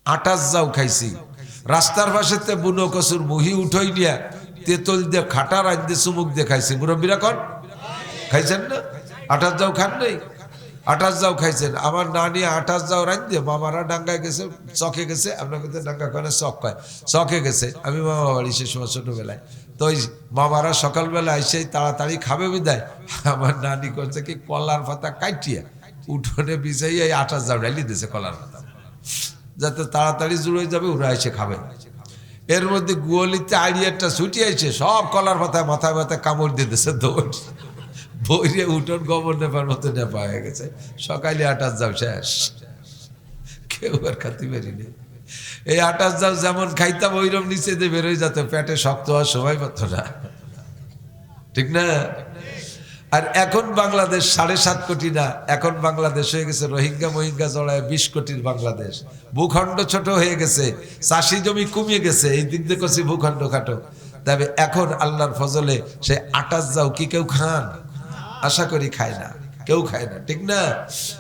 আটাশ যাও খাইছি, রাস্তার পাশেতে বুনো কচুর মুহি উঠই নিয়া তেতল দিয়ে খাটা রাঁধতে চুমুক দিয়ে খাইছি। মুরব্বীরা কন খাইছেন না? আটাশ যাও খান নাই? আটাশ যাও খাইছেন। আমার নানি আটাশ যাও রাঁধতে মামারা ডাঙ্গায় গেছে, চকে গেছে, আপনার কাছে ডাঙ্গা কয় চক কয়, চকে গেছে। আমি মামা বাড়ি সে সময় ছোটবেলায়, তো ওই মামারা সকালবেলা এসে তাড়াতাড়ি খাবে বিদায় আমার নানি করছে কি কলার পাতা কাটিয়া উঠোনে বিছাইয়া এই আটাশ যাও ডালি দিয়েছে কলার পাতা, যাতে তাড়াতাড়ি জুড়ে যাবে, ওরা এসে খাবে। এর মধ্যে গুয়ালিতে আইডিয়াটা ছুটি আইছে, সব কলার পাতায় মাথায় মাথায় কামড় দিয়ে দিয়েছে, দৌড় বইরে উঠোন গোবর নেপার মতো নেপা হয়ে গেছে। সকালে আটাশ যাও শেষ, কেউ আর খাতে পারিনি। এই আটাশ যাও যেমন খাইতাম ওইরকম নিচে দিয়ে বেরোয় যেত, পেটে শক্ত হওয়ার সময় পাত না, ঠিক না? আর এখন বাংলাদেশ 7.5 কোটি না, এখন বাংলাদেশ হয়ে গেছে রোহিঙ্গা মহিঙ্গা জড়ায় 20 কোটির বাংলাদেশ। ভূখণ্ড ছোট হয়ে গেছে, চাষি জমি কমিয়ে গেছে, এই দিক দিয়ে করছি ভূখণ্ড খাটো। তবে এখন আল্লাহর ফজলে সে আটাশ যাও কি কেউ খান? আশা করি খায় না, কেউ খায় না, ঠিক না?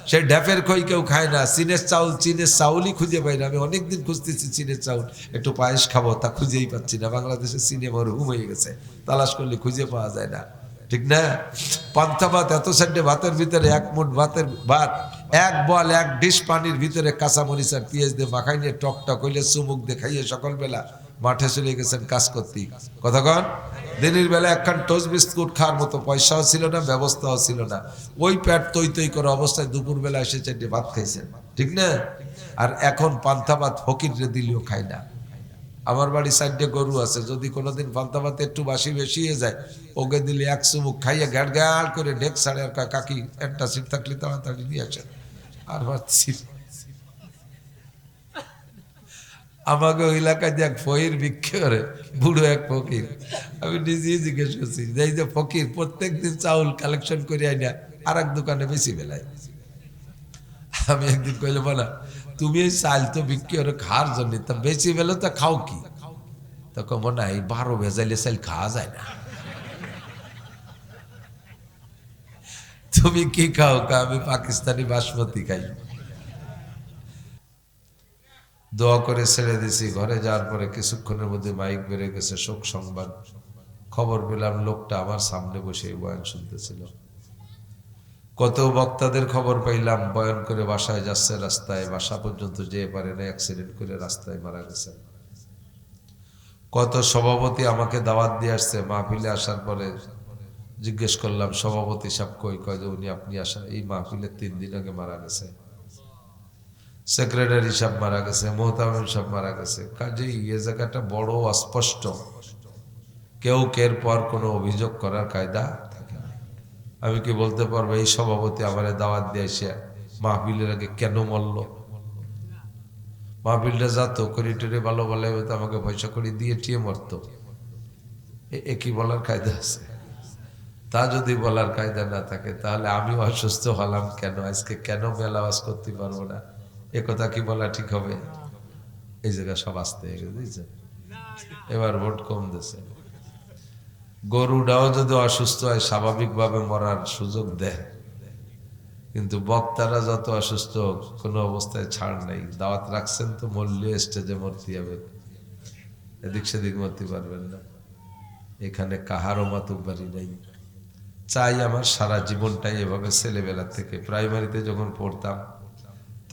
সে ঢ্যাপের খই কেউ খায় না। চীনের চাউল, চীনের চাউলই খুঁজে পাই না। আমি অনেকদিন খুঁজতেছি চীনের চাউল, একটু পায়েস খাবো, তা খুঁজেই পাচ্ছি না। বাংলাদেশে চীনে মরহুম হয়ে গেছে, তালাশ করলে খুঁজে পাওয়া যায় না, ঠিক না? পান্তা ভাত, এত সাইডে ভাতের ভিতরে এক মুঠ ভাতের ভাত, এক বল এক ডিশ পানির ভিতরে কাঁচা মরিচ আর পেঁয়াজ দিয়ে মাখাই নিয়ে টক টক হইলে চুমুক দিয়ে খাইয়ে সকালবেলা মাঠে চলে গেছেন কাজ করতে। কতক্ষণ? দিনের বেলা একখান টোস্ট বিস্কুট খাওয়ার মতো পয়সাও ছিল না, ব্যবস্থাও ছিল না। ওই পেট তৈ তৈ করা অবস্থায় দুপুরবেলা এসে 4টে ভাত খাইছেন, ঠিক না? আর এখন পান্তা ভাত ফকিরে দিলেও খায় না। আমার বাড়ি 4টে গরু আছে, যদি কোনোদিন পান্তা ভাতে একটু বাসি বেশি হয়ে যায়, ওকে দিলে এক চুমুক খাইয়া গ্যাট গ্যাট করে ঢেক ছাড়ে আর কয়, কাকি একটা সিট থাকলে তাড়াতাড়ি নিয়ে আসেন। আর ভাবছি আমাকে ওই এলাকায় যে এক ফকির ভিক্ষে করে, বুড়ো এক ফকির, আমি নিজেই জিজ্ঞেস করছি যে এই যে ফকির প্রত্যেকদিন চাউল কালেকশন করে আইনা আর এক দোকানে বেশি বেলায়। আমি একদিন কইলে বলা, তুমি এই চাল তো বিক্রি করে খাওয়ার জন্য, তা বেশি বেলে তো খাও কি? তখন মনে হয় 12 ভেজাইলে চাল খাওয়া যায় না। তুমি কি খাও? আমি পাকিস্তানি বাসমতি খাই। দোয়া করে ছেড়ে দিছি। ঘরে যাওয়ার পরে কিছুক্ষণের মধ্যে মাইক বেড়ে গেছে, শোক সংবাদ। খবর পেলাম লোকটা আমার সামনে বসে বয়ান শুনতেছিল। কত বক্তাদের খবর পাইলাম বয়ান করে বাসায় যাচ্ছে, রাস্তায় বাসা পর্যন্ত যেতে পারে না, অ্যাক্সিডেন্ট করে রাস্তায় মারা গেছে। কত সভাপতি আমাকে দাওয়াত দিয়ে আসছে, মাহফিলে আসার পরে জিজ্ঞেস করলাম সভাপতি সাহেব কই? কয় যে উনি আপনি আসা এই মাহফিলের 3 দিন আগে মারা গেছে। সেক্রেটারি সাহেব মারা গেছে, মোহতামিম সাহেব মারা গেছে। কাজেই এই জায়গাটা বড় অস্পষ্ট, কেউ কের পর কোনো অভিযোগ করার কায়দা থাকে না। আমি কি বলতে পারবো এই সভাপতি আমার দাওয়াত দিয়ে এসে মাহফিলের আগে কেন মরল? মাহফিলটা যাতো করি টরি ভালো বলে আমাকে পয়সা করে দিয়ে টিয়ে মরতো, একই বলার কায়দা আছে? তা যদি বলার কায়দা না থাকে, তাহলে আমি অসুস্থ হলাম কেন, আজকে কেন মেলাওয়াজ করতে পারবো না, এ কথা কি বলা ঠিক হবে? এই জায়গায় সব আসতে গেছে। এবার ভোট কম দিছে। গরুটাও যদি অসুস্থ হয় স্বাভাবিকভাবে মরার সুযোগ দেয়, কিন্তু বক্তারা যত অসুস্থ কোনো অবস্থায় ছাড় নেই। দাওয়াত রাখছেন তো মরলে স্টেজে মরতে হবে, এদিক সেদিক মরতে পারবেন না। এখানে কাহারও মাতুব্বারি নেই। চাই আমার সারা জীবনটাই এভাবে, ছেলেবেলা থেকে প্রাইমারিতে যখন পড়তাম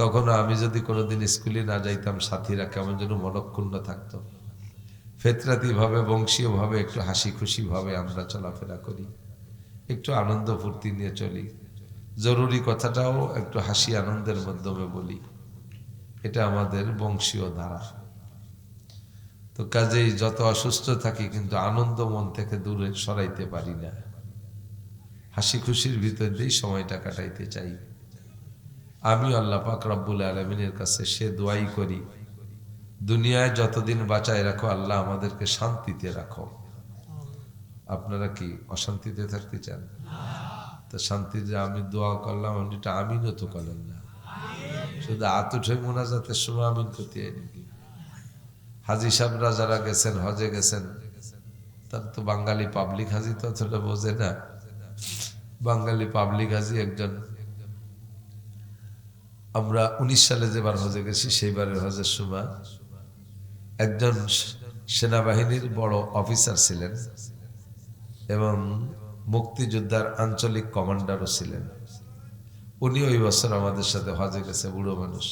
তখন আমি যদি কোনোদিন স্কুলে না যাইতাম, সাথীরা কেমন যেন মনক্ষুণ্ণ থাকতো। ফেতরাতিভাবে বংশীয়ভাবে একটু হাসি খুশিভাবে আমরা চলাফেরা করি, একটু আনন্দ ফুর্তি নিয়ে চলি, জরুরি কথাটাও একটু হাসি আনন্দের মাধ্যমে বলি। এটা আমাদের বংশীয় ধারা। তো কাজেই যত অসুস্থ থাকি কিন্তু আনন্দ মন থেকে দূরে সরাইতে পারি না, হাসি খুশির ভিতর দিয়েই সময়টা কাটাইতে চাই। আমি আল্লাহ পাক রব্বুল আলামিনের কাছে সে দোয়াই করি, দুনিয়ায় যতদিন বাঁচায় রাখো আল্লাহ আমাদেরকে শান্তিতে রাখো। আপনারা কি অশান্তিতে থাকতে চান? তো শান্তিতে আমি দোয়া করলাম, এটা আমিনও তো করলেন না, শুধু আতুঠে মোনাজাতের সময় আমিন করতে হয় নাকি? হাজি সাহেবরা যারা গেছেন, হজে গেছেন, তার তো বাঙালি পাবলিক হাজি তো অতটা বোঝে না। বাঙালি পাবলিক হাজি একজন আমরা 19 সালে যেবার হজে গেছি সেইবারের হজের সময় একজন সেনাবাহিনীর বড় অফিসার ছিলেন এবং মুক্তিযোদ্ধার আঞ্চলিক কমান্ডারও ছিলেন। উনি ওই বছর আমাদের সাথে হজে গেছে, বুড়ো মানুষ।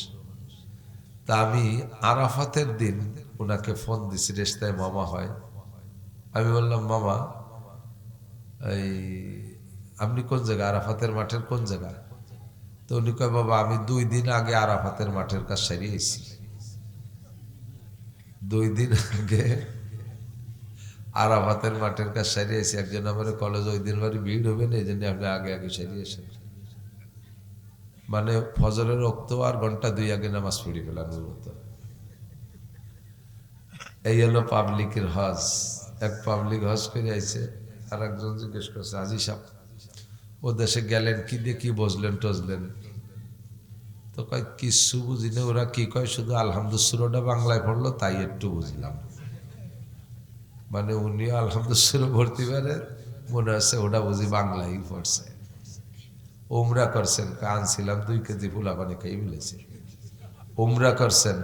তা আমি আরাফাতের দিন ওনাকে ফোন দিছি, রেস্তায় মামা হয়। আমি বললাম, মামা এই আপনি কোন জায়গা, আরাফাতের মাঠের কোন জায়গা? তো উনি কয়, বাবা আমি 2 দিন আগে আরাফাতের মাঠের কাজ সারিয়েছি। 2 দিন আগে আরাফাতের মাঠের কাজ সারিয়েছি। একজন আমার কলেজ ওই দিন বাড়ি ভিড় হবে না, এই জন্য আপনি আগে আগে সারিয়েছেন। মানে ফজরের রক্ত আর ঘন্টা 2 আগে নামাজ পড়ি ফেলার মতো। এই হলো পাবলিকের হজ। এক পাবলিক হজ করে আইছে, আর একজন জিজ্ঞেস করছে, হাজি সাহেব ও দেশে গেলেন কি দিয়ে কি বুঝলেন টজলেন? তো কয় কিছু বুঝি না, ওরা কি কয় শুধু আলহামদুলিল্লাহটা বাংলায় পড়লো তাই একটু বুঝলাম। মানে উনিও আলহামদুলিল্লাহ ভর্তি পারে, মনে হচ্ছে ওটা বুঝি বাংলাই পড়ছে। উমরা করছেন, আনছিলাম 2 কেজি ফুলা পানি খাই বলেছে। উমরা করছেন,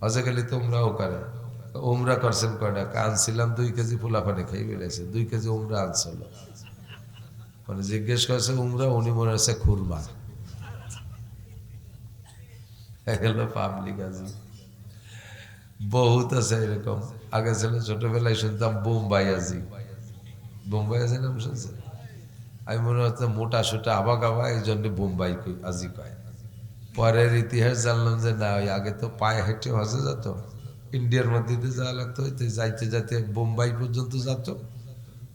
হজে গেলে তো উমরাও করে। উমরা করছেন কয়টা? আনছিলাম 2 কেজি ফুলা পানি খাই বলেছে। 2 কেজি উমরা আনছিল। মানে জিজ্ঞেস করছে উমরা, উনি মনে হচ্ছে খুরমা। এগুলো পাবলিক আছে, বহুত আছে এরকম। আগে ছিল ছোটবেলায় শুনতাম বোম্বাই আজি। বোম্বাই আজি নাম শুনছে? আমি মনে হচ্ছে মোটা সোটা আবা গাবা, এই জন্য বোম্বাই আজি কয়। পরের ইতিহাস জানলাম যে না, ওই আগে তো পায়ে হেঁটে হজে যেত, ইন্ডিয়ার মধ্যে দিয়ে যাওয়া লাগতো, যাইতে যাইতে বোম্বাই পর্যন্ত যেত।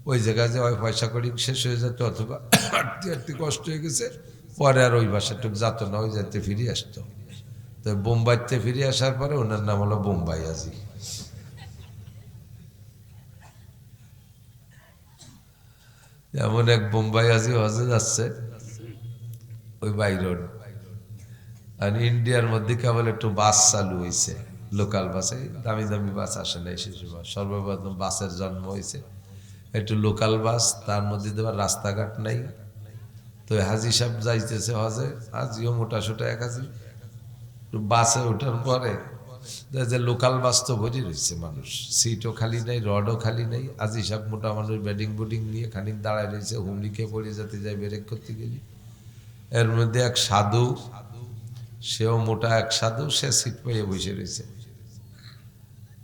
ওই জায়গায় যে ওই পয়সা করি শেষ হয়ে যেত, অথবা হাঁটতে হাঁটতে কষ্ট হয়ে গেছে, পরে আর ওই বাসাটুক যেত না, ওই যাইতে ফিরে আসতো। তো বোম্বাইতে ফিরে আসার পরে ওনার নাম হলো বোম্বাই আজি। এমন এক বোম্বাই আজি হজে যাচ্ছে ওই বাই রোড, আর ইন্ডিয়ার মধ্যে কেবল একটু বাস চালু হয়েছে, লোকাল বাসে, দামি দামি বাস আসে না। সেই সময় সর্বপ্রথম বাসের জন্ম হয়েছে, একটু লোকাল বাস, তার মধ্যে দেবার রাস্তাঘাট নাই। তো হাজি সাহেব যাইতেছে হজে, হাজিও মোটা সোটা এক হাজি। বাসে ওঠার পরে যে লোকাল বাস তো ভরি রয়েছে মানুষ, সিটও খালি নাই, রডও খালি নাই। হাজি সাহেব মোটা মানুষ ব্যাটিং বুটিং নিয়ে খানিক দাঁড়ায় রয়েছে, হুমড়ি খেয়ে পড়ে যেতে যায় ব্রেক করতে গেলি। এর মধ্যে এক সাধু, সেও মোটা এক সাধু, সে সিট পেয়ে বসে রয়েছে।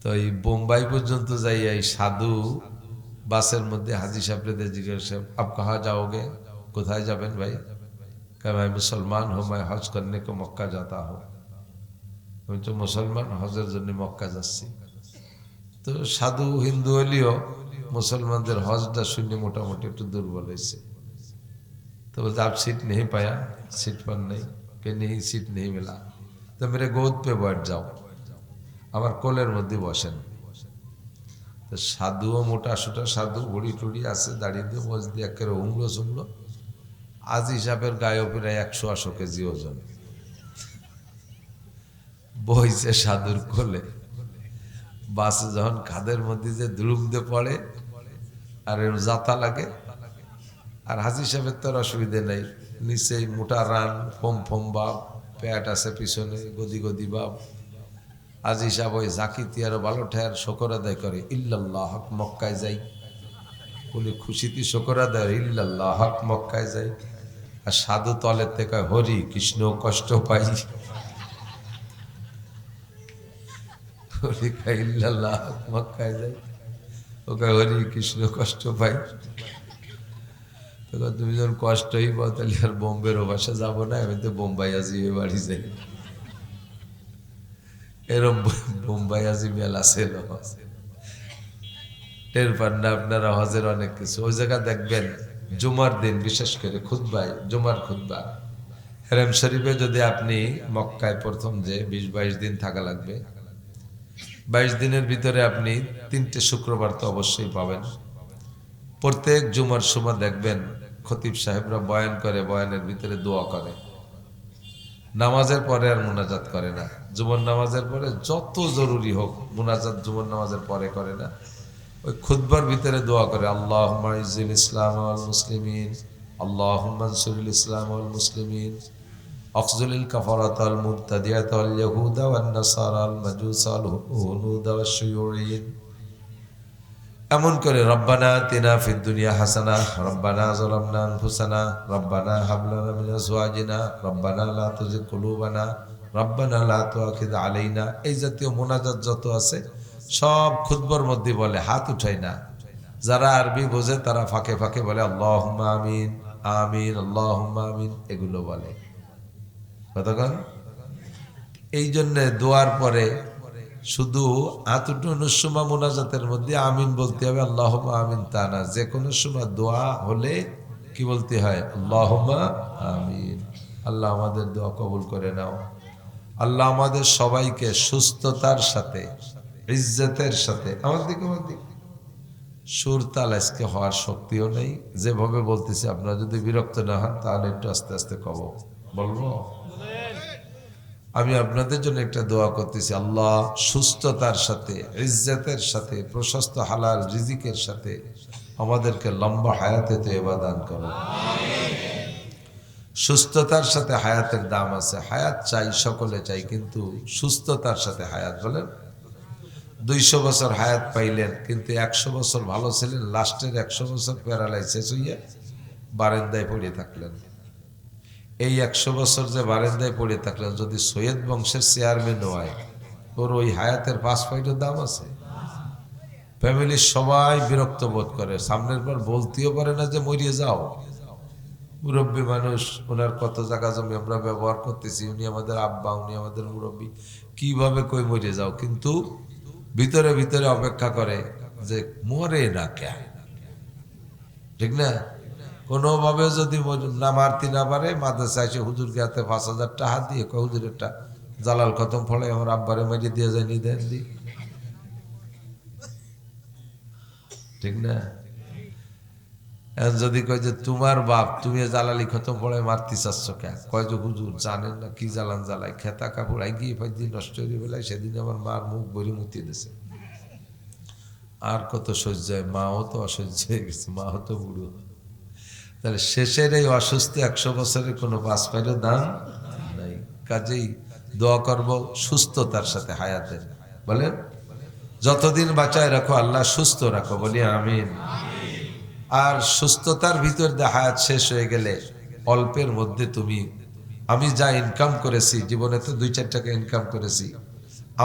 তো এই বোম্বাই পর্যন্ত যাই এই সাধু বাসের মধ্যে হাজি সাহেবদের জিজ্ঞাসা, আপ কাহা যাওগে, কোথায় যাবেন ভাই? কে ভাই মুসলমান হো, मैं হজ করনে কো মক্কা যাতা হো। আমি তো মুসলমান, হজের জন্য মক্কা যাচ্ছি। তো সাধু হিন্দু হলেও মুসলমানদের হজটা শুনে মোটামুটি একটু দুর্বল হয়েছে। तो बोलते आप सीट नहीं पाया, सीट पर नहीं, कि नहीं सीट नहीं मिला तो मेरे गोद पे बैठ जाओ, আমার কোলের মধ্যে বসেন। তো সাধুও মোটা সোটা সাধু, ঘুড়ি টুড়ি আছে, দাঁড়িয়ে দিয়ে বস দিয়ে একেবারে হুমলো সুমলো। আজ হিসাবের গায়ে প্রায় 180 কেজি ওজন, বইছে সাধুর কোলে। বাসে যখন খাদের মধ্যে যে ধুলুম দিয়ে পড়ে আর এর যাতা লাগে, আর হাজি সাহেবের তো অসুবিধে নেই, নিচেই মোটা রান, ফোম ফোম বাপ, প্যাট আছে পিছনে, গদি গদি বাপ। হাজি সাহেব ওই জাকিতি আর ভালো ঠেয়ার শকর আদায় করে, ইল্লাল্লাহ হক মক্কায় যাই। উনি খুশিতে শকর আদায়, ইল্লাল্লাহ হক মক্কায় যাই। আর সাধু তলের থেকে হরি কৃষ্ণ কষ্ট পাই, হরি খাই ইল্লাল্লাহ হক মক্কায় যাই, ওকে হরি কৃষ্ণ কষ্ট পাই। তুমি যখন কষ্টই পাও তাহলে আর বোম্বের বাসা যাবো না, আমি তো বোম্বাই আজি বাড়ি যাই। এরম বোম্বাই আজি মেলা ছিল, টের পান না আপনারা? হজের অনেক কিছু ওই জায়গা দেখবেন। জুমার দিন বিশেষ করে খুতবায়, জুমার খুতবা হেরেম শরীফে যদি আপনি মক্কায় প্রথম যে 20-22 দিন থাকা লাগবে, 22 দিনের ভিতরে আপনি 3টে শুক্রবার তো অবশ্যই পাবেন। প্রত্যেক জুমার সময় দেখবেন খতিব সাহেবরা বয়ান করে, বয়ানের ভিতরে দোয়া করে। নামাজের পরে আর মুনাজাত করে না। জুমার নামাজের পরে যত জরুরি হোক মুনাজাত জুমার নামাজের পরে করে না, ওই খুতবার ভিতরে দোয়া করে, আল্লাহুম্মা ইজ্জিল ইসলাম ওয়াল মুসলিমিন, আল্লাহুম্মা আনসুরিল ইসলাম ওয়াল মুসলিমিন, অখজুলিল কাফারাতাল মুবতাদিয়াতাল ইয়াহুদা ওয়ান নাসারাল মাজুসাল হুনুদা ওয়াশ-শুয়ুঈন। এমন করে রব্বানা আতিনা ফিদ দুনিয়া হাসানা, রব্বানা যালামনা আনফুসানা, রব্বানা হাব লানা মিন আজওয়াজিনা, রব্বানা লা তুযিগ কুলুবানা, রব্বানা লা তুআখিয আলাইনা। এই জাতীয় মোনাজাত যত আছে সব খুতবার মধ্যে বলে, হাত উঠাই না। যারা আরবি বোঝে তারা ফাঁকে ফাঁকে বলে আল্লাহুম্মা আমিন, আমিন, আল্লাহুম্মা আমিন, এগুলো বলে। কতক্ষণ? এই জন্য দোয়ার পরে শুধু হাত উঠানোর সময় মোনাজাতের মধ্যে আমিন বলতে হবে, আল্লাহুম্মা আমিন তা না। যে কোনো সময় দোয়া হলে কি বলতে হয়? আল্লাহুম্মা আমিন। আল্লাহ আমাদের দোয়া কবুল করে নাও। আল্লাহ আমাদের সবাইকে সুস্থতার সাথে, ইজ্জতের সাথে, আমার দিকে সুর তাল আজকে হওয়ার শক্তিও নেই। যেভাবে বলতেছি আপনারা যদি বিরক্ত না হন তাহলে একটু আস্তে আস্তে বলবো। আমি আপনাদের জন্য একটা দোয়া করতেছি, আল্লাহ সুস্থতার সাথে, ইজ্জতের সাথে, প্রশস্ত হালাল রিজিকের সাথে আমাদেরকে লম্বা হায়াতে তয়বা দান করো। সুস্থতার সাথে হায়াতের দাম আছে। হায়াত চাই, সকলে চাই, কিন্তু সুস্থতার সাথে হায়াত। বলেন 200 বছর হায়াত পাইলেন, কিন্তু 100 বছর ভালো ছিলেন, লাস্টের 100 বছর প্যারালাইসিস হইয়া বারান্দায় পড়ে থাকলেন। এই 100 বছর যে বারান্দায় পড়ে থাকলেন, যদি সৈয়দ বংশের চেয়ারম্যান হয়, ওর ওই হায়াতের 5 পয়সার দাম আছে? ফ্যামিলির সবাই বিরক্ত বোধ করে, সামনের পর বলতেও পারে না যে মরিয়ে যাও। মুরব্বী মানুষ, ওনার কত জায়গা জমি আমরা ব্যবহার করতেছি, উনি আমাদের আব্বা, উনি আমাদের মুরব্বী, কিভাবে কই মরিয়ে যাও, কিন্তু ভিতরে ভিতরে অপেক্ষা করে যে মরে না কে। ঠিক না? কোনোভাবে যদি না মারতে না পারে, মাদ্রাসা এসে হুজুরকে হাতে 5,000 টাকা দিয়ে কয় হুজুর একটা জালাল খতম ফলে আমার আব্বারে মেরে দিয়ে যায়নি, দেন দি। ঠিক না? যদি কয় যে তোমার বাপ, তুমি জালালি খতম পড়ে মারতে চাচ্ছ কে? কয় যে হুজুর জানেন না কি জ্বালান জ্বালাই, খেতা কাপড় গিয়ে ফাইজি নষ্ট হয়ে বেলায়, সেদিন আমার মার মুখ বলি মুতিয়ে দিয়েছে। আর কত সহ্য হয়, মাও তো অসহ্য হয়ে গেছে, মাও তো বুড়ো। তাহলে শেষের এই অসুস্থ 100 বছরের কোনো 5 পয়সার দাম নাই। কাজেই দোয়া করব সুস্থতার সাথে হায়াতের। বলেন যতদিন বাঁচায় রাখো আল্লাহ সুস্থ রাখো, বলি আমিন। আর সুস্থতার ভিতর দিয়ে হায়াত শেষ হয়ে গেলে অল্পের মধ্যে আমি যা ইনকাম করেছি জীবনে, তো 2-4 টাকা ইনকাম করেছি,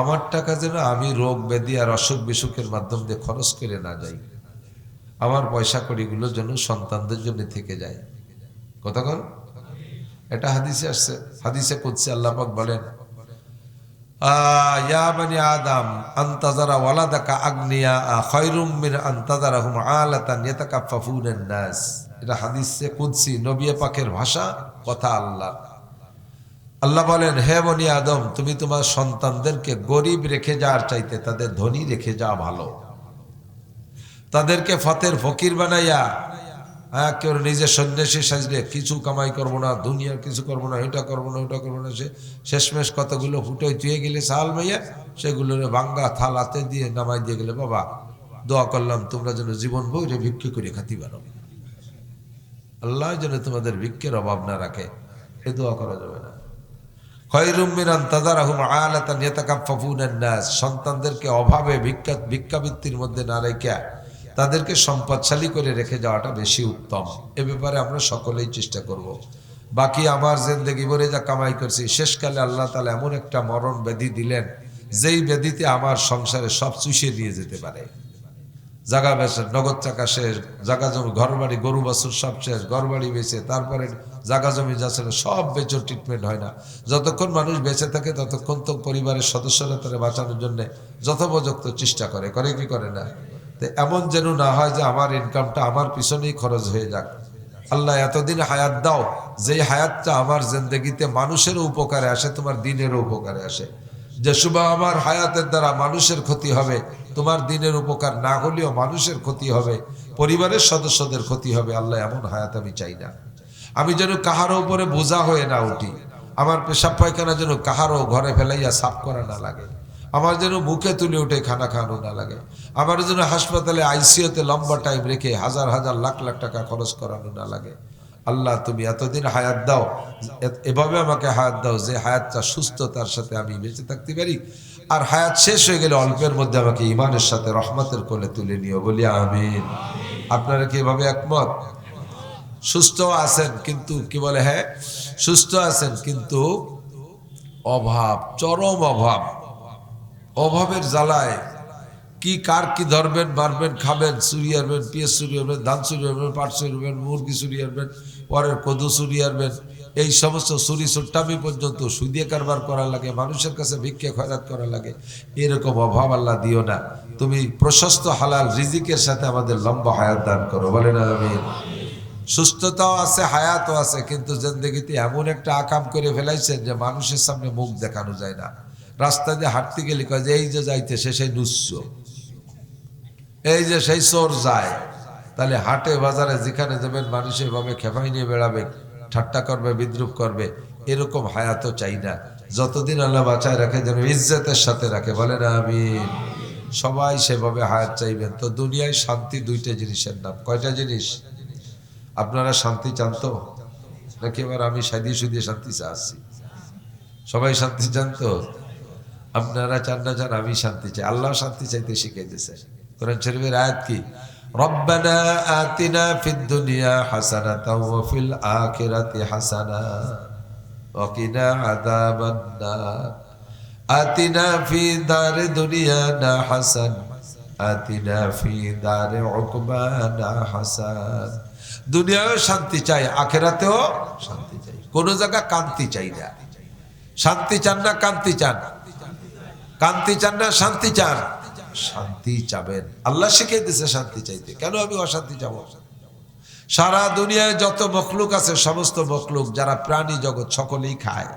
আমার টাকা যেন আমি রোগ ব্যাধি আর অসুখ বিসুখের মাধ্যম দিয়ে খরচ করে না যাই। আমার পয়সা কড়িগুলো যেন সন্তানদের জন্য থেকে যায়। কতক্ষণ? এটা হাদিসে আসছে, হাদিসে কুদসি আল্লাহ পাক বলেন, ইয়া বানি আদম আনতাজারা ওয়ালাদাকা আগনিয়া খায়রুম মিন আনতাজারাহুম আলাতান ইয়াতাকাফফুনান নাস। এটা হাদিসে কুদসি, নবী পাকের ভাষা, কথা আল্লাহ। আল্লাহ বলেন, হে বনি আদম, তুমি তোমার সন্তানদেরকে গরিব রেখে যাওয়ার চাইতে তাদের ধনী রেখে যাওয়া ভালো। তাদেরকে ফকির বানাইয়া, কেউ নিজে সন্ন্যাসী সাজলে কিছু কামাই করবো না, দুনিয়ার কিছু করবো না, এটা করবো না, ওটা করবো না, সে শেষমেশ কতগুলো ফুটোয় চুয়ে গেলে সাল মাইয়া, সেগুলো ভাঙ্গা থাল হাতে দিয়ে নামাই দিয়ে গেলে, বাবা দোয়া করলাম তোমরা যেন জীবন বইরে ভিক্ষে করে খাতি পারো, আল্লাহ যেন তোমাদের ভিক্ষের অভাব না রাখে, এ দোয়া করা যাবে না। খায়রুম মিন আনতাজারাহুম আলাতান ইয়াতাকাফফুনান নাস, সন্তানদেরকে অভাবে ভিক্ষাবৃত্তির মধ্যে না রেখে তাদেরকে সম্পদশালী করে রেখে যাওয়াটা বেশি উত্তম। এ ব্যাপারে আমরা সকলেই চেষ্টা করব। বাকি আমার জিন্দেগি ভরে যা কামাই করছি, শেষকালে আল্লাহ তাআলা এমন একটা মরণ ব্যাধি দিলেন, যেই ব্যাধিতে আমার সংসারে সব চুষিয়ে নিয়ে যেতে পারে। জাগা বেচে, নগদ টাকা শেষ, জাগা জমি, ঘর বাড়ি, গরু বাছুর সব শেষ, ঘর বাড়ি বেচে, তারপরে জাগা জমি যা ছিল সব বেচে, ট্রিটমেন্ট হয় না। যতক্ষণ মানুষ বেঁচে থাকে ততক্ষণ তো পরিবারের সদস্যরা তারা বাঁচানোর জন্য যথোপযুক্ত চেষ্টা করে কি করে না? তো এমন যেন না হয় যে আমার ইনকামটা আমার পিছনেই খরচ হয়ে যাক। আল্লাহ এতদিন হায়াত দাও, যেই হায়াতটা আমার জিন্দেগিতে মানুষেরও উপকারে আসে, তোমার দিনেরও উপকারে আসে। যে সুবা আমার হায়াতের দ্বারা মানুষের ক্ষতি হবে, তোমার দিনের উপকার না হলেও মানুষের ক্ষতি হবে, পরিবারের সদস্যদের ক্ষতি হবে। আল্লাহ এমন হায়াত আমি চাই না। আমি যেন কাহারও উপরে বোঝা হয়ে না উঠি, আমার পেশাব পায়খানা যেন কাহারও ঘরে ফেলাইয়া সাফ করা না লাগে, আমার যেন মুখে তুলে উঠে খানা খাওয়ানো না লাগে, আমার যেন হাসপাতালে আইসিইউতে লম্বা টাইম রেখে হাজার হাজার লাখ লাখ টাকা খরচ করানো না লাগে। আল্লাহ তুমি এতদিন হায়াত দাও, এভাবে আমাকে হায়াত দাও যে হায়াতটা সুস্থতার সাথে আমি বেঁচে থাকতে পারি, আর হায়াত শেষ হয়ে গেলে অল্পের মধ্যে আমাকে ইমানের সাথে রহমতের কোলে তুলে নিও, বলি আমিন। আপনারা কি এভাবে একমত? সুস্থ আছেন কিন্তু কি বলে, হ্যাঁ সুস্থ আছেন কিন্তু অভাব, চরম অভাব, অভাবের জ্বালায় কি কার কি ধরবেন, মারবেন, খাবেন, চুরি আনবেন, পেঁয়াজ চুরি আনবেন, ধান চুরি আনবেন, পাট চুরি আনবেন, মুরগি চুরি আনবেন, পরের কদু চুরি আনবেন, এই সমস্ত চুরি চুট্টামি পর্যন্ত সুদিয়ে কারবার করা লাগে, মানুষের কাছে ভিক্ষা খয়রাত করা লাগে। এরকম অভাব আল্লাহ দিও না, তুমি প্রশস্ত হালাল রিজিকের সাথে আমাদের লম্বা হায়াত দান করো, বলে না আমিন। সুস্থতাও আছে, হায়াতও আছে, কিন্তু জিন্দেগিতে এমন একটা আকাম করে ফেলাইছেন যে মানুষের সামনে মুখ দেখানো যায় না। রাস্তা দিয়ে হাঁটতে গেলে কয় যে এই যে যাইতেছে সেই নুচ্ছ, এই যে সেই চোর যায়। তাহলে হাটে বাজারে যেখানে যাবেন মানুষ এভাবে খেপাই নিয়ে বেড়াবে, ঠাট্টা করবে, বিদ্রুপ করবে, এরকম হায়াতও চাই না। যতদিন আল্লাহ বাঁচায় রাখে যেন ইজ্জতের সাথে রাখে, বলে না আমিন। সবাই সেভাবে হায়াত চাইবেন। তো দুনিয়ায় শান্তি দুইটা জিনিসের নাম, কয়টা জিনিস? আপনারা শান্তি চান তো নাকি এবার আমি সাদিয়ে সুদিয়ে শান্তি চাচ্ছি? সবাই শান্তি চান তো? আপনারা চান না চান, আমি শান্তি চাই। আল্লাহ শান্তি চাইতে শিখাইতেছে। কোরআন শরীফের আয়াত কি? রব্বানা আতিনা ফিদ দুনিয়া হাসানাতাও ওয়া ফিল আখিরাতি হাসানা ওয়া কিনা আযাবান নার। আতিনা ফি দারি দুনিয়ানা হাসান আতিনা ফি দারি উকবানা হাসান। দুনিয়ায়ও শান্তি চাই, আখিরাতেও শান্তি চাই, কোন জায়গা কান্তি চাই না। শান্তি চান না কান্তি চান? কান্তি চান না শান্তি চান? শান্তি চাবেন। আল্লাহ শিখিয়ে দিয়েছে শান্তি চাইতে, কেন আমি অশান্তি যাব? সারা দুনিয়ায় যত মখলুক আছে সমস্ত মখলুক যারা প্রাণী জগৎ সকলেই খায়,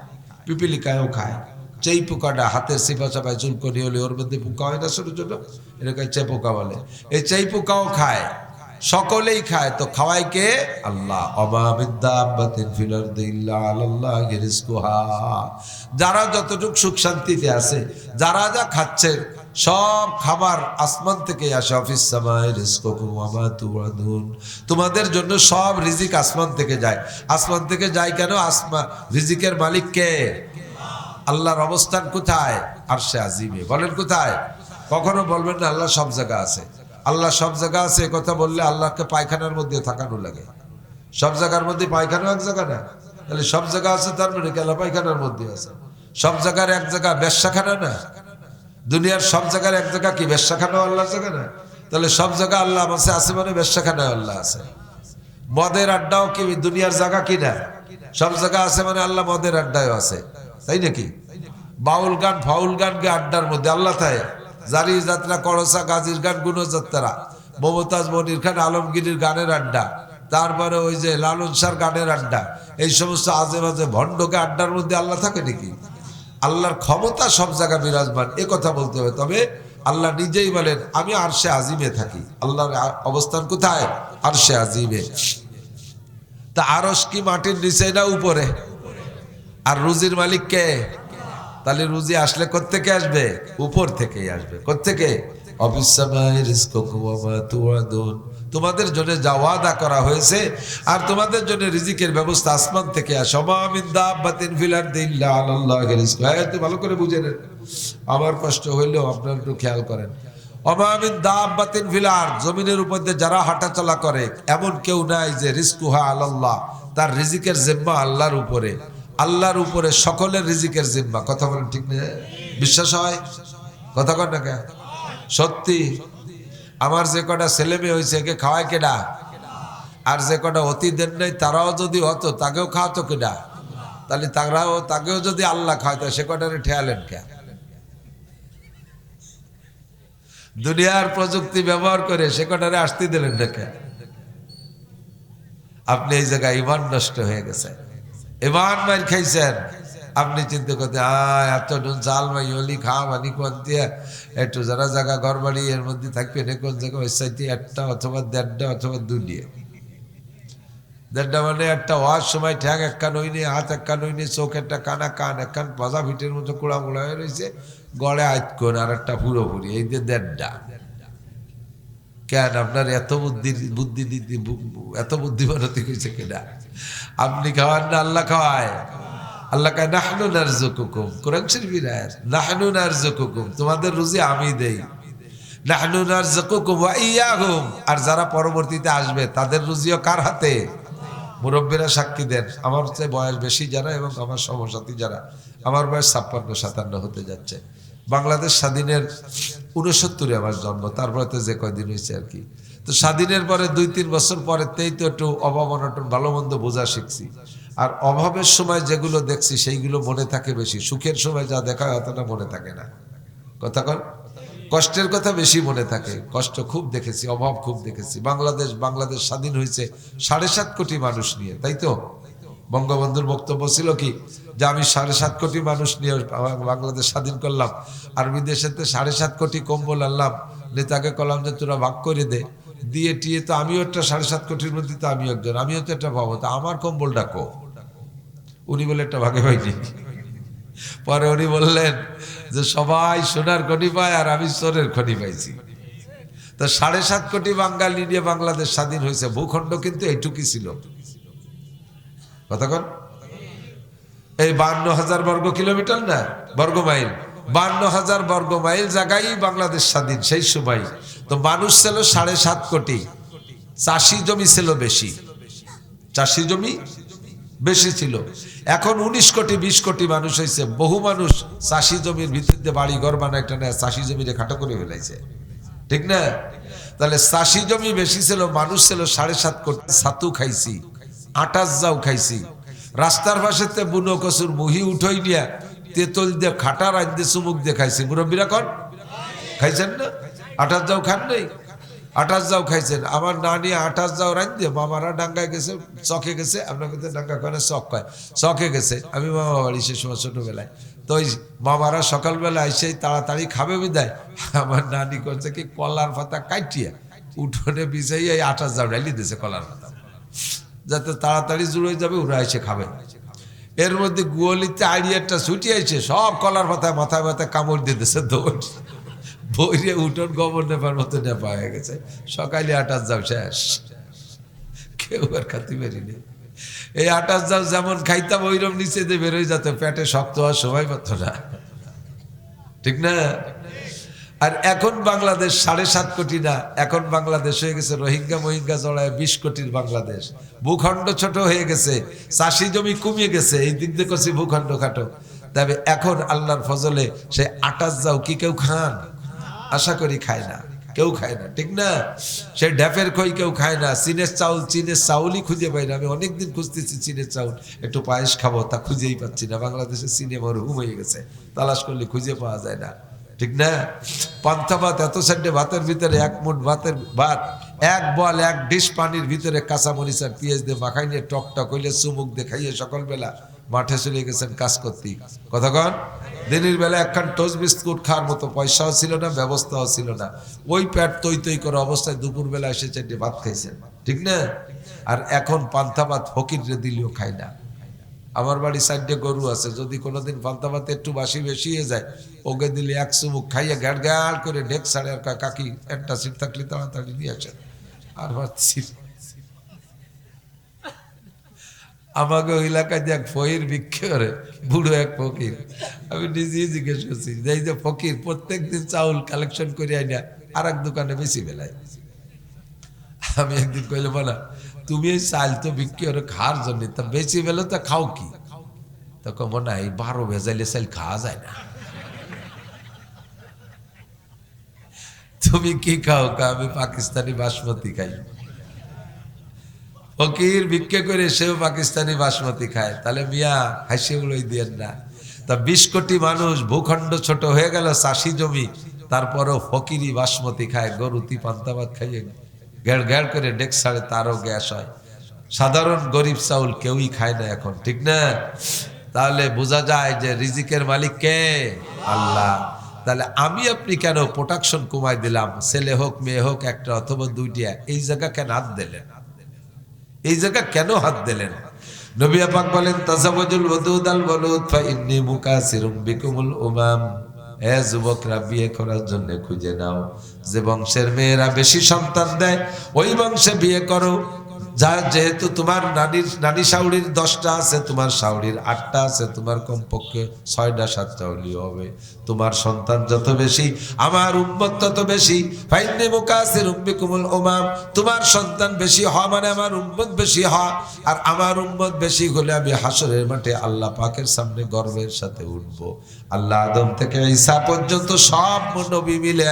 পিপিলিকায়ও খায়। চেই পোকাটা হাতের সিপা চাপায় চুলকনি হলে ওর মধ্যে পোকা হয় না ছোট ছোট, এটাকে চে পোকা বলে। এই চেই পোকাও খায়, সকলেই খায়। তো খাওয়াই কে? আল্লাহ। অমা মিন দাব্বাতিন ফিল আরদি ইল্লা আলাল্লাহি রিজকুহা। যারা যতটুকু সুখ শান্তিতে আছে, যারা যা খাচ্ছে সব খাবার আসমান থেকে আসে। অফিস সামাই রিজকুকুম ওয়া মা তুআদুন। তোমাদের জন্য সব রিজিক আসমান থেকে যায়। আসমান থেকে যায় কেন? আসমান রিজিকের মালিক কে? আল্লাহর অবস্থান কোথায়? আরশে আজিমে। বলেন কোথায়? কখনো বলবেন না আল্লাহ সব জায়গা আছে। আল্লাহ সব জায়গা আছে কথা বললে আল্লাহকে পায়খানার মধ্যে থাকানো লাগে। সব জায়গার মধ্যে পায়খানা এক জায়গা না, তাহলে সব জায়গা আছে তার মানে কেলা পায়খানার মধ্যে আছে। সব জায়গার এক জায়গা বেশ্যাখানা না? দুনিয়ার সব জায়গার এক জায়গা কি বেশ্যাখানা আল্লাহর জায়গা না? তাহলে সব জায়গা আল্লাহ আছে মানে বেশ্যাখানায় আল্লাহ আছে। মদের আড্ডাও কি দুনিয়ার জায়গা কি না? সব জায়গা আছে মানে আল্লাহ মদের আড্ডায় আছে, তাই নাকি? বাউল গান ফাউল গান গে আড্ডার মধ্যে আল্লাহ তাই। জারি যাত্রা, করসা, গাজীর গান, গুণযাত্রা, মমতাজ মনির খান আলমগীরের গানের আড্ডা, তারপরে ওই যে লালন শাহর গানের আড্ডা, এই সমস্ত আজে বাজে ভণ্ডকে আড্ডার মধ্যে আল্লাহ থাকে নাকি? আল্লাহর ক্ষমতা সব জায়গায় বিরাজমান, এ কথা বলতে হবে। তবে আল্লাহ নিজেই বলেন আমি আরশে আজিমে থাকি। আল্লাহর অবস্থান কোথায়? আরশে আজিমে। তা আরশ কি মাটির নিচে না উপরে? আর রুজির মালিক কে? তাহলে রুজি আসলে কোত্থেকে আসবে? উপর থেকেই আসবে। কোত্থেকে? তোমাদের জন্য যা ওয়াদা করা হয়েছে আর তোমাদের জন্য রিজিকের ব্যবস্থা আসমান থেকে আসে। ভালো করে বুঝে নেন, আমার কষ্ট হইলেও আপনারা একটু খেয়াল করেন। অমামিন দাব্বাতিন ফিল আরদ, জমিনের উপর দিয়ে যারা হাঁটাচলা করে এমন কেউ নাই যে রিজকুহা আলাল্লাহ, তার রিজিকের জিম্মা আল্লাহর উপরে। আল্লাহর উপরে সকলের রিজিকের জিম্মা। কথা বলেন ঠিক না? বিশ্বাস হয়? কথা কন না কে? সত্যি। আমার যে কটা ছেলে মেয়ে হয়েছে একে খাওয়ায় কেডা? আর যে কটা অতি দেন নাই তারাও যদি হতো তাকেও খাওয়াতো কেডা? তাহলে তাকেও যদি আল্লাহ খাওয়াতো সে কটারে ঠেয়ালেন কে? দুনিয়ার প্রযুক্তি ব্যবহার করে সে কটারে আসতে দিলেন না কে? আপনি এই জায়গায় ইমান নষ্ট হয়ে গেছে, ইমান মার খাইছেন। আপনি চিন্তা করতে এত চাল মাই হলি খাওয়া মানি কোন দিয়ে একটু যারা জায়গা ঘর বাড়ি এর মধ্যে থাকবেন কোন জায়গা ওই সাইডে একটা অথবা দেড়টা অথবা দুনিয়া। দেড়টা মানে একটা হওয়ার সময় ঠ্যাং একখান হইনি, হাত একখান হইনি, চোখ একটা কানা কান একখান পাজা ভিটের মতো কুড়া মুড়া হয়ে রয়েছে, গড়ে আইত কোন আর একটা পুরোপুরি, এই যে দেড়টা। কেন আপনার এত বুদ্ধি দিতে এত বুদ্ধিমানতি কইছে কেনা? আপনি খাওয়ান না আল্লাহ খাওয়ায়? আল্লাহ কয় নাহনু নারযুকুকুম, কোরআন শরীফের আয়াত, নাহনু নারযুকুকুম, তোমাদের রুজি আমি দেই। নাহনু নারযুকুকুম ওয়া ইয়াহুম, আর যারা পরবর্তীতে আসবে তাদের রুজিও কার হাতে? মুরব্বীরা সাক্ষী দেন, আমার চেয়ে বয়স বেশি যারা এবং আমার সমসাথী যারা, আমার বয়স 56-57 হতে যাচ্ছে। বাংলাদেশ স্বাধীনের 69-এ আমার জন্ম, তারপরে তো যে কয়দিন হয়েছে আর কি। তো স্বাধীনের পরে 2-3 বছর পরেতেই তো একটু অভাব অনটন ভালো মন্দ বোঝা শিখছি। আর অভাবের সময় যেগুলো দেখছি সেইগুলো মনে থাকে বেশি, সুখের সময় যা দেখা হয় অতটা মনে থাকে না। কথা কন, কষ্টের কথা বেশি মনে থাকে। কষ্ট খুব দেখেছি, অভাব খুব দেখেছি। বাংলাদেশ স্বাধীন হয়েছে 7.5 কোটি মানুষ নিয়ে, তাই তো? বঙ্গবন্ধুর বক্তব্য ছিল কি, যে আমি 7.5 কোটি মানুষ নিয়ে বাংলাদেশ স্বাধীন করলাম, আর বিদেশেতে 7.5 কোটি কম্বল আনলাম, নেতাকে কলাম যে তোরা ভাগ করে দে, দিয়ে টিয়ে তো আমিও একটা 7.5 কোটির মধ্যে তো আমিও একজন, আমিও তো একটা পাবো, তা আমার কম্বলটা কো? উনি বলে একটা ভাগে পাইনি। পরে উনি বললেন যে সবাই সোনার খনি পায় আর আমি সোনের খনি পাইছি। তো 7.5 কোটি বাঙালি নিয়ে বাংলাদেশ স্বাধীন হয়েছে। ভূখণ্ড কিন্তু এইটুকুই ছিল। কতক্ষণ? এই 52,000 বর্গ কিলোমিটার না, বর্গ মাইল, 52,000 বর্গ মাইল জায়গায় বাংলাদেশ স্বাধীন সেই সময়। তো মানুষ ছিল 7.5 কোটি, চাষি জমি ছিল বেশি, চাষি জমি বেশি ছিল। এখন 19 কোটি 20 কোটি মানুষ হয়েছে। বহু মানুষ চাষি জমির ভিত্তিতে বাড়ি ঘর বানায় একটা নেয়, চাষি জমিরে খাটো করে ফেলাইছে, ঠিক না? তাহলে চাষি জমি বেশি ছিল, মানুষ ছিল 7.5 কোটি। ছাতু খাইছি, আটাশ যাও খাইছি, রাস্তার পাশেতে বুনো কচুর মুহি উঠোই নিয়া তেতল দিয়ে খাটা রাজ দিয়ে চুমুক দিয়ে খাইছি। মুরব্বীরা কন, খাইছেন না? আটাশ যাও খান নাই? আটাশ যাও খাইছেন। আমার নানি আটাশ যাও রান দিয়ে মামারা ডাঙ্গায় গেছে, চকে গেছে, আপনাকে তো ডাঙ্গা কয় না, চক কয়, চকে গেছে। আমি মামা বাড়ি সে সময় ছোটবেলায়, তো ওই মামারা সকালবেলা এসে তাড়াতাড়ি খাবে বিদায়, আমার নানি করছে কি কলার পাতা কাটিয়া উঠোনে বিছাইয়া এই আটাশ যাও ডাইলি দিয়েছে কলার পাতা, যাতে তাড়াতাড়ি জুড়ে যাবে, ওরা এসে খাবে। এর মধ্যে গুয়ালিতে আইডিয়াটা ছুটিয়েছে, সব কলার পাতায় মাথায় মাথায় কামড় দিয়ে দিয়েছে, দৌড় বইরে উঠোন গোবর নেপার মতো নেপা হয়ে গেছে। সকালে আটাশ যাও শেষ, কেউ আর খাতে পারিনি। এই আটাশ যাও যেমন খাইতাম ওইরকম নিচে দিয়ে বেরোয় যেত, পেটে শক্ত হওয়ার সময় পাত না, ঠিক না? আর এখন বাংলাদেশ 7.5 কোটি না, এখন বাংলাদেশ হয়ে গেছে রোহিঙ্গা মহিঙ্গা জড়ায় 20 কোটির বাংলাদেশ। ভূখণ্ড ছোট হয়ে গেছে, চাষি জমি কমিয়ে গেছে, এই দিক দিয়ে করছি ভূখণ্ড খাটো। তবে এখন আল্লাহর ফজলে সে আটাশ যাও কি কেউ খান? আশা করি খায় না, কেউ খায় না, ঠিক না? সে ড্যাপের খই কেউ খায় না। চীনের চাউলই খুঁজে পাই না। আমি অনেকদিন খুঁজতেছি চীনের চাউল, একটু পায়েস খাবো, তা খুঁজেই পাচ্ছি না। বাংলাদেশে চীনে মরহুম হয়ে গেছে, তালাশ করলে খুঁজে পাওয়া যায় না, ঠিক না? পান্থা ভাত, এত সাইডে ভাতের ভিতরে এক মুঠ ভাত, এক বল এক ডিশ পানির ভিতরে কাঁচা মরিচ আর পেঁয়াজ দিয়ে মাখাই নিয়ে টক টক হইলে চুমুক দিয়ে খাইয়ে সকালবেলা মাঠে চলে গেছেন কাজ করতে। কতক্ষণ? দিনের বেলা একখান টোস্ট বিস্কুট খাওয়ার মতো পয়সাও ছিল না, ব্যবস্থাও ছিল না। ওই পেট তৈ তৈ করে অবস্থায় দুপুরবেলা এসে 4টে ভাত খাইছেন, ঠিক না? আর এখন পান্থা ভাত ফকিররে দিলেও খায় না। আমার বাড়ি 4টে গরু আছে, যদি কোনোদিন পান্তা ভাত একটু বাসি বেশি হয়ে যায়, ওকে দিলে এক চুমুক খাইয়া গ্যাড় গ্যাড় করে ঢেক ছাড়ে আর কাকি একটা সিট থাকলে তাড়াতাড়ি নিয়ে আসেন। আর ভাবছি আমাকে ওই এলাকায় যে এক ফকির ভিক্ষে করে, বুড়ো এক ফকির, আমি নিজেই জিজ্ঞেস করছি যে এই যে ফকির প্রত্যেক দিন চাউল কালেকশন করে আইনা আর এক দোকানে বেশি বেলায়। আমি একদিন কইলে বলা, তুমি এই চাল তো বিক্রি করে খাওয়ার জন্য, তা বেশি বেলে তো খাও কি? তখন মনে হয় 12 ভেজাইলে চাল খাওয়া যায় না। তুমি কি খাও? আমি পাকিস্তানি বাসমতি খাই। ফকির ভিক্ষে করে সেও পাকিস্তানি বাসমতি খায়, তাহলে মিয়া হাসি উড়াই দিয়েন না। তা 20 কোটি মানুষ, ভূখণ্ড ছোট হয়ে গেল, চাষি জমি, তারপরও ফকিরি বাসমতি খায়, গরুতি পান্তা ভাত খাইয়ে গ্যাড় গ্যাড় করে ডেক ছাড়ে, তারও গ্যাস হয়। সাধারণ গরিব চাউল কেউই খায় না এখন, ঠিক না? তাহলে বোঝা যায় যে রিজিকের মালিক কে? আল্লাহ। তাহলে আমি আপনি কেন প্রোটেকশন কমাই দিলাম? ছেলে হোক মেয়ে হোক, একটা অথবা দুইটা, এই জায়গা কেন হাত দিলেন? এই জায়গা কেন হাত দিলেন? নবী পাক বলেন, তাজাওয়াজুল ওয়াদুদ আল ওয়ালুদ ফা ইন্নী মুকাসিরুম বিকুমুল উমাম। এ যুবকরা বিয়ে করার জন্য খুঁজে নাও, যে বংশের মেয়েরা বেশি সন্তান দেয় ওই বংশে বিয়ে করো। যা যেহেতু তোমার নানি শাউড়ির 10টা আছে, তোমার শাউড়ির 8টা আছে, তোমার কমপক্ষে 6টা 7টা হলেও হবে। তোমার সন্তান যত বেশি আমার উম্মত তত বেশি। ফাইন্নি মুকাসিরুম বিকুমুল উমাম, তোমার সন্তান বেশি হওয়া মানে আমার উম্মত বেশি হওয়া। আর আমার উম্মত বেশি হলে আমি হাসরের মাঠে আল্লাহ পাকের সামনে গর্বের সাথে উঠব। আল্লাহ আদম থেকে ঈসা পর্যন্ত সব নবী মিলে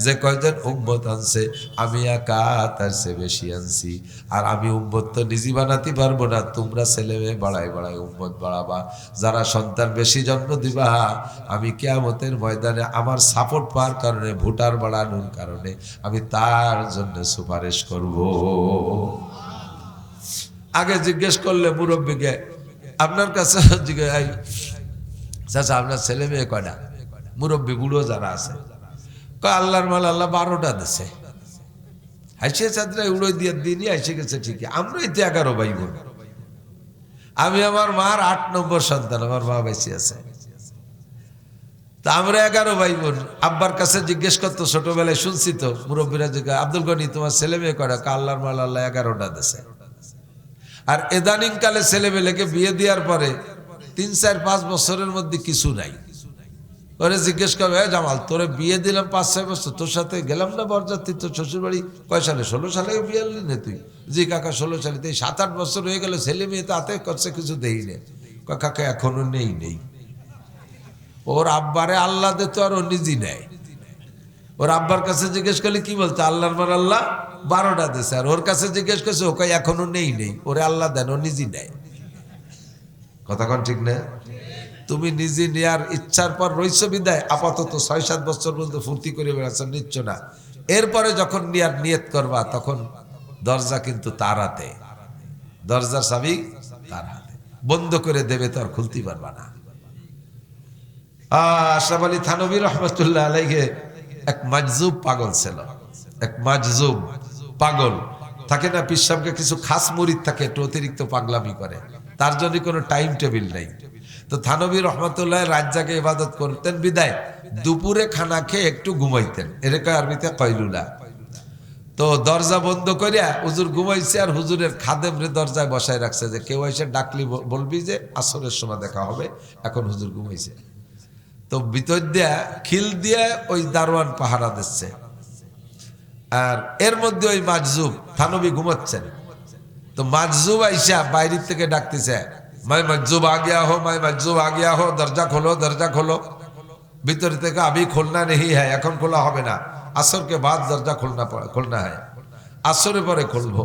যে কয়জন উম্মত আনছে, আমি একা তার চেয়ে বেশি আনছি। আর আমি উম্মত তো নিজে বানাতে পারবো না, তোমরা ছেলে মেয়ে বাড়াই বাড়াই উম্মত বাড়াবা। যারা সন্তান বেশি জন্ম দিবা, আমি কিয়ামতের ময়দানে আমার সাপোর্ট পাওয়ার কারণে, ভোটার বাড়ানোর কারণে আমি তার জন্য সুপারিশ করব। আগে জিজ্ঞেস করলে মুরব্বীকে, আপনার কাছে জিজ্ঞাসা, চাচা আপনার ছেলে মেয়ে কয়টা? মুরব্বী বুড়ো যারা আছে আল্লাহর মাল আল্লাহ 12টা দিছে। হাসিয়ে চাঁদরা উড়ো দিয়ে দিনই এসে গেছে ঠিকই। আমরাই তো 11 ভাই বোন। আমি আমার মার 8 নম্বর সন্তান, আমার মা বেঁচে আছে। তা আমরা 11 ভাই বোন। আব্বার কাছে জিজ্ঞেস করতো ছোটবেলায়, শুনছি তো মুরব্বীরা জিজ্ঞাসা, আব্দুল গনি তোমার ছেলে মেয়ে কয়টা? আল্লাহর মাল আল্লাহ 11টা দিছে। আর এদানিং কালে ছেলেমেয়েকে বিয়ে দেওয়ার পরে 3, 4, 5 বছরের মধ্যে কিছু নাই। ওরে জিজ্ঞেস করবে, জামাল তোরে বিয়ে দিলাম 5, 6 বছর, তোর সাথে গেলাম না বরযাত্রী তোর শ্বশুর বাড়ি? কয় সালে? 16 সালে বিয়ে আনলি না তুই? জি কাকা 16 সালে। তো 7-8 বছর হয়ে গেল, ছেলে মেয়ে তো হাতে করছে, কিছু দেই নে। কাকা এখনো নেই। ওর আব্বারে আল্লাহ দে তো আর ও নিজে নেয়। ওর আব্বার কাছে জিজ্ঞেস করলে কি বলতো? আল্লাহর মার আল্লাহ 12টা দিছে। আর ওর কাছে জিজ্ঞেস করছে, ও কয় এখনো নেই। ওরে আল্লাহ দেন, ও নিজে নেয়। কথা কোন ঠিক না? তুমি নিজে নেয়ার ইচ্ছার পর রইছ বিদায়, আপাতত 6-7 বছর পর্যন্ত ফুর্তি করে বেড়াচ্ছ, নিচ্ছ না। এরপরে যখন নেয়ার নিয়ত করবা, তখন দরজা কিন্তু তার হাতে, দরজার চাবি তার হাতে। বন্ধ করে দেবে তো আর খুলতে পারবা না। আশরাফ আলী থানভী রহমতুল্লাহ আলাইহি এক মাজজুব পাগল ছিল। এক মাজজুব পাগল থাকে না, পীর সাহেবকে কিছু খাস মুরিদ থাকে, একটু অতিরিক্ত পাগলামি করে, তার জন্য কোনো টাইম টেবিল নাই। তো থানভী রহমতুল্লাহ রাত জাগে ইবাদত করতেন বিদায় দুপুরে খানা খেয়ে একটু ঘুমাইতেন, এরকম আরবিতে কয়লুলা। তো দরজা বন্ধ করিয়া হুজুর ঘুমাইছে, আর হুজুরের খাদেমরে দরজায় বসায় রাখছে যে কেউ এসে ডাকলি বলবি যে আসরের সময় দেখা হবে, এখন হুজুর ঘুমাইছে। তো ভিতর দিয়া খিল দিয়ে ওই দারোয়ান পাহারা দিচ্ছে, আর এর মধ্যে ওই মাজজুব থানভী ঘুমাচ্ছেন। তো মাজজুব আইসা বাইরের থেকে ডাকতেছে, मैं मज्जूब आ गया हो, मैं मज्जूब आ गया हो, दरजा खोलो, दरजा खोलो। भीतर থেকে अभी खोलना नहीं है, এখন খোলা হবে না, আসর के बाद दरजा खोलना है, আসরের পরে খুলবো।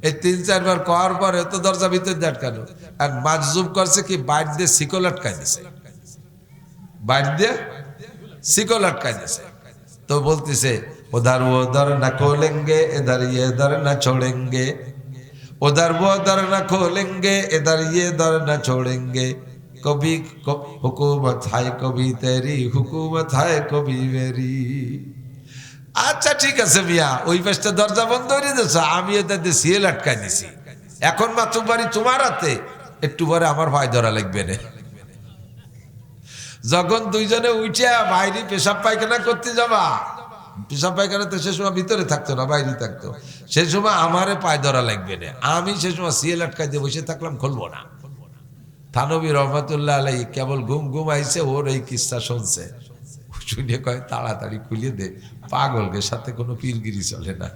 এই 3-4 বার করার পরে তো দরজা ভিতর দিয়ে আটকানো। আর মাজজুব করছে কি, বাইরে দিয়ে শিকল আটকাই দিছে, বাইরে দিয়ে শিকল আটকাই দিছে। তো বলতেছে, उधर वो दर न खोलेंगे, इधर ये दर न छोड़ेंगे, उधर वो दर न खोलेंगे, इधर ये दर न छोड़ेंगे, कभी हुकूमत है कभी तेरी, हुकूमत है कभी मेरी। আচ্ছা ঠিক আছে মিয়া, ওই পাশটা দরজা বন্ধ করে দিয়েছ, আমি এটাতে সিএল আটকাই দিছি, এখন মাতুম বাড়ি তোমার হাতে, একটু পরে আমার ভাই ধরা লাগবে না। যখন দুইজনে উঠে বাইরে পেশাব পায়খানা করতে যাবা, পেশাব পায়খানা তো সে সময় ভিতরে থাকতো না, বাইরে থাকতো, সে সময় আমারে পায় ধরা লাগবে না, আমি সে সময় সিএল আটকাই দিয়ে বসে থাকলাম, খুলবো না। থানভী রহমতুল্লাহ আলাইহি কেবল ঘুম আইছে, ওর এই কিস্সা শুনছে, শুনে কয় তাড়াতাড়ি খুলিয়ে দে, পাগলকে সাথে কোনো পীরগিরি চলে না।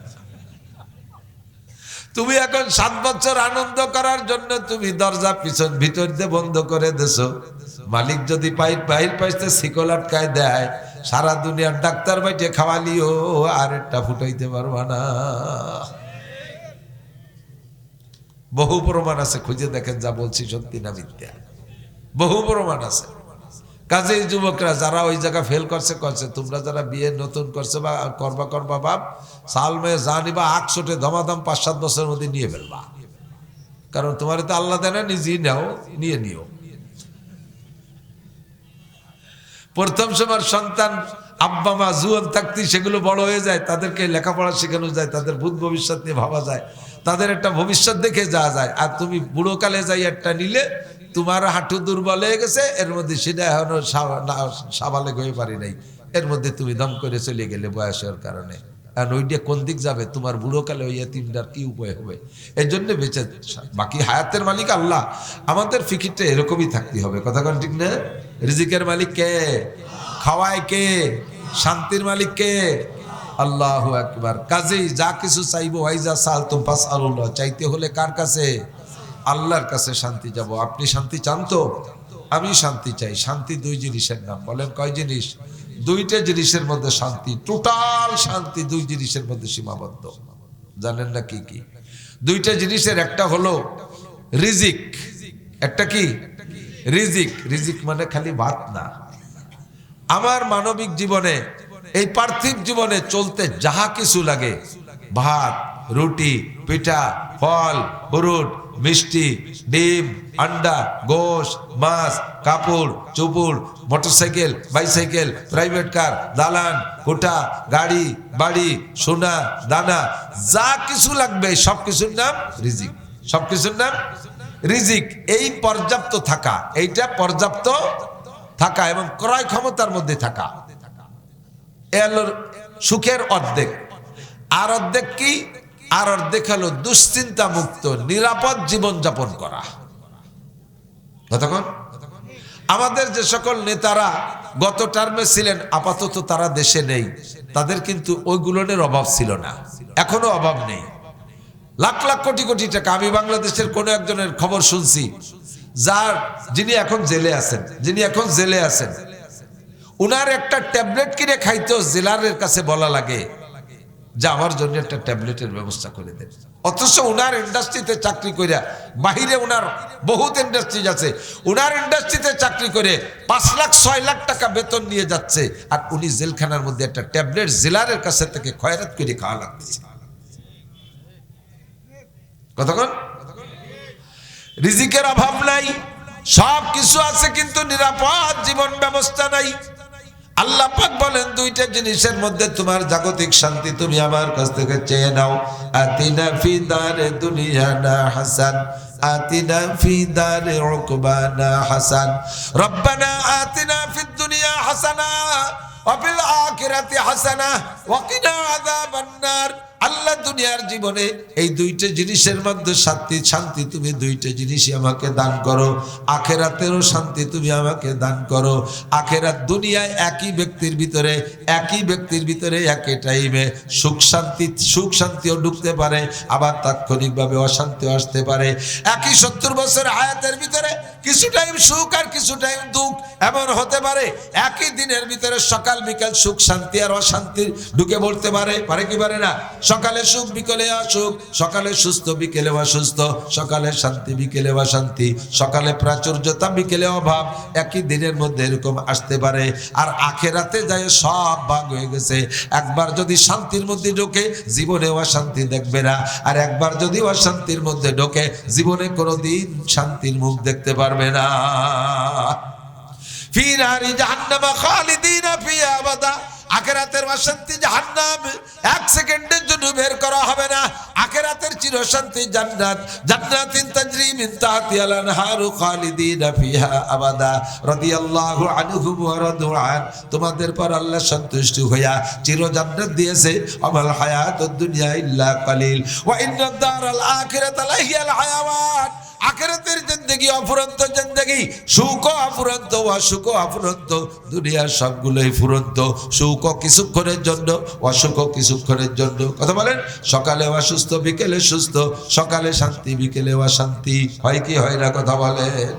তুমি এখন 7 বছর আনন্দ করার জন্য তুমি দরজা পিছন ভিতর দিয়ে বন্ধ করে দেছো, মালিক যদি বাহির পাইতে শিকল আটকায় দেয়, সারা দুনিয়ার ডাক্তার বাইটে খাওয়ালিও আর একটা ফুটাইতে পারবা না। বহু প্রমাণ আছে, খুঁজে দেখেন, যা বলছি সত্যি না মিথ্যা, বহু প্রমাণ আছে। কাজেই যুবকরা যারা ওই জায়গা ফেল করছে, তোমরা যারা বিয়ে নতুন করছে বা করবা বাপ, সাল মেয়ে যা নিবা 800 ধমাধম 5-7 বছরের মধ্যে নিয়ে ফেলবা, কারণ তোমার তো আল্লাহ দেয় না, নিজেই নাও, নিও। প্রথম সময় সন্তান আব্বা মা জুয়ান থাকতে সেগুলো বড় হয়ে যায়, তাদেরকে লেখাপড়া শেখানো যায়, তাদের ভূত ভবিষ্যৎ নিয়ে ভাবা যায়, তাদের একটা ভবিষ্যৎ দেখে যাওয়া যায়। আর তুমি বুড়োকালে যাই একটা নিলে, তোমার হাঁটু দুর্বল হয়ে গেছে, এর মধ্যে সেটা এখনো সাবালেগ হয়ে পারি নাই, এর মধ্যে তুমি দম করে চলে গেলে বয়সের কারণে। আর ওইটা কোন দিক যাবে? তোমার বুড়োকালে ওই এতিমটার কি উপায় হবে? এই জন্য বেঁচে, বাকি হায়াতের মালিক আল্লাহ। আমাদের ফিকিরটা এরকমই থাকতে হবে, কথা কোন ঠিক না? রিজিকের মালিক কে? খাওয়ায় কে? শান্তির মালিক কে? আল্লাহু আকবার। কাজেই যা কিছু চাইবো, ওয়াইজা সালতুম ফাসআলুল্লাহ, চাইতে হলে কার কাছে? আল্লাহর কাছে শান্তি যাব। আপনি শান্তি চান তো? আমি শান্তি চাই। শান্তি দুই জিনিসের নাম, বলেন কয় জিনিস? দুইটা জিনিসের মধ্যে শান্তি, টোটাল শান্তি দুই জিনিসের মধ্যে সীমাবদ্ধ। জানেন না কি কি? দুইটা জিনিসের একটা হলো রিজিক। একটা কি? রিজিক। রিজিক মানে খালি ভাত না। আমার মানবিক জীবনে, এই পার্থিব জীবনে চলতে যাহা কিছু লাগে, ভাত, রুটি, পিঠা, ফল, ফ্রুট, মিষ্টি, ডিম, আন্ডা, গোশ, মাছ, কাপড় চোপড়, মোটরসাইকেল, বাইসাইকেল, প্রাইভেট কার, দালান, কোঠা, গাড়ি, বাড়ি, সোনা, দানা, যা কিছু লাগবে সব কিছুর নাম রিজিক। সব কিছুর নাম রিজিক। এই পর্যাপ্ত থাকা, এইটা পর্যাপ্ত থাকা এবং ক্রয় ক্ষমতার মধ্যে থাকা, এর সুখের অর্ধেক। আর অর্ধেক কি? আর অর্ধেক হলো দুশ্চিন্তা মুক্ত নিরাপদ জীবন যাপন করা। কতক্ষণ? আমাদের যে সকল নেতারা গত টার্মে ছিলেন, আপাতত তারা দেশে নেই, তাদের কিন্তু ওইগুলোর অভাব ছিল না, এখনো অভাব নেই। লাখ লাখ কোটি কোটি টাকা। আমি বাংলাদেশের কোন একজনের খবর শুনছি, যিনি এখন জেলে আছেন, উনার একটা ট্যাবলেট কিনে খাইতেও জেলারের কাছে বলা লাগে যে আমার জন্য একটা ট্যাবলেটের ব্যবস্থা করে দেন। অথচ উনার ইন্ডাস্ট্রিতে চাকরি করে, বাহিরে উনার বহুত ইন্ডাস্ট্রিজ আছে, উনার ইন্ডাস্ট্রিতে চাকরি করে 5 লাখ 6 লাখ টাকা বেতন নিয়ে যাচ্ছে, আর উনি জেলখানার মধ্যে একটা ট্যাবলেট জেলারের কাছে থেকে খয়রাত করে খাওয়া লাগতেছে। কতক্ষণ? রিজিকের অভাব নাই, সব কিছু আছে, কিন্তু নিরাপদ জীবন ব্যবস্থা নাই। আল্লাহ পাক বলেন দুইটা জিনিসের মধ্যে তোমার জাগতিক শান্তি তুমি আমার কাছ থেকে চেয়ে নাও। আতিনা ফি দারে দুনিয়ানা হাসান, আতিনা ফি দারে উকবানা হাসান, রব্বানা আতিনা ফিদ দুনিয়া হাসানা ওয়া ফিল আখিরাতি হাসানা ওয়া কিনা আযাবান নার। আল্লাহ দুনিয়ার জীবনে এই দুইটা জিনিসের মধ্যে শান্তি তুমি দুইটা জিনিসই আমাকে দান করো, আখেরাতেরও শান্তি তুমি আমাকে দান করো। আখেরাত দুনিয়ায় একই ব্যক্তির ভিতরে একই টাইমে সুখ শান্তিও ঢুকতে পারে, আবার তাৎক্ষণিকভাবে অশান্তিও আসতে পারে। একই 70 বছর হায়াতের ভিতরে কিছু টাইম সুখ আর কিছু টাইম দুঃখ এমন হতে পারে। একই দিনের ভিতরে সকাল বিকাল সুখ শান্তি আর অশান্তি ঢুকে পড়তে পারে কি পারে না? সকালে সুখ বিকেলে অসুখ, সকালে সুস্থ বিকেলে অসুস্থ, সকালে শান্তি বিকেলে অশান্তি, সকালে প্রাচুর্যতা বিকেলে অভাব, একই দিনের মধ্যে এরকম আসতে পারে। আর আখেরাতে যায় সব ভাগ হয়ে গেছে। একবার যদি শান্তির মধ্যে ঢোকে জীবনে অশান্তি দেখবে না, আর একবার যদি অশান্তির মধ্যে ঢোকে জীবনে কোনোদিন শান্তির মুখ দেখতে পারবে না। ফি নারি জাহান্নাম খালিদিনা ফিহা আবাদা। আখেরাতের অশান্তি জাহান্নাম, 1 সেকেন্ডের জন্য বের করা হবে না। আখেরাতের চিরশান্তি জান্নাত, জান্নাতিন তাজরি মিন তাহতিহাল আনহারু খালিদিনা ফিহা আবাদা রাদিয়াল্লাহু আনহুম ওয়া রাদু আন। তোমাদের পর আল্লাহ সন্তুষ্ট হইয়া চির জান্নাত দিয়েছে। আমাল হায়াতুদ দুনিয়া ইল্লা কালিল ওয়া ইন্নাদ দারাল আখিরাতা লাহিয়াল হায়াওয়ান। আখিরাতের জিন্দেগি অফুরন্ত জিন্দেগি, সুখ অফুরন্ত, অসুখ অফুরন্ত, দুনিয়ার সবগুলোই ফুরন্ত। সুখ কিছুক্ষণের জন্য, অসুখ কিছুক্ষণের জন্য। কথা বলেন, সকালে অসুস্থ বিকেলে সুস্থ, সকালে শান্তি বিকেলে অশান্তি, হয় কি হয় না? কথা বলেন।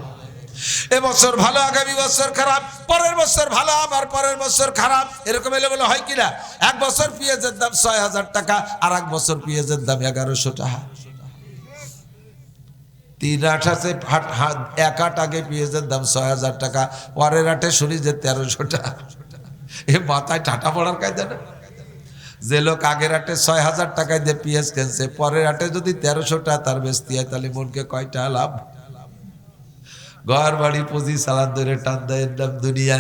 এবছর ভালো আগামী বছর খারাপ, পরের বছর ভালো আবার পরের বছর খারাপ, এরকম এলোমেলো হয় কিনা? এক বছর পেঁয়াজের দাম 6000 টাকা, আর এক বছর পেঁয়াজের দাম 1100 টাকা। 3 আট আছে, এক আট আগে পেঁয়াজের দাম 6000 টাকা, পরের আটে শুনি যে 1300 টাকা। এ মাথায় টাটা পড়ার কায়দা না? যে লোক আগের আটে 6000 টাকায় দিয়ে পেঁয়াজ কিনছে, পরের আটে যদি 1300 টাকা তার বেচতে হয়, তাহলে মনকে কয়টা লাভ? ঘর বাড়ি পুঁজি সালাদ ধরে টান দেয় নাম দুনিয়া।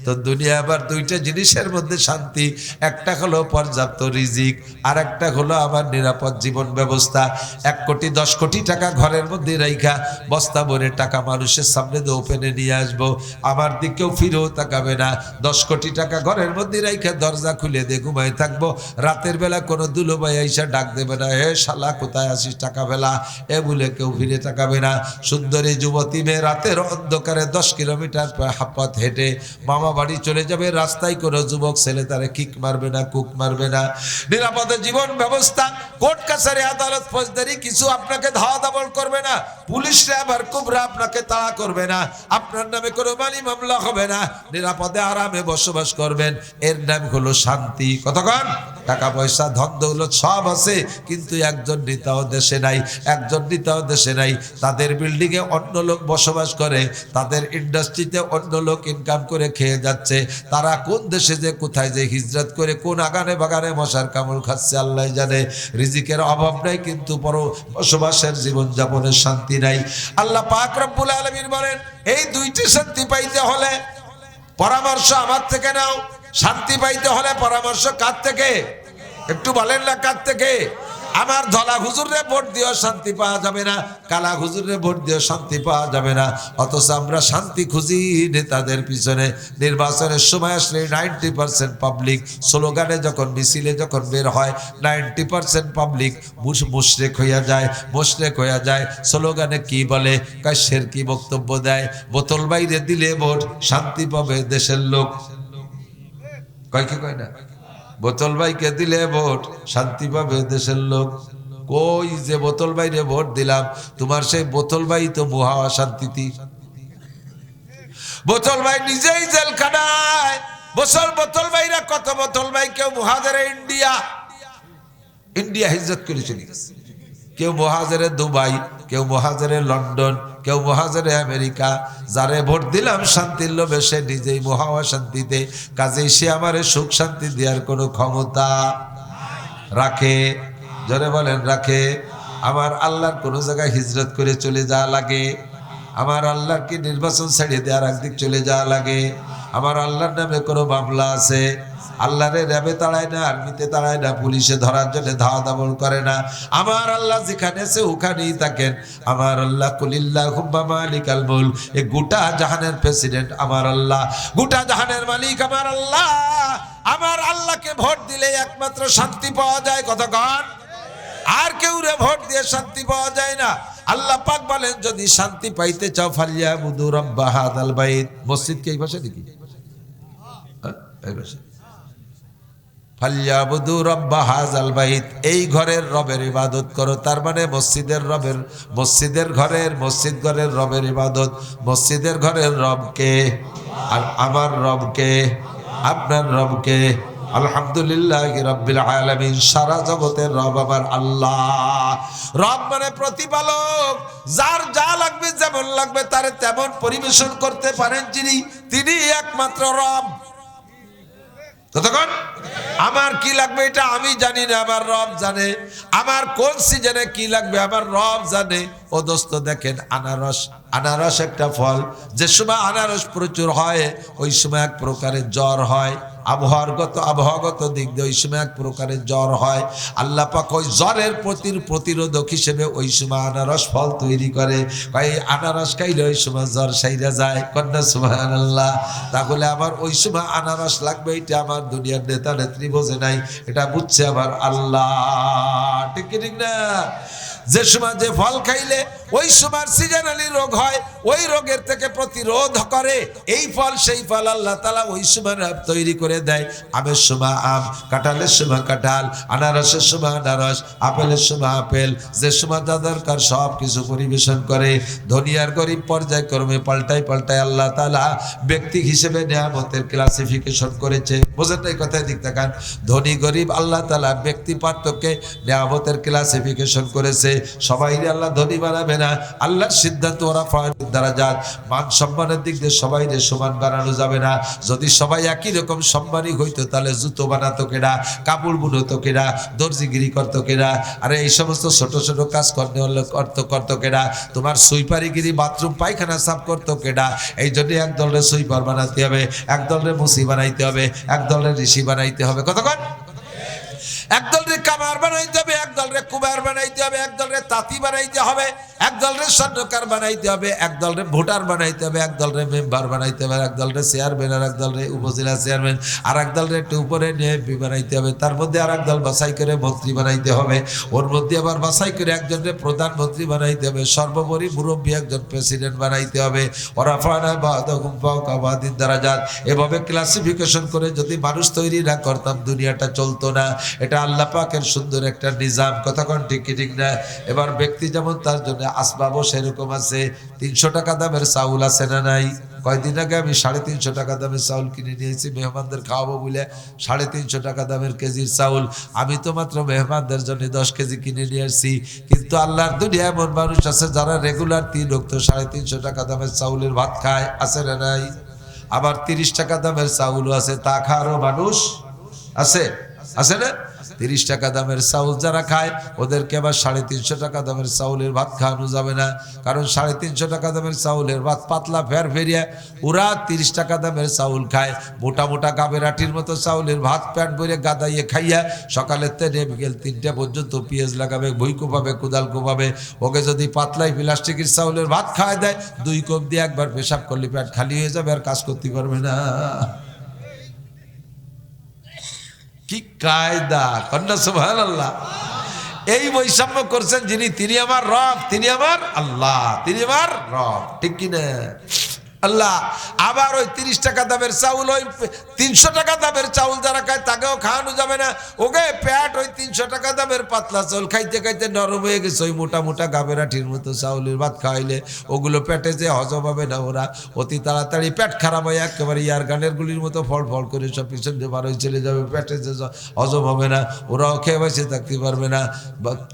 তো দুনিয়া আবার দুইটা জিনিসের মধ্যে শান্তি, একটা হলো পর্যাপ্ত রিজিক, আর একটা হলো আমার নিরাপদ জীবন ব্যবস্থা। 1 কোটি 10 কোটি টাকা ঘরের মধ্যে রাইখা বস্তা ভরে টাকা মানুষের সামনে দিয়ে ওপেনে নিয়ে আসবো, আমার দিকেও ফিরেও তাকাবে না। 10 কোটি টাকা ঘরের মধ্যে রাইখা দরজা খুলে দিয়ে ঘুমায় থাকবো, রাতের বেলা কোনো দুলোভাই আইসা ডাক দেবে না, হে শালা কোথায় আসিস টাকা বেলা, এ বলে কেউ ফিরে তাকাবে না। সুন্দরী যুবতী মেয়ে রাতের অন্ধকারে 10 কিলোমিটার পথ হেঁটে মামা বাড়ি চলে যাবে, রাস্তায় কোনো যুবক ছেলে তারে কিক মারবে না, কুক মারবে না। নিরাপদে জীবন ব্যবস্থা, কোর্ট কাছারি আদালত ফৌজদারি কিছু আপনাকে ধাওয়া দাবল করবে না, পুলিশরা আবার কুবরা আপনাকে তাড়া করবে না, আপনার নামে কোনো মানি মামলা হবে না, নিরাপদে আরামে বসবাস করবেন। এর নাম হলো শান্তি। কতক্ষণ টাকা পয়সা ধন দৌলত সব আছে, কিন্তু একজন নেতাও দেশে নাই, একজন নেতাও দেশে নাই। তাদের বিল্ডিং এ অন্য লোক বসবাস করে, তাদের ইন্ডাস্ট্রিতে অন্য লোক ইনকাম করে খেয়ে যাচ্ছে। তারা কোন দেশে যে কোথায় যে হিজরত করে কোন আগানে বাগানে মশার কামড় খাচ্ছে আল্লাহ জানে। রিজিকের অভাব নাই, কিন্তু বসবাসের জীবন যাপনের শান্তি নাই। আল্লাহ পাক রব্বুল আলামিন বলেন, এই দুইটি শান্তি পাইতে হলে পরামর্শ আমার থেকে নাও। শান্তি পাইতে হলে পরামর্শ কার থেকে? একটু বলেন না কার থেকে? আমার ধলা হুজুরে ভোট দিয়েও শান্তি পাওয়া যাবে না, কালা হুজুরে ভোট দিয়েও শান্তি পাওয়া যাবে না। অথচ আমরা শান্তি খুঁজি নেতাদের পিছনে। নির্বাচনের সময় আসলে 90% পাবলিক স্লোগানে যখন মিছিলে যখন বের হয় 90% পাবলিক মুশরিক হইয়া যায়, মুশরিক হইয়া যায়। স্লোগানে কি বলে, কাশের কি বক্তব্য দেয়, বোতল বাইরে দিলে ভোট শান্তি পাবে দেশের লোক। কয় কি কয় না, বোতল ভাইকে দিলে ভোট শান্তি পাবে দেশের লোক। কই যে বোতল বাইরে ভোট দিলাম, তোমার সেই বোতল ভাই তো মহা শান্তিতে। বোতল ভাই নিজেই জেলখানায়, বোতল ভাইরা কত বোতল ভাই, কেউ মহাজেরে ইন্ডিয়া হিজরত করে চলে গেছে, কেউ মহাজেরে দুবাই, কেউ মহাজেরে লন্ডন, কেউ মহাজেরে আমেরিকা। যারে ভোট দিলাম শান্তির লোভে সে নিজেই মহা শান্তিতে, কাজেই সে আমারে সুখ শান্তি দেওয়ার কোনো ক্ষমতা রাখে? জোরে বলেন রাখে? আমার আল্লাহর কোনো জায়গায় হিজরত করে চলে যাওয়া লাগে? আমার আল্লাহর কি নির্বাচন ছাড়িয়ে দেওয়ার একদিক চলে যাওয়া লাগে? আমার আল্লাহর নামে কোনো মামলা আছে? আল্লাহরে র্যাবে তাড়ায় না, আর্মিতে তাড়ায় না, পুলিশে ধরার জন্য ধাওয়া দাবল করে না। আমার আল্লাহ যেখানে আছে ওখানেই থাকেন। আমার আল্লাহ কুলিল্লাহুম্মা মালিকাল মুলক, এই গোটা জাহানের প্রেসিডেন্ট আমার আল্লাহ, গোটা জাহানের মালিক আমার আল্লাহ। আমার আল্লাহকে ভোট দিলে একমাত্র শান্তি পাওয়া যায়। কতক্ষণ? আর কেউ রে ভোট দিয়ে শান্তি পাওয়া যায় না। আল্লাহ পাক বলেন, যদি শান্তি পাইতে চাও ফালিয়াবুদু রাব্বা হাযাল বাইত। মসজিদ কি এই ভাষা নাকি? এই ভাষা। ফালিয়াবুদু রাব্বা হাযাল বাইত, এই ঘরের রবের ইবাদত করো। তার মানে মসজিদের রবের, মসজিদের ঘরের, মসজিদ ঘরের রবের ইবাদত। মসজিদের ঘরের রবকে, আর আমার রবকে, আপনার রবকে। আলহামদুলিল্লাহ রাব্বিল আলামিন, সারা জগতের রব আমার আল্লাহ। রব মানে প্রতিপালক, যার যা লাগবে যেমন লাগবে তারে তেমন পরিবেশন করতে পারেন যিনি, তিনি একমাত্র রব। ততক্ষণ আমার কি লাগবে এটা আমি জানি না, আমার রব জানে। আমার কোন সিজনে কি লাগবে আমার রব জানে। ও দোস্ত দেখেন, আনারস, আনারস একটা ফল, যে সময় আনারস প্রচুর হয় ওই সময় এক প্রকারের জ্বর হয়। আবহাওয়াগত দিক দিয়ে ওই সময় এক প্রকারের জ্বর হয়। আল্লাহ পাক ওই জ্বরের প্রতিরোধক হিসেবে ওই সময় আনারস ফল তৈরি করে। এই আনারস খাইলে ওই সময় জ্বর সাইরা যায়। কন্যা সুবহানাল্লাহ। তাহলে আমার ওই সময় আনারস লাগবে, এটা আমার দুনিয়ার নেতা নেত্রী বোঝে নাই, এটা বুঝছে আমার আল্লাহ। ঠিক ঠিক না? যে সময় যে ফল খাইলে ওই সময় সিজনালি রোগ হয়, ওই রোগের থেকে প্রতিরোধ করে এই ফল, সেই ফল আল্লাহ তাআলা ওই সময় তৈরি করে দেয়। আমের সময় আম, কাঁঠালের সময় কাঁঠাল, আনারসের সময় আনারস, আপেলের সময় আপেল। যে সময় যা দরকার সব কিছু পরিবেশন করে। ধনী আর গরিব পর্যায়ক্রমে পাল্টায় পাল্টায় আল্লাহ তাআলা ব্যক্তি হিসেবে নিয়ামতের ক্লাসিফিকেশন করেছে। বোঝেন এই কথায় দিক তাকান। ধনী গরিব আল্লাহ তাআলা ব্যক্তি পার্থক্যে নিয়ামতের ক্লাসিফিকেশন করেছে। সবাই আল্লাহ ধনী বানাবে না। আল্লাহর সিদ্ধান্ত ওরা দারাজাত, মান সম্মানের দিক দিয়ে সবাই সমান বানানো যাবে না। যদি সবাই একই রকম সম্মানী হইতো তাহলে জুতো বানাতো কেনা, কাপড় বুনতো কেনা, দর্জিগিরি করতো কেনা, আরে এই সমস্ত ছোট ছোট কাজ করতো কেনা, তোমার সুইপারিগিরি বাথরুম পায়খানা সাফ করতো কেনা। এই জন্য এক দলের সুইপার বানাতে হবে, এক দলের মুসি বানাইতে হবে, এক দলের ঋষি বানাইতে হবে। কতক্ষণ একদল রে কামার বানাইতে হবে, একদল রে কুমার বানাইতে হবে, একদল রে তাঁতি বানাইতে হবে, একদল রে স্বর্ণকার বানাইতে হবে, একদল রে ভোটার বানাইতে হবে, একদল রে মেম্বার বানাইতে হবে, একদল রে চেয়ারম্যান, আর একদল রে উপজেলা চেয়ারম্যান, আর একদল রে একটু উপরে এমপি বানাইতে হবে। তার মধ্যে আর একদল বাছাই করে মন্ত্রী বানাইতে হবে, ওর মধ্যে আবার বাছাই করে একজন রে প্রধানমন্ত্রী বানাইতে হবে, সর্বোপরি মুরব্বী একজন প্রেসিডেন্ট বানাইতে হবে। ওরা ফানা বাদাহুম ফাওকা বাদিন দারাজাত, এভাবে ক্লাসিফিকেশন করে যদি মানুষ তৈরি না করতাম দুনিয়াটা চলতো না। এটা আল্লাহ পাকের সুন্দর একটা নিজাম। কথা কোন ঠিক কি ঠিক না? এবার ব্যক্তি যেমন তার জন্য আসবাবও সেরকম আছে। 300 টাকা দামের চাউল আছে না নাই? কয়দিন আগে আমি 350 টাকা দামের চাউল কিনে নিয়েছি মেহমানদের খাওয়াবো বলে। 350 টাকা দামের কেজির চাউল আমি তো মাত্র মেহমানদের জন্য 10 কেজি কিনে নিয়ে আসছি। কিন্তু আল্লাহর দুনিয়া এমন মানুষ আছে যারা রেগুলার 3 ওয়াক্ত 350 টাকা দামের চাউলের ভাত খায়, আছে না নাই? আবার 30 টাকা দামের চাউলও আছে, তা খাওয়ারও মানুষ আছে, আছে না? 30 টাকা দামের চাউল যারা খায় ওদেরকে আবার 350 টাকা দামের চাউলের ভাত খাওয়ানো যাবে না। কারণ 350 টাকা দামের চাউলের ভাত পাতলা ফেরিয়া, ওরা 30 টাকা দামের চাউল খায়, মোটা মোটা গাবের আটির মতো চাউলের ভাত প্যাট ভরে গাদাইয়ে খাইয়া সকালের থেকে বিকেল 3টা পর্যন্ত পেঁয়াজ লাগাবে, বই কোপাবে, কোদাল কোপাবে। ওকে যদি পাতলাই প্লাস্টিকের চাউলের ভাত খাওয়ায় দেয়, 2 কোপ দিয়ে একবার পেশাব করলে পেট খালি হয়ে যাবে, আর কাজ করতে পারবে না। কি কায়দা, কন্যা সুবহানাল্লাহ। এই বৈষম্য করছেন যিনি, তিনি আমার রব, তিনি আমার আল্লাহ, তিনি আমার রব, ঠিক কিনা? আল্লাহ আবার ওই 30 টাকা দামের চাউল, ওই 300 টাকা দামের চাউল যারা খায় তাকেও খাওয়ানো যাবে না। ওকে প্যাট ওই 300 টাকা দামের পাতলা চাউল খাইতে খাইতে নরম হয়ে গেছে। ওই মোটা মোটা গাবের আঠির মতো চাউলের ভাত খাওয়াইলে ওগুলো পেটে যে হজম হবে না, ওরা অতি তাড়াতাড়ি পেট খারাপ হয়ে একেবারে ইয়ার গানের গুলির মতো ফল ফল করে সব পিছন দিয়ে বার হয়ে চলে যাবে, পেটে যে হজম হবে না, ওরাও খেয়ে বসে থাকতে পারবে না।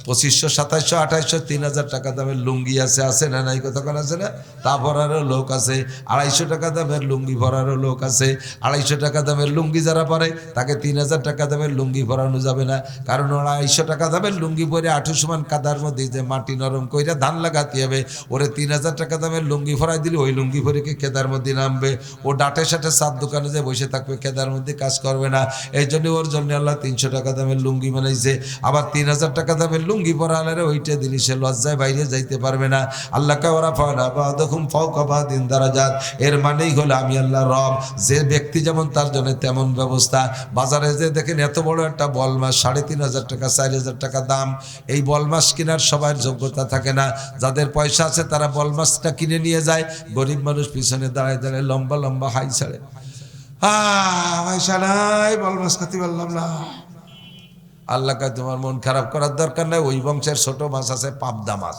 2500 2700 2800 3000 টাকা দামের লুঙ্গি আছে, আছে না নাই? কতক্ষণ আছে না? তা পরারও লোক আছে। 250 টাকা দামের লুঙ্গি ভরারও লোক আছে। 250 টাকা দামের লুঙ্গি যারা পরে তাকে 3000 টাকা দামের লুঙ্গি ভরানো যাবে না। কারণ 250 টাকা দামের লুঙ্গি পরে 8 সমান কাদার মধ্যে যে মাটি নরম কইরা ধান লাগাতে হবে, ওরে 3000 টাকা দামের লুঙ্গি ভরাই দিলে ওই লুঙ্গি ভরে কেদার মধ্যে নামবে। ও ডাটে সাটে সাত দোকানে যে বসে থাকবে, কেদার মধ্যে কাজ করবে না। এই জন্য ওর জন্য আল্লাহ 300 টাকা দামের লুঙ্গি বানাইছে। আবার 3000 টাকা দামের লুঙ্গি পরা হলে ওইটা দিলে সে লজ্জায় বাইরে যাইতে পারবে না। আল্লাহকে ওরা ফানা বাদাহুম ফাওকা বাদিন দারাজাত, এর মানেই হলো আমি আল্লাহ রব। যে ব্যক্তি যেমন তার জন্য তেমন ব্যবস্থা। বাজারে যে দেখেন এত বড় একটা বল মাছ 3500 টাকা 4000 টাকা দাম, এই বল মাছ কেনার সবার যোগ্যতা থাকে না। যাদের পয়সা আছে তারা বল মাছটা কিনে নিয়ে যায়, গরিব মানুষ পিছনে দাঁড়ায় দাঁড়ায় লম্বা লম্বা হাই ছাড়ে, পয়সা নাই, বল মাছ খাতে পারলাম না। আল্লাহকে তোমার মন খারাপ করার দরকার নাই। ওই বংশের ছোট মাছ আছে পাবদা মাছ,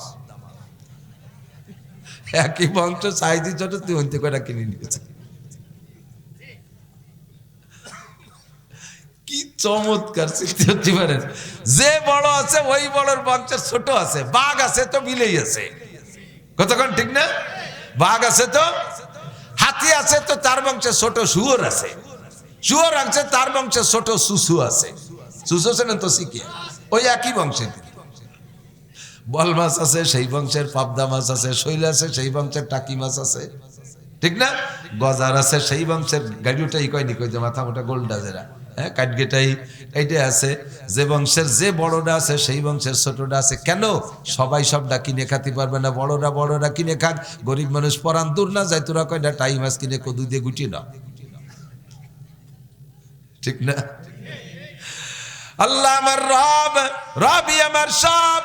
একই বংশ সাইজি ছোট, তুই হইতে কয়টা কিনে নিয়েছে। কি চমৎকার সৃষ্টি হতে পারে। যে বড় আছে ওই বড়র বংশের ছোট আছে। বাঘ আছে তো বিলেই আছে, কতক্ষণ ঠিক না? বাঘ আছে তো, হাতি আছে তো তার বংশে ছোট শুয়োর আছে, শুয়োর আছে তার বংশে ছোট সুসু আছে, সুসু আছে না তো শিখে, ওই একই বংশে। বল মাছ আছে সেই বংশের পাবদা মাছ আছে, শৈল আছে সেই বংশের টাকি মাছ আছে, ঠিক না? গজার আছে সেই বংশের গাড়িটাই কয়নি কইতে মাথা মোটা গোলডা যেরা, হ্যাঁ কাটগেটাই এইটা আছে। যে বংশের যে বড়টা আছে সেই বংশের ছোটটা আছে। কেন? সবাই সবটা কিনে খাতে পারবে না। বড়রা কিনে খাক, গরিব মানুষ পরান দূর না যায়, তোরা কয়টা টাই মাছ কিনে কদু দিয়ে গুটি না, ঠিক না? আল্লাহ আমার রব, রবই আমার সব,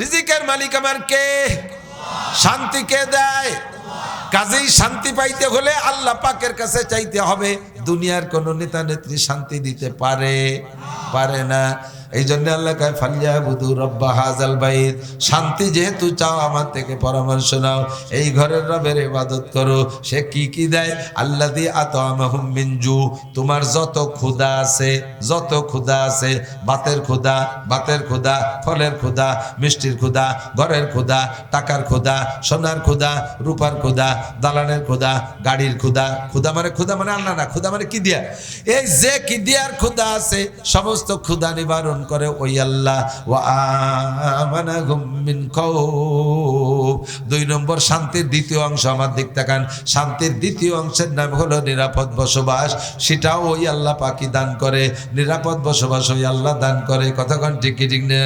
রিজিকের মালিক আমার কে? শান্তি কে দেয়? কাজেই শান্তি পাইতে হলে আল্লাহ পাকের কাছে চাইতে হবে। দুনিয়ার কোন নেতা নেত্রী শান্তি দিতে পারে না। এই জন্য আল্লাহ কয় ফালিয়াবুদু রাব্বা হাযাল বাইত, শান্তি যেহেতু চাও আমার থেকে পরামর্শ নাও, এই ঘরের রবের ইবাদত করো। সে কি কি দেয়? আল্লাযী আত'আমাহুম মিন জু, তোমার যত ক্ষুধা আছে, যত ক্ষুধা আছে, বাতের ক্ষুধা, বাতের ক্ষুধা, ফলের ক্ষুধা, মিষ্টির ক্ষুধা, ঘরের ক্ষুধা, টাকার ক্ষুধা, সোনার ক্ষুধা, রূপার ক্ষুধা, দালানের ক্ষুধা, গাড়ির ক্ষুধা। ক্ষুধা মানে আল্লাহ না, ক্ষুধা মানে কি দিয়া? এই যে কি দিয়ার ক্ষুধা আছে সমস্ত ক্ষুধা নিবারণ করে ওই আল্লাহ। ওয়া আমানাহুম মিন খাউফ। 2 নম্বর শান্তির দ্বিতীয় অংশ, আমার দিক তাকান। শান্তির দ্বিতীয় অংশের নাম হলো নিরাপদ বসবাস। সেটাও ওই আল্লাহ পাকি দান করে। নিরাপদ বসবাস ওই আল্লাহ দান করে। কতক্ষণ ঠিক ঠিক না?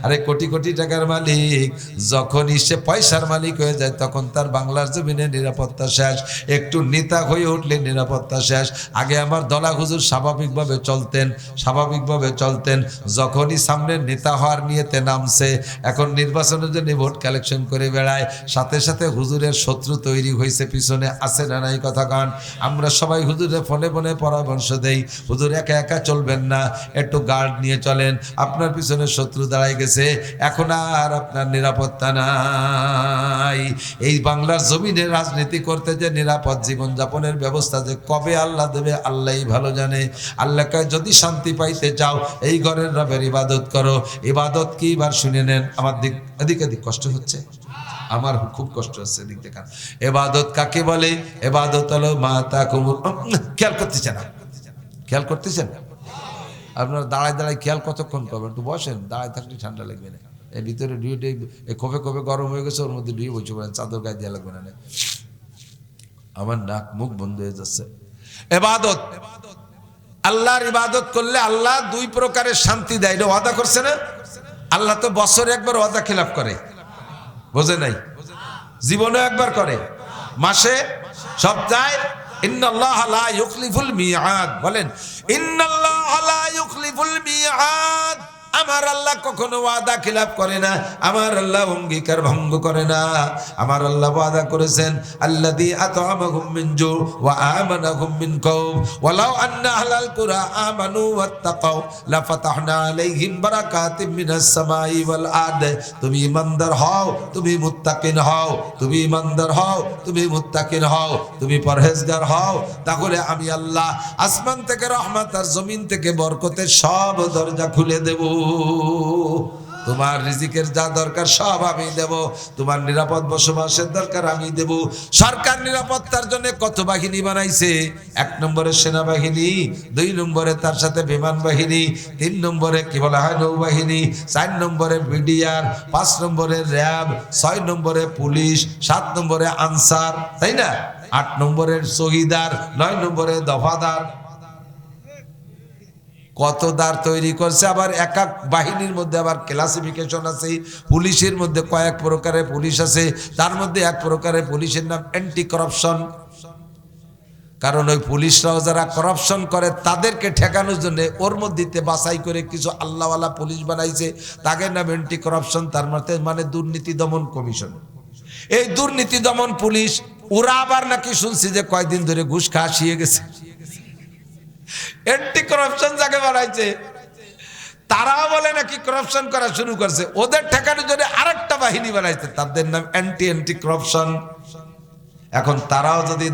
আরে কোটি কোটি টাকার মালিক যখনই সে পয়সার মালিক হয়ে যায় তখন তার বাংলার জমিনে নিরাপত্তা শেষ। একটু নেতা হয়ে উঠলে নিরাপত্তা শেষ। আগে আমার দলা হুজুর স্বাভাবিকভাবে চলতেন। যখনই সামনে নেতা হওয়ার নিয়েতে নামছে, এখন নির্বাচনের জন্য ভোট কালেকশন করে বেড়ায়, সাথে সাথে হুজুরের শত্রু তৈরি হয়েছে পিছনে, আছে না নাই কথা কান? আমরা সবাই হুজুরের ফোনে ফোনে পরামর্শ দেই, হুজুর একা একা চলবেন না, একটু গার্ড নিয়ে চলেন, আপনার পিছনে শত্রু দাঁড়ায় গেছে, এখন আর আপনার নিরাপত্তা নাই। এই বাংলার জমিনে রাজনীতি করতে যে নিরাপদ জীবনযাপনের ব্যবস্থা যে কবে আল্লাহ দেবে আল্লাহই ভালো জানে। আল্লাহকে যদি শান্তি পাইতে চাও এই ঘরের রবের ইবাদত করো। ইবাদত কি এবার শুনে নেন। আমার এদিক কষ্ট হচ্ছে, আমার খুব কষ্ট হচ্ছে, এদিক দেখান। ইবাদত কাকে বলে? ইবাদত হলো মা তাকুমুল, খেয়াল করতেছেন আপনারা? দাঁড়ায় খেয়াল কতক্ষণ করবেন? একটু বসেন, দাঁড়ায় থাকলে ঠান্ডা লাগবে না। এর ভিতরে ডুয়েটে খোপে গরম হয়ে গেছে, ওর মধ্যে ডুয়ে বসে পড়েন, চাদর গায়ে দেওয়া লাগবে না। আমার নাক মুখ বন্ধ হয়ে যাচ্ছে। ইবাদত, আল্লাহর ইবাদত করলে আল্লাহ 2 প্রকারের শান্তি দেয়, এটা ওয়াদা করছে না? আল্লাহ তো বছরে একবার ওয়াদা খিলাফ করে, বোঝে নাই? জীবনে একবার করে, মাসে, সপ্তাহে। ইন্নাল্লাহা লা ইউখলিফুল মিআদ, বলেন ইন্নাল্লাহা লা ইউখলিফুল মিআদ। আমার আল্লাহ কখনো ওয়াদা খিলাফ করে না, আমার আল্লাহ অঙ্গীকার ভঙ্গ করে না। আমার আল্লাহ ওয়াদা করেছেন আল্লাযী আত'আমাহুম মিন জু ওয়া আমানাহুম মিন খাউফ ওয়ালাউ আন্না আহলাল কুরা আমানু ওয়াত্তাকাউ লাফাতাহনা আলাইহিম বারাকাতিম মিনাস সামাই ওয়াল আরদ। তুমি ঈমানদার হও, তুমি মুত্তাকিন হও, তুমি ঈমানদার হও, তুমি মুত্তাকিন হও, তুমি পরহেজগার হও, তাহলে আমি আল্লাহ আসমান থেকে রহমত আর জমিন থেকে বরকতের সব দরজা খুলে দেব। তোমার রিজিকের যা দরকার সব আমি দেব, তোমার নিরাপদ বসবাসের দরকার আমি দেব। সরকার নিরাপত্তার জন্য কত বাহিনী বানাইছে? 1 নম্বরে সেনাবাহিনী, 2 নম্বরে তার সাথে বিমান বাহিনী, 3 নম্বরে কি বলা হয় নৌবাহিনী, 4 নম্বরে বিডিআর, 5 নম্বরে র্যাব, 6 নম্বরে পুলিশ, 7 নম্বরে আনসার, তাই না? 8 নম্বরে শহীদার, 9 নম্বরে দফাদার। কত দ্বার তৈরি করছে। আবার এক এক বাহিনীর মধ্যে আবার ক্লাসিফিকেশন আছে। পুলিশের মধ্যে কয়েক প্রকারের পুলিশ আছে, তার মধ্যে এক প্রকারের পুলিশের নাম অ্যান্টি করাপশন। কারণ ওই পুলিশরাও যারা করাপশন করে তাদেরকে ঠেকানোর জন্য ওর মধ্যে বাছাই করে কিছু আল্লাহওয়ালা পুলিশ বানাইছে, তাদের নাম অ্যান্টি করাপশন, তার মানে দুর্নীতি দমন কমিশন। এই দুর্নীতি দমন পুলিশ ওরা আবার নাকি শুনছি যে কয়েকদিন ধরে ঘুষ খাওয়া শিখে গেছে। অ্যান্টি করাপশন যাকে বানাইছে তারাও বলে নাকি করাপশন করা শুরু করছে, ওদের ঠেকানোর জন্য আরেকটা বাহিনী বানাইছে, তাদের নাম অ্যান্টি করাপশন। এখন তারাও যদি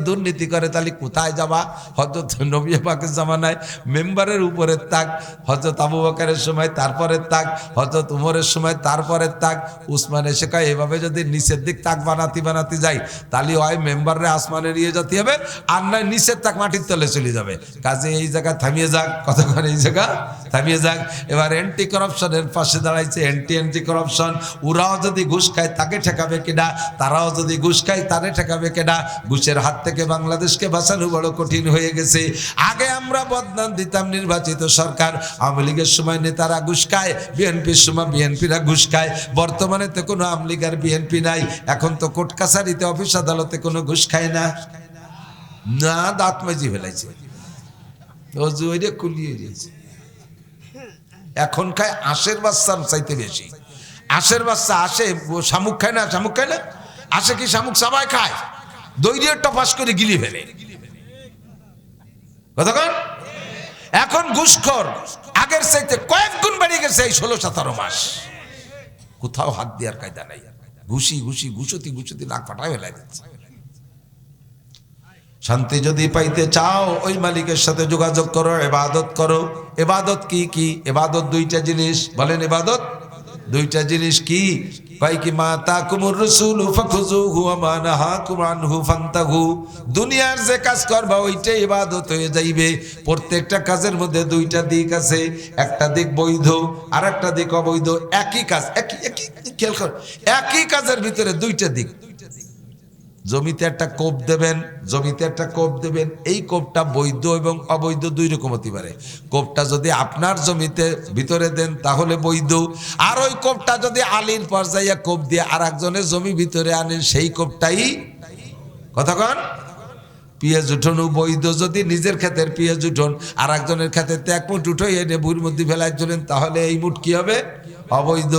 দুর্নীতি করে তাহলে কোথায় যাবা? হযরত নবী পাকের জামানায় মেম্বারের উপরে তাক, হযরত আবু বকরের সময় তারপরে তাক, হযরত উমরের সময় তারপরে তাক, উসমান এসে কয় এভাবে যদি নিচের দিক তাক বানাতে যাই তাহলে হয় মেম্বারে আসমানে নিয়ে যেতে হবে, আর নয় নিচের তাক মাটির তলে চলে যাবে। কাজে এই জায়গা থামিয়ে যাক, কতক্ষণ এই জায়গা থামিয়ে যাক। এবার অ্যান্টি করাপশনের পাশে দাঁড়াইছে অ্যান্টি করাপশন। ওরাও যদি ঘুষ খায় তাকে ঠেকাবে কিনা, তারাও যদি ঘুষ খায় তাদের ঠেকাবে কেনা? ঘুষের হাত থেকে বাংলাদেশকে বাঁচানো বড় কঠিন হয়ে গেছে। আগে আমরা বদনাম দিতাম নির্বাচিত সরকার, আওয়ামী লীগের সময় নেতারা ঘুষ খায়, বিএনপির সময় বিএনপিরা ঘুষ খায়। বর্তমানে তো কোনো আওয়ামী লীগ আর বিএনপি নাই, এখন তো কোর্ট কাছারিতে অফিস আদালতে কোনো ঘুষ খায় না, না দাঁত মাজি ফেলাইছে, কুলিয়ে দিয়েছে। এখন খায় আশের বাচ্চার চাইতে বেশি। আশের বাচ্চা আসে, শামুক খায় না, আসে কি শামুক সবাই খায়, দইয়ে টপাস করে গিলি ফেলে। কতক্ষণ? এখন ঘুষখোর আগের চাইতে কয়েক গুণ বেড়ে গেছে এই 16-17 মাস। কোথাও হাত দেওয়ার কায়দা নাই, ঘুষতি নাক ফাটায় ফেলাই দিচ্ছে। শান্তি যদি পাইতে চাও ওই মালিকের সাথে যোগাযোগ করো, ইবাদত করো। ইবাদত কি? ইবাদত দুইটা জিনিস, বলেন ইবাদত দুইটা জিনিস কি? কয় কি? মা তাকুমুর রাসূলু ফাখুযুহু ওয়া মা নাহাকুম আনহু ফান্তাহু। দুনিয়ার যে কাজ করবা ওইটাই ইবাদত হয়ে যাইবে। প্রত্যেকটা কাজের মধ্যে দুইটা দিক আছে, একটা দিক বৈধ আর একটা দিক অবৈধ। একই কাজ, একই খেয়াল কর, একই কাজের ভিতরে দুইটা দিক। জমিতে একটা কোপ দেবেন, এই কোপটা বৈধ এবং অবৈধ দুই রকম হতে পারে। কোপটা যদি আপনার জমিতে ভিতরে দেন তাহলে বৈধ, আর ওই কোপটা যদি আলীর পর্যায়ে কোপ দিয়ে আর একজনের জমি ভিতরে আনেন সেই কোপটাই কতক্ষণ পেঁয়াজ উঠোন বৈধ। যদি নিজের ক্ষেতের পেঁয়াজ উঠোন আর একজনের ক্ষেতে 1 মুঠ উঠোই এনে বুড়ির মধ্যে ফেলাই চলেন, তাহলে এই মুঠ কি হবে? অবৈধ।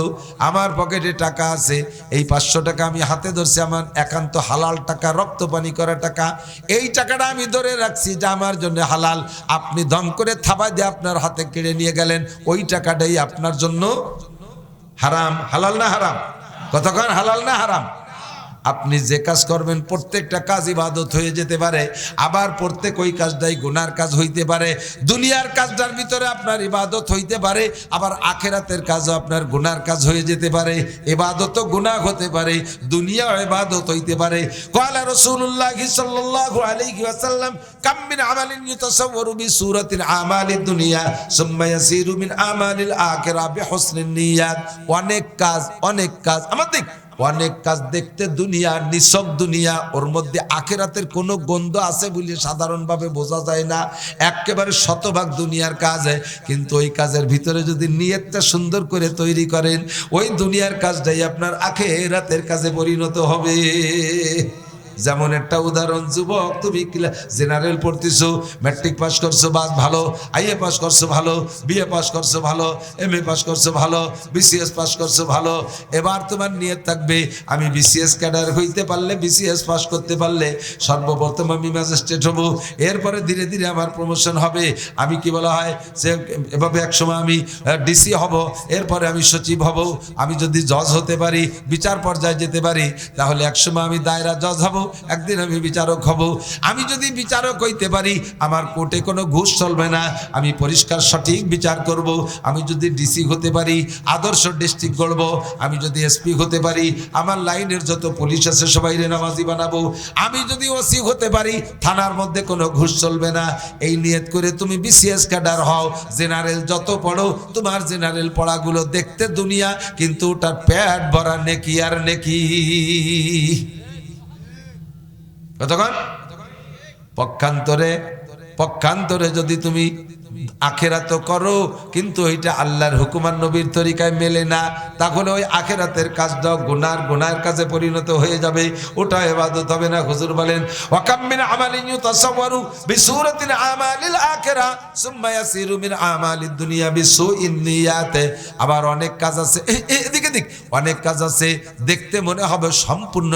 আমার পকেটে টাকা আছে, এই 500 টাকা আমি হাতে ধরছি, আমার একান্ত হালাল টাকা, রক্ত পানি করা টাকা। এই টাকাটা আমি ধরে রাখছি যে আমার জন্য হালাল। আপনি দম করে থাবায় দিয়ে আপনার হাতে কেড়ে নিয়ে গেলেন, ওই টাকাটাই আপনার জন্য হারাম। হালাল না হারাম? কতক্ষণ হালাল না হারাম? আপনি যে কাজ করবেন প্রত্যেকটা কাজ ইবাদত হয়ে যেতে পারে, আবার প্রত্যেক ওই কাজটাই গুনার কাজ হইতে পারে। দুনিয়ার কাজটার ভিতরে আপনার ইবাদত হইতে পারে, আবার আখিরাতের কাজও আপনার গুনার কাজ হয়ে যেতে পারে। ইবাদতও গুনাহ হতে পারে, দুনিয়া ইবাদত হইতে পারে। ক্বালা রাসূলুল্লাহ সাল্লাল্লাহু আলাইহি ওয়াসাল্লাম কাম মিন আমালিন ইউতাসাওয়ারু বিসূরাতিল আমালিদ দুনিয়া সুম্মা ইয়াসিরু মিন আমালিল আখিরা বিহুসনিন নিয়াত। অনেক কাজ আমাদের অনেক কাজ দেখতে দুনিয়া, নিছক দুনিয়া, ওর মধ্যে আখিরাতের কোনো গন্ধ আছে বলে সাধারণভাবে বোঝা যায় না। একেবারে শতভাগ দুনিয়ার কাজ, কিন্তু ওই কাজের ভিতরে যদি নিয়তটা সুন্দর করে তৈরি করেন, ওই দুনিয়ার কাজটাই আপনার আখিরাতের কাজে পরিণত হবে। যেমন একটা উদাহরণ, যুবক তুমি জেনারেল পড়তেছো, ম্যাট্রিক পাস করছো ভালো, আইএ পাস করছো ভালো, বিএ পাস করছো ভালো, এমএ পাস করছো ভালো, বিসিএস পাস করছো ভালো। এবার তোমার নিয়ত থাকবে আমি বিসিএস ক্যাডার হইতে পারলে, বিসিএস পাস করতে পারলে সর্বপ্রথম আমি ম্যাজিস্ট্রেট হব, এরপরে ধীরে ধীরে আমার প্রমোশন হবে। আমি কি বলা হয় যে এভাবে একসময় আমি ডিসি হব, এরপরে আমি সচিব হব। আমি যদি জজ হতে পারি, বিচার পর্যায়ে যেতে পারি, তাহলে একসময় আমি দায়রা জজ হব, একদিন আমি বিচারক হব। আমি যদি বিচারক হইতে পারি, আমার কোর্টে কোনো ঘুষ চলবে না, আমি পরিষ্কার সঠিক বিচার করব। আমি যদি ডিসি হতে পারি, আদর্শ ডিস্ট্রিক্ট গড়ব। আমি যদি এসপি হতে পারি, আমার লাইনের যত পুলিশ আছে সবাই নামাজি বানাবো। আমি যদি ওসি হতে পারি, থানার মধ্যে কোনো ঘুষ চলবে না। এই নিয়ত করে তুমি বিসিএস ক্যাডার হও, জেনারেল যত পড়ো, তোমার জেনারেল পড়াগুলো দেখতে দুনিয়া, কিন্তু ওটার পেট ভরা নেকি আর নেকি। কতক্ষণ? পক্ষান্তরে যদি তুমি আখেরাত করো, কিন্তু ওইটা আল্লাহর হুকুম আর নবীর তরিকায় মেলে না, তাহলে ওই আখেরাতের কাজটাও গুনার কাজে পরিণত হয়ে যাবে, ওটা ইবাদত হবে না। হুজুর বলেন ওয়াকাম মিন আমালিন ইউতাসাওয়ারু বিসূরাতিল আমালিল আখিরা সুম্মা ইয়াসিরু মিন আমালিদ দুনিয়া বিসুইন নিয়াত। আবার অনেক কাজ আছে, এদিকে অনেক কাজ আছে দেখতে মনে হবে সম্পূর্ণ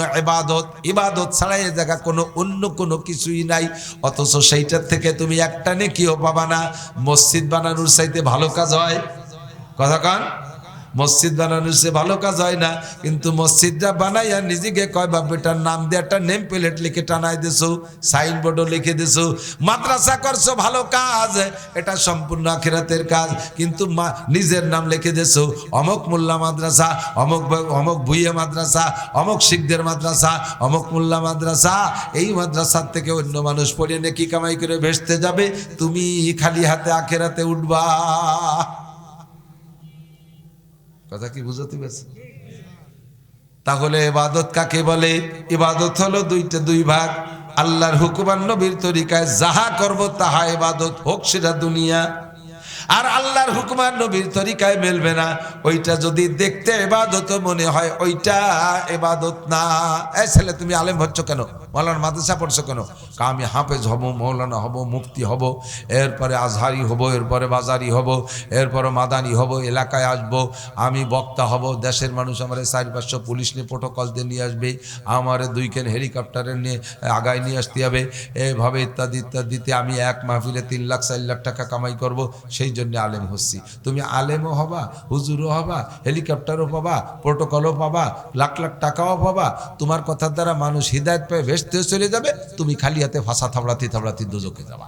ইবাদত ছাড়া এই জায়গা অন্য কোনো কিছুই নাই, অথচ সেইটার থেকে তুমি একটা নেকিও পাবা না। মসজিদ বানানোর চাইতে ভালো কাজ হয়, কথা কান, মসজিদ বানানোর চেয়ে ভালো কাজ হয় না। কিন্তু মসজিদটা বানাইয়া নিজেকে কয় বাপ বেটার নাম দিয়ে একটা নেম প্লেট লিখে টানাই দিছো, সাইনবোর্ডও লিখে দিছো। মাদ্রাসা করছো, ভালো কাজ, এটা সম্পূর্ণ আখিরাতের কাজ, কিন্তু নিজের নাম লিখে দিছো, অমক মোল্লা মাদ্রাসা, অমক ভুইয়া মাদ্রাসা, অমক শিখদের মাদ্রাসা, অমক মোল্লা মাদ্রাসা। এই মাদ্রাসার থেকে অন্য মানুষ পড়ে নেকি কামাই করে ভেসতে যাবে, তুমি খালি হাতে আখিরাতে উঠবা। কথা কি বুঝতে পারছেন? তাহলে ইবাদত কাকে বলে? ইবাদত হলো দুই ভাগ। আল্লাহর হুকুম আর নবীর তরিকায় যাহা করব তাহা ইবাদত, হোক সেটা দুনিয়া। আর আল্লাহর হুকুম আর নবীর তরিকায় মেলবে না, ওইটা যদি দেখতে ইবাদত মনে হয়, ওইটা ইবাদত না। এই ছেলে তুমি আলেম হচ্ছ কেন? মৌলানা মাদ্রাসা পড়ছো কেন? আমি হাফেজ হব, মৌলানা হব, মুফতি হব, এরপরে আজহারি হব, এরপরে বাজারি হব, এরপরে মাদানি হব, এলাকায় আসব, আমি বক্তা হব, দেশের মানুষ আমার 4-500 পুলিশ নিয়ে প্রোটোকল দিয়ে নিয়ে আসবে, আমার 2 কেন হেলিকপ্টারে নিয়ে আগায় নিয়ে আসতে হবে, এভাবে ইত্যাদি ইত্যাদিতে আমি এক মাহফিলে 3 লাখ 4 লাখ টাকা কামাই করব, সেই জন্য আলেম হচ্ছি। তুমি আলেমও হবা, হুজুরও হবা, হেলিকপ্টারও পাবা, প্রোটোকলও পাবা, লাখ লাখ টাকাও পাবা, তোমার কথার দ্বারা মানুষ হিদায়ত পেয়ে ভেস্তে চলে যাবে, তুমি খালি হাতে ফাঁসা থাবড়াতে থাবড়াতে দোজখে যাবা।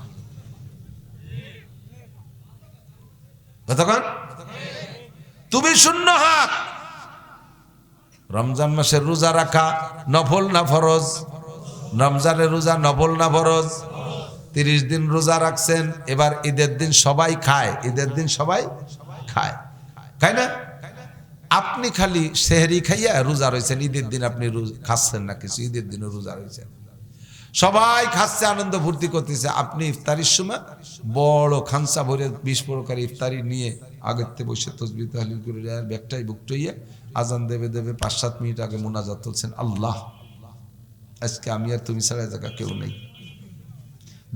কতক্ষণ তুমি শূন্য হাত। রমজান মাসের রোজা রাখা নফল না ফরজ? রমজানের রোজা নফল না ফরজ? 30 দিন রোজা রাখছেন, এবার ঈদের দিন সবাই খায়, ঈদের দিন সবাই খায়, খায় না? আপনি খালি সেহরি খাইয়া রোজা রয়েছেন, ঈদের দিন আপনি খাচ্ছেন না কিছু, ঈদের দিনও রোজা রয়েছেন, সবাই খাচ্ছে, আনন্দ ফুর্তি করতেছে, আপনি ইফতারির সময় বড় খানসা ভরে 20 প্রকার ইফতারি নিয়ে আগের থেকে বসে তসবিহ তাহলিল করে ব্যাগটাই বুকটাইয়ে আজান দেবে দেবে 5-7 মিনিট আগে মোনাজাত করছেন, আল্লাহ আজকে আমি আর তুমি ছাড়া জায়গা কেউ নেই।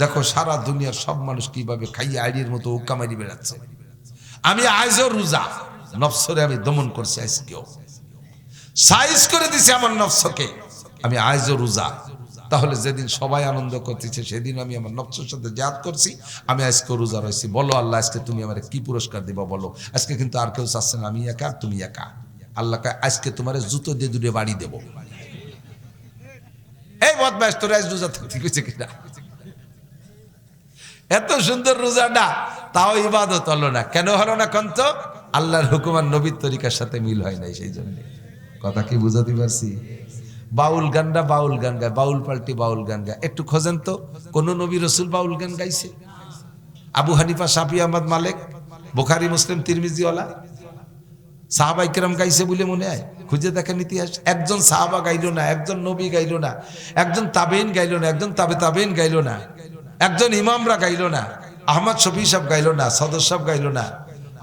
দেখো সারা দুনিয়ার সব মানুষ কিভাবে খাইয়ে আইডির মতো উক্কা মারি বেড়াচ্ছে। আমি আজও রোজা, নফসরে আমি দমন করছি, আজকেও সাইজ করে দিছি আমার নফসকে, আমি আজও রোজা। তাহলে যেদিন সবাই আনন্দ করতেছে সেদিন আমি আমার নফসের সাথে জিহাদ করছি, আমি আজকে রোজা রয়েছি। বলো আল্লাহ আজকে তুমি আমার কি পুরস্কার দিবা বলো? আজকে কিন্তু আর কেউ চাচ্ছে না, আমি একা তুমি একা। আল্লাহকে আজকে তোমার জুতো দিয়ে দূরে বাড়ি দেবো। এই বদমাইশ তোর আজ রোজা থাকতে গেছে কিনা? এত সুন্দর রোজাটা, তাও ইবাদত হলো না। কেন হলো না? কন্ত আল্লাহর হুকুম আর নবীর তরিকার সাথে মিল হয় নাই, সেই জন্য। কথা কি বুঝাতে পারছি? বাউল গানটা বাউল গান গায়, বাউল পাল্টি বাউল গান গায়। একটু খোঁজেন তো কোন নবী রসুল বাউল গান গাইছে? আবু হানিফা, শাফি, আহমদ, মালিক, বুখারী, মুসলিম, তিরমিজি ওয়ালা সাহাবা ইকরাম গাইছে বলে মনে হয়? খুঁজে দেখেন ইতিহাস। একজন সাহাবা গাইলো না, একজন নবী গাইলো না, একজন তাবেইন গাইলো না, একজন তাবে তাবেইন গাইলো না, একজন ইমামরা গাইলো না, আহমদ শফি সাহেব গাইলো না, সদর সাহেব গাইলো না,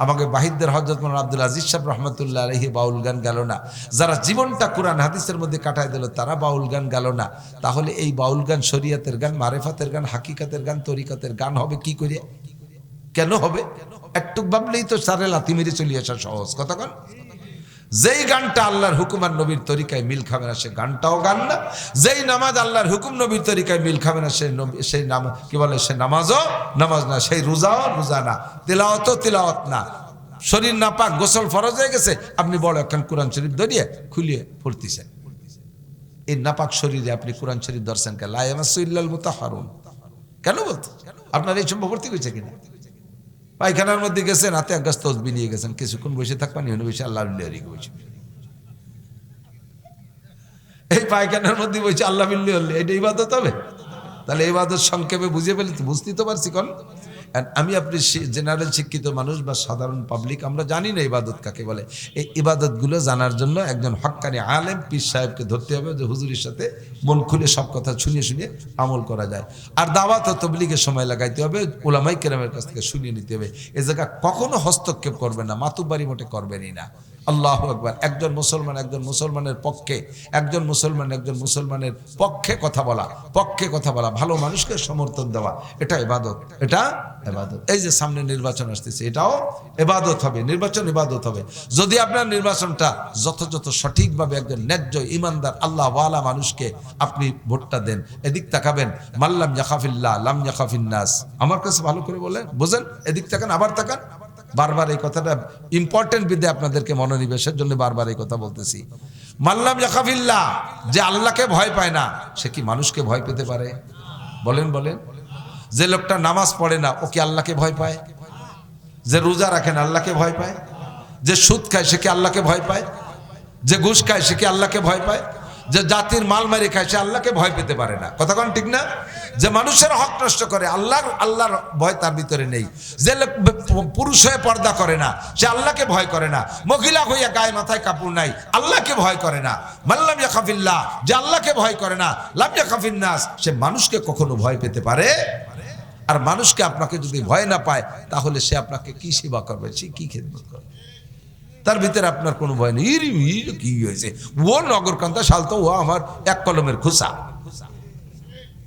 আমাকে বাহিদদের হযরত মাওলানা আব্দুল আজিজ সাহেব রহমাতুল্লাহ আলাইহি বাউল গান গেল না। যারা জীবনটা কোরআন হাদিসের মধ্যে কাটায় দিল তারা বাউল গান গেল না। তাহলে এই বাউল গান শরীয়তের গান, মারেফাতের গান, হাকিকাতের গান, তরিকতের গান হবে কি করে? কেন হবে? একটু ভাবলেই তো সারে লাথি মেরে চলে আসা সহজ। কথা কন, যেই গানটা আল্লাহর হুকুম আর নবীর তরিকায় মিল খাবে না সে গানটাও গান না। যেই নামাজ আল্লাহর হুকুম নবীর তরিকায় মিল খাবে না সেই নামাজ কি বলে? সে নামাজও নামাজ না, সেই রোজাও রোজা না, তিলাওয়াতও তিলাওয়াত না। শরীর নাপাক, গোসল ফরজ হয়ে গেছে, আপনি বড় একখান কোরআন শরীফ ধরিয়ে খুলিয়ে পড়তেছেন। এই নাপাক শরীরে আপনি কোরআন শরীফ ধরছেন কে? লা ইয়ামাসসু ইল্লাল মুতাহহারুন। কেন বলতো? আপনার এই সম্ভব ভর্তি হয়েছে কিনা? পায়খানার মধ্যে গেছেন, হাতে এক গাছ তসবিহ নিয়ে গেছেন, কিছুক্ষণ বসে থাকবেন, এখানে বসে আল্লাহ বসে, এই পায়খানার মধ্যে বসে আল্লাহ বিল্লি হলে এটা ইবাদত হবে? তাহলে ইবাদত সংক্ষেপে বুঝিয়ে ফেলে বুঝতে তো পারছি। কোন আমি আপনি জেনারেল শিক্ষিত মানুষ বা সাধারণ পাবলিক আমরা জানি না ইবাদত কাকে বলে। এই ইবাদতগুলো জানার জন্য একজন হক্কানি আলেম পীর সাহেবকে ধরতে হবে, যে হুজুরের সাথে মন খুলে সব কথা শুনিয়ে শুনিয়ে আমল করা যায়। আর দাওয়াত ও তবলিগের সময় লাগাইতে হবে, উলামাই কেরামের কাছ থেকে শুনিয়ে নিতে হবে। এ জায়গা কখনো হস্তক্ষেপ করবেন না, মাতুব্বারি মোটে করবেনই না। আল্লাহু আকবার। একজন মুসলমানের পক্ষে, একজন মুসলমানের পক্ষে কথা বলা, ভালো মানুষকে সমর্থন দেওয়া, এটা ইবাদত, এটা ইবাদত। এই যে সামনে নির্বাচন আসতেছে, এটাও ইবাদত হবে, নির্বাচন ইবাদত হবে। যদি আপনার নির্বাচনটা যথাযথ সঠিকভাবে একজন ন্যায্য ইমানদার আল্লাহ ওয়ালা মানুষকে আপনি ভোটটা দেন। এদিক তাকাবেন, মাল্লাম ইয়াখাফিল্লাহ লাম ইয়াখাফিন নাস। আমার কাছে ভালো করে বলেন, বুঝেন, এদিক তাকান, আবার তাকান। বারবার এই কথাটা ইম্পর্টেন্ট বিদ্যে আপনাদেরকে মনোনিবেশের জন্য বারবার এই কথা বলতেছি। মাল্লাম ইয়াখাফিল্লাহ, যে আল্লাহকে ভয় পায় না সে কি মানুষকে ভয় পেতে পারে? বলেন বলেন। যে লোকটা নামাজ পড়ে না ও কি আল্লাহকে ভয় পায়? যে রোজা রাখে না আল্লাহকে ভয় পায়? যে সুদ খায় সে কি আল্লাহকে ভয় পায়? যে ঘুষ খায় সে কি আল্লাহকে ভয় পায়? যে জাতির মাল মারি খায় সে আল্লাহকে ভয় পেতে পারে না। কথা কোন ঠিক না? যে মানুষের হক নষ্ট করে আল্লাহর ভয় তার ভিতরে নেই। যে পুরুষ হয়ে পর্দা করে না সে আল্লাহকে ভয় করে না। মহিলা হইয়া গায়ে মাথায় কাপড় নাই আল্লাহকে ভয় করে না। মাল্লাম ইয়াখাফিল্লাহ, যে আল্লাহকে ভয় করে না, লাম ইয়াখাফিন নাস, সে মানুষকে কখনো ভয় পেতে পারে? আর মানুষকে আপনাকে যদি ভয় না পায় তাহলে সে আপনাকে কি সেবা করবে, সে কি খেদমত করবে? তার ভিতরে আপনার কোনো ভয় নেই। কি হয়েছে? ও নগরকান্দা শালতো, ও আমার এক কলমের খোসা।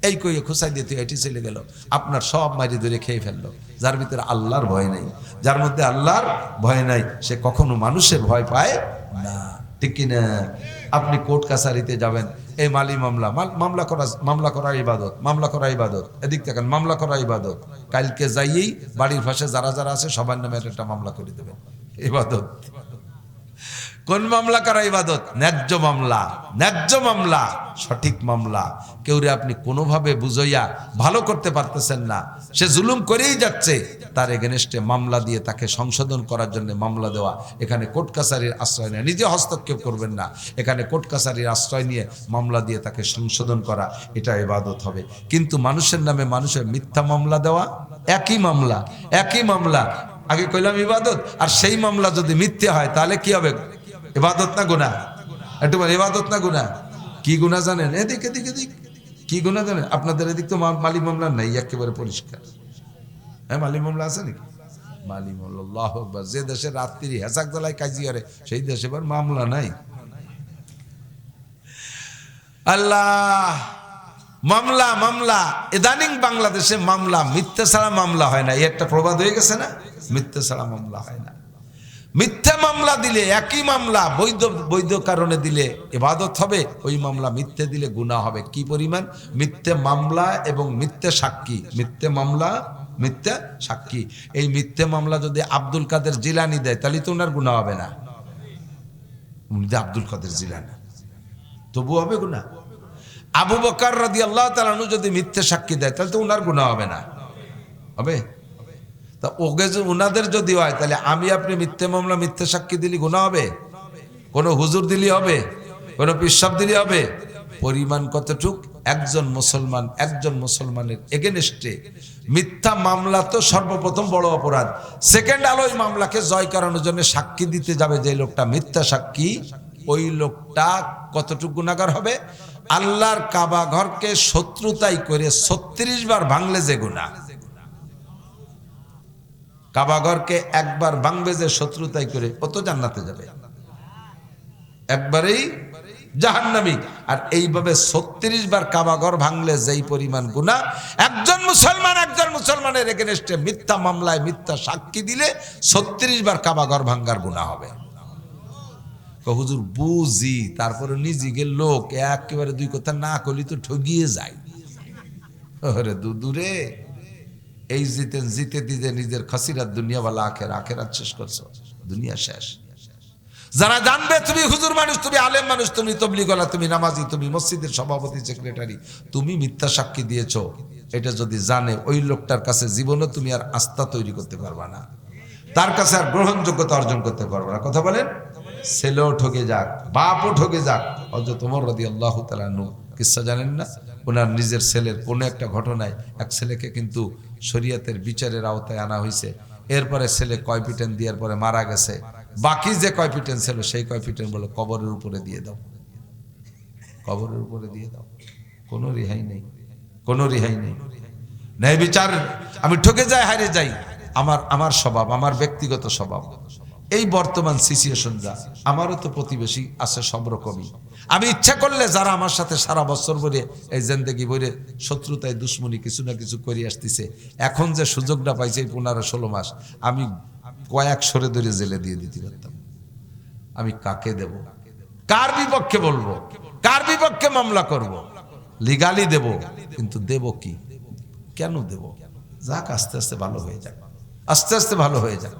এই কইয়ে খুসাই দিয়ে তুই এটি চলে গেল, আপনার সব মারি ধরে খেয়ে ফেললো। যার ভিতরে আল্লাহর ভয় নেই, যার মধ্যে আল্লাহর ভয় নাই, সে কখনো মানুষের ভয় পায় না, ঠিক কিনা? আপনি কোর্ট কাছারিতে যাবেন, এই মালি মামলা করা ইবাদত, মামলা করা ইবাদত, এদিক থেকে মামলা করা ইবাদত। কালকে যাইয়েই বাড়ির পাশে যারা যারা আছে সবার নামে একটা মামলা করে দেবেন, ইবাদত। কোন মামলা করা ইবাদত? ন্যায্য মামলা, ন্যায্য মামলা, সঠিক মামলা। কেউরে আপনি কোনোভাবে বুঝাইয়া ভালো করতে পারতেছেন না, সে জুলুম করেই যাচ্ছে, তার এগেনস্টে মামলা দিয়ে তাকে সংশোধন করার জন্য মামলা দেওয়া। এখানে কোর্ট কাছারির আশ্রয় নেয়, নিজে হস্তক্ষেপ করবেন না, এখানে কোর্ট কাছারির আশ্রয় নিয়ে মামলা দিয়ে তাকে সংশোধন করা, এটা ইবাদত হবে। কিন্তু মানুষের নামে মানুষের মিথ্যা মামলা দেওয়া, একই মামলা, একই মামলা, আগে কইলাম ইবাদত, আর সেই মামলা যদি মিথ্যে হয় তাহলে কি হবে? ইবাদত না গুনাহ? একটু বলেন, ইবাদত না গুনাহ? কি গুনাহ জানেন? এদিক এদিক এদিক কি গুনাহ জানেন? আপনাদের এদিক তো মালি মামলা নাই, একেবারে পরিষ্কার। হ্যাঁ, মালি মামলা আছে নাকি? মালি মামলা, আল্লাহু আকবার। যে দেশে রাত্রি হেসাক জ্বালায় কাজি করে, সেই দেশে এবার মামলা নাই। আল্লাহ, মামলা মামলা, ইদানিং বাংলাদেশে মামলা, মিথ্যা ছাড়া মামলা হয় না, এই একটা প্রবাদ হয়ে গেছে না? মিথ্যা ছাড়া মামলা হয় না। মিথ্যা মামলা দিলে, একই মামলা বৈধ বৈধ কারণে দিলে ইবাদত হবে, ওই মামলা মিথ্যে দিলে গুনাহ হবে। কি পরিমাণ? মিথ্যে মামলা এবং মিথ্যে সাক্ষী, মিথ্যে মামলা, মিথ্যে সাক্ষী। এই মিথ্যে মামলা যদি আব্দুল কাদের জিলানি দেয় তাহলে তো ওনার গুনাহ হবে না। আব্দুল কাদের জিলানি তবু হবে গুনাহ। আবু বকর রাদিয়াল্লাহু তাআলা আনহু যদি মিথ্যে সাক্ষী দেয় তাহলে তো ওনার গুনাহ হবে না? হবে? তা ওকে ওনাদের যদি হয় তাহলে আমি আপনি মিথ্যে মামলা মিথ্যে সাক্ষী দিলি গুনাহ হবে? কোন হুজুর দিলি হবে? কোন পিসাব দিলি হবে? পরিমাণ কতটুক? একজন মুসলমানের এগেনস্টে মিথ্যা মামলা তো সর্বপ্রথম বড় অপরাধ। সেকেন্ড আলো ওই মামলাকে জয় করানোর জন্য সাক্ষী দিতে যাবে যে লোকটা মিথ্যা সাক্ষী, ওই লোকটা কতটুকু গুনাহগার হবে? আল্লাহর কাবা ঘরকে শত্রুতাই করে 36 বার ভাঙলে যে গুনাহ, কাবাঘরকে একবার ভাঙবে যে শত্রুতাই করে, ও তো জান্নাতে যাবে, একবারেই জাহান্নামী। আর এইভাবে 36 বার কাবাঘর ভাঙলে যেই পরিমাণ গুনাহ, একজন মুসলমানের এগেনস্টে মিথ্যা মামলায় মিথ্যা সাক্ষী দিলে 36 বার কাবাঘর ভাঙ্গার গুনাহ হবে। হুজুর বুঝি, তারপরে নিজেকে লোক একেবারে দুই কথা না করলি তো ঠগিয়ে যায়। ওরে দূরে, এই জিতে দিতে নিজের খাসিরাত দুনিয়াওয়ালা আখেরাত শেষ করছো, দুনিয়া শেষ। যারা জানবে তুমি হুজুর মানুষ, তুমি আলেম মানুষ, তুমি তবলিগওয়ালা, তুমি নামাজি, তুমি মসজিদের সভাপতি সেক্রেটারি, তুমি মিথ্যা সাক্ষী দিয়েছো, এটা যদি জানে, ওই লোকটার কাছে জীবনে তুমি আর আস্থা তৈরি করতে পারবা না, তার কাছে আর গ্রহণযোগ্যতা অর্জন করতে পারবা না। কথা বলেন? ছেলেও ঠকে যাক, বাপও ঠকে যাক। হযরত ওমর রাদিয়াল্লাহু তাআলা আনহু কিসসা জানেন না? ওনার নিজের ছেলের কোনো একটা ঘটনায় এক ছেলেকে কিন্তু শরীয়তের বিচারের আওতায় আনা হয়েছে। এরপরে ছেলে কয় পিটেন দেওয়ার পরে মারা গেছে, বাকি যে কয় পিটেন ছিল সেই কয় পিটেন বলে কবরের উপরে দিয়ে দাও, কবরের উপরে দিয়ে দাও। কোনো রেহাই নেই, কোনো রেহাই নেই। ন্যায় বিচার আমি ঠকে যাই, হারে যাই, আমার স্বভাব, আমার ব্যক্তিগত স্বভাব। এই বর্তমান সিচুয়েশন যা, আমারও তো প্রতিবেশী আছে সব রকমই। আমি ইচ্ছা করলে যারা আমার সাথে সারা বছর ভরে এই জিন্দেগি ভরে শত্রুতায় দুশ্মনী কিছু না কিছু করে আসতেছে, এখন যে সুযোগটা পাইছে এই 15-16 মাস, আমি কয়েক সরে ধরে জেলে দিয়ে দিতে পারতাম। আমি কাকে দেব? কার বিপক্ষে বলবো? কার বিপক্ষে মামলা করব? লিগালি দেব, কিন্তু দেব কি? কেন দেব? যাক, আস্তে আস্তে ভালো হয়ে যাক, আস্তে আস্তে ভালো হয়ে যাক।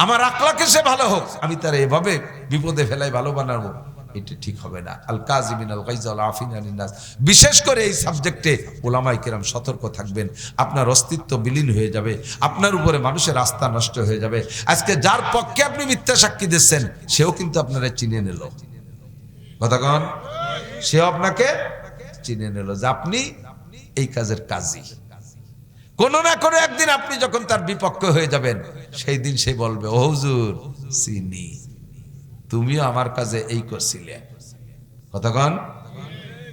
আমার আকলাকে সে ভালো হোক, আমি তার এভাবে বিপদে ফেলাই ভালো বানাবো, এটা ঠিক হবে না। আল কাযিমিনাল গায়জ ওয়াল আফিনা আনিন নাস। বিশেষ করে এই সাবজেক্টে উলামায়ে কেরাম সতর্ক থাকবেন। আপনার অস্তিত্ব বিলীন হয়ে যাবে, আপনার উপরে মানুষের আস্থা নষ্ট হয়ে যাবে। আজকে যার পক্ষে আপনি মিথ্যা সাক্ষী দিচ্ছেন, সেও কিন্তু আপনারা চিনে নিল। কথাগণ, সেও আপনাকে চিনে নিল যে আপনি এই কাজের কাজী। কোনো না কোনো একদিন আপনি যখন তার বিপক্ষে হয়ে যাবেন, সেই দিন সে বলবে, ও হুজুর চিনি, তুমিও আমার কাজে এই করছিলে। কতক্ষণ?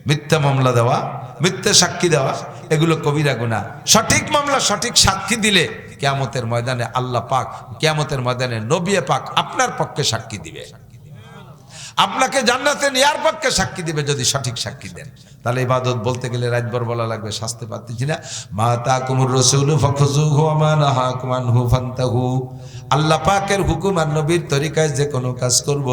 মিথ্যা মামলা দেওয়া, মিথ্যা সাক্ষী দেওয়া, এগুলো কবিরা গুনাহ। সঠিক মামলা সঠিক সাক্ষী দিলে কিয়ামতের ময়দানে আল্লাহ পাক, কিয়ামতের ময়দানে নবী পাক আপনার পক্ষে সাক্ষী দিবে। আপনাকে জান্নাতে নেয়ার পক্ষে সাক্ষী দিবে যদি সঠিক সাক্ষী দেন। তাহলে ইবাদত বলতে গেলে রাতভর বলা লাগবে, সাজতে পারতেছি না। মা তাকুমুর রাসূলু ফাখুযুহু ওয়া মা নাহাকুম আনহু ফান্তাহু। আল্লাহ পাকের হুকুম আর নবীর তরিকায় যে কোনো কাজ করব,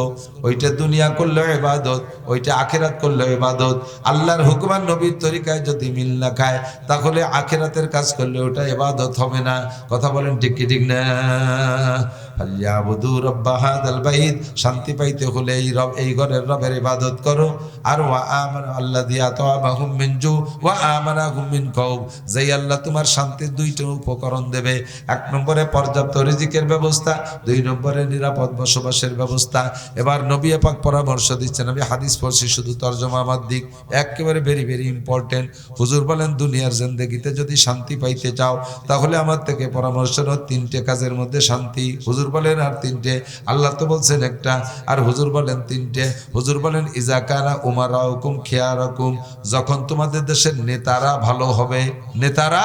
ওইটা দুনিয়া করলেও ইবাদত, ওইটা আখিরাত করলেও ইবাদত। আল্লাহর হুকুম আর নবীর তরিকায় যদি মিল না খায়, তাহলে আখিরাতের কাজ করলে ওটা ইবাদত হবে না। কথা বলেন ঠিক কি ঠিক না? ফালিয়াবুদু রাব্বা হাযাল বাইত, শান্তি পাইতে হলে এই ঘরের রবের ইবাদত করো। আর ওয়া আমানা আল্লাযী আতাআমাহুম মিন জু ওয়া আমানাহুম মিন খাউফ, যেই আল্লাহ তোমার শান্তির দুইটা উপকরণ দেবে। এক নম্বরে পর্যাপ্ত রিজিকের ব্যবস্থা, দুই নম্বরে নিরাপদ বসবাসের ব্যবস্থা। এবার নবী পাক পরামর্শ দিচ্ছেন, আমি হাদিস পড়ছি শুধু তরজমা আমার দিক, একেবারে ভেরি ভেরি ইম্পর্টেন্ট। হুজুর বলেন দুনিয়ার জিন্দেগিতে যদি শান্তি পাইতে চাও, তাহলে আমার থেকে পরামর্শ নাও তিনটে কাজের মধ্যে শান্তি। হুজুর বলেন আর তিনটে, আল্লাহ তো বলছেন একটা, আর হুজুর বলেন তিনটে। হুজুর বলেন ইজা কানা উমারাউকুম খিয়ারাকুম, যখন তোমাদের দেশের নেতারা ভালো হবে, নেতারা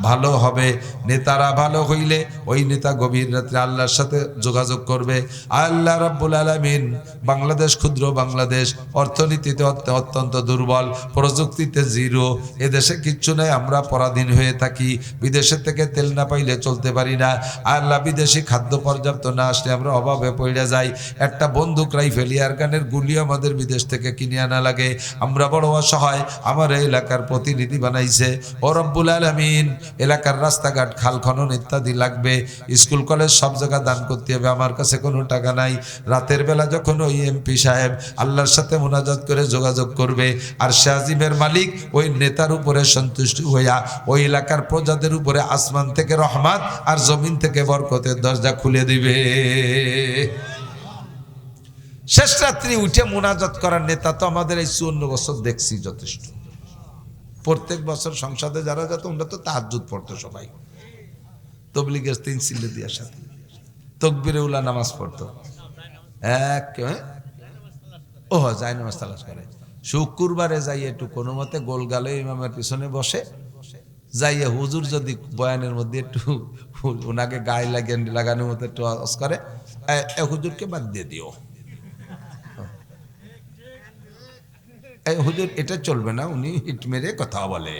ভালো হবে, নেতারা ভালো হইলে ওই নেতা গভীর রাত্রে আল্লাহর সাথে যোগাযোগ করবে। আল্লাহ রাব্বুল আলামিন, বাংলাদেশ ক্ষুদ্র বাংলাদেশ, অর্থনীতিতে অত্যন্ত দুর্বল, প্রযুক্তিতে জিরো, এদেশে কিচ্ছু নাই, আমরা পরাধীন হয়ে থাকি। বিদেশের থেকে তেল না পাইলে চলতে পারি না। আল্লাহ বিদেশি খাদ্য পর্যাপ্ত না আসলে আমরা অভাবে পড়ে যাই। একটা বন্দুক রাইফেল এয়ারগানের গুলি আমাদের বিদেশ থেকে কিনে আনা লাগে, আমরা বড় অসহায়। আমার এই এলাকার প্রতিনিধি বানাইছে ও রব্বুল আলামিন, এলাকার রাস্তাঘাট খাল খনন ইত্যাদি লাগবে, স্কুল কলেজ সব জায়গা দান করতে হবে, আমার কাছে কোনো টাকা নাই। রাতের বেলা যখন ওই এমপি সাহেব আল্লাহর সাথে মুনাজাত করে যোগাযোগ করবে, আর শাহজিমের মালিক ওই নেতার উপরে সন্তুষ্ট হইয়া ওই এলাকার প্রজাদের উপরে আসমান থেকে রহমত আর জমিন থেকে বরকতের দরজা খুলে দিবে। শেষ রাত্রি উঠে মুনাজাত করার নেতা তো আমাদের এই 54 বছর দেখছি যথেষ্ট। প্রত্যেক বছর সংসদে যারা যেত ওরা তো তাহাজ্জুদ পড়তো, সবাই তবলিগের 3 সিলে দিয়ে সাথে তকবিরে উলা নামাজ পড়তো। যায় নামাজ তালাশ করে। শুক্রবারে যাই একটু কোনো মতে গোলগালে ইমামের পিছনে বসে যাইয়ে হুজুর যদি বয়ানের মধ্যে একটু ওনাকে গায়ে লাগানোর মতো একটু আওয়াজ করে, হুজুরকে বাদ দিয়ে দিও, হুজুর এটা চলবে না, উনি হিট মেরে কথা বলে।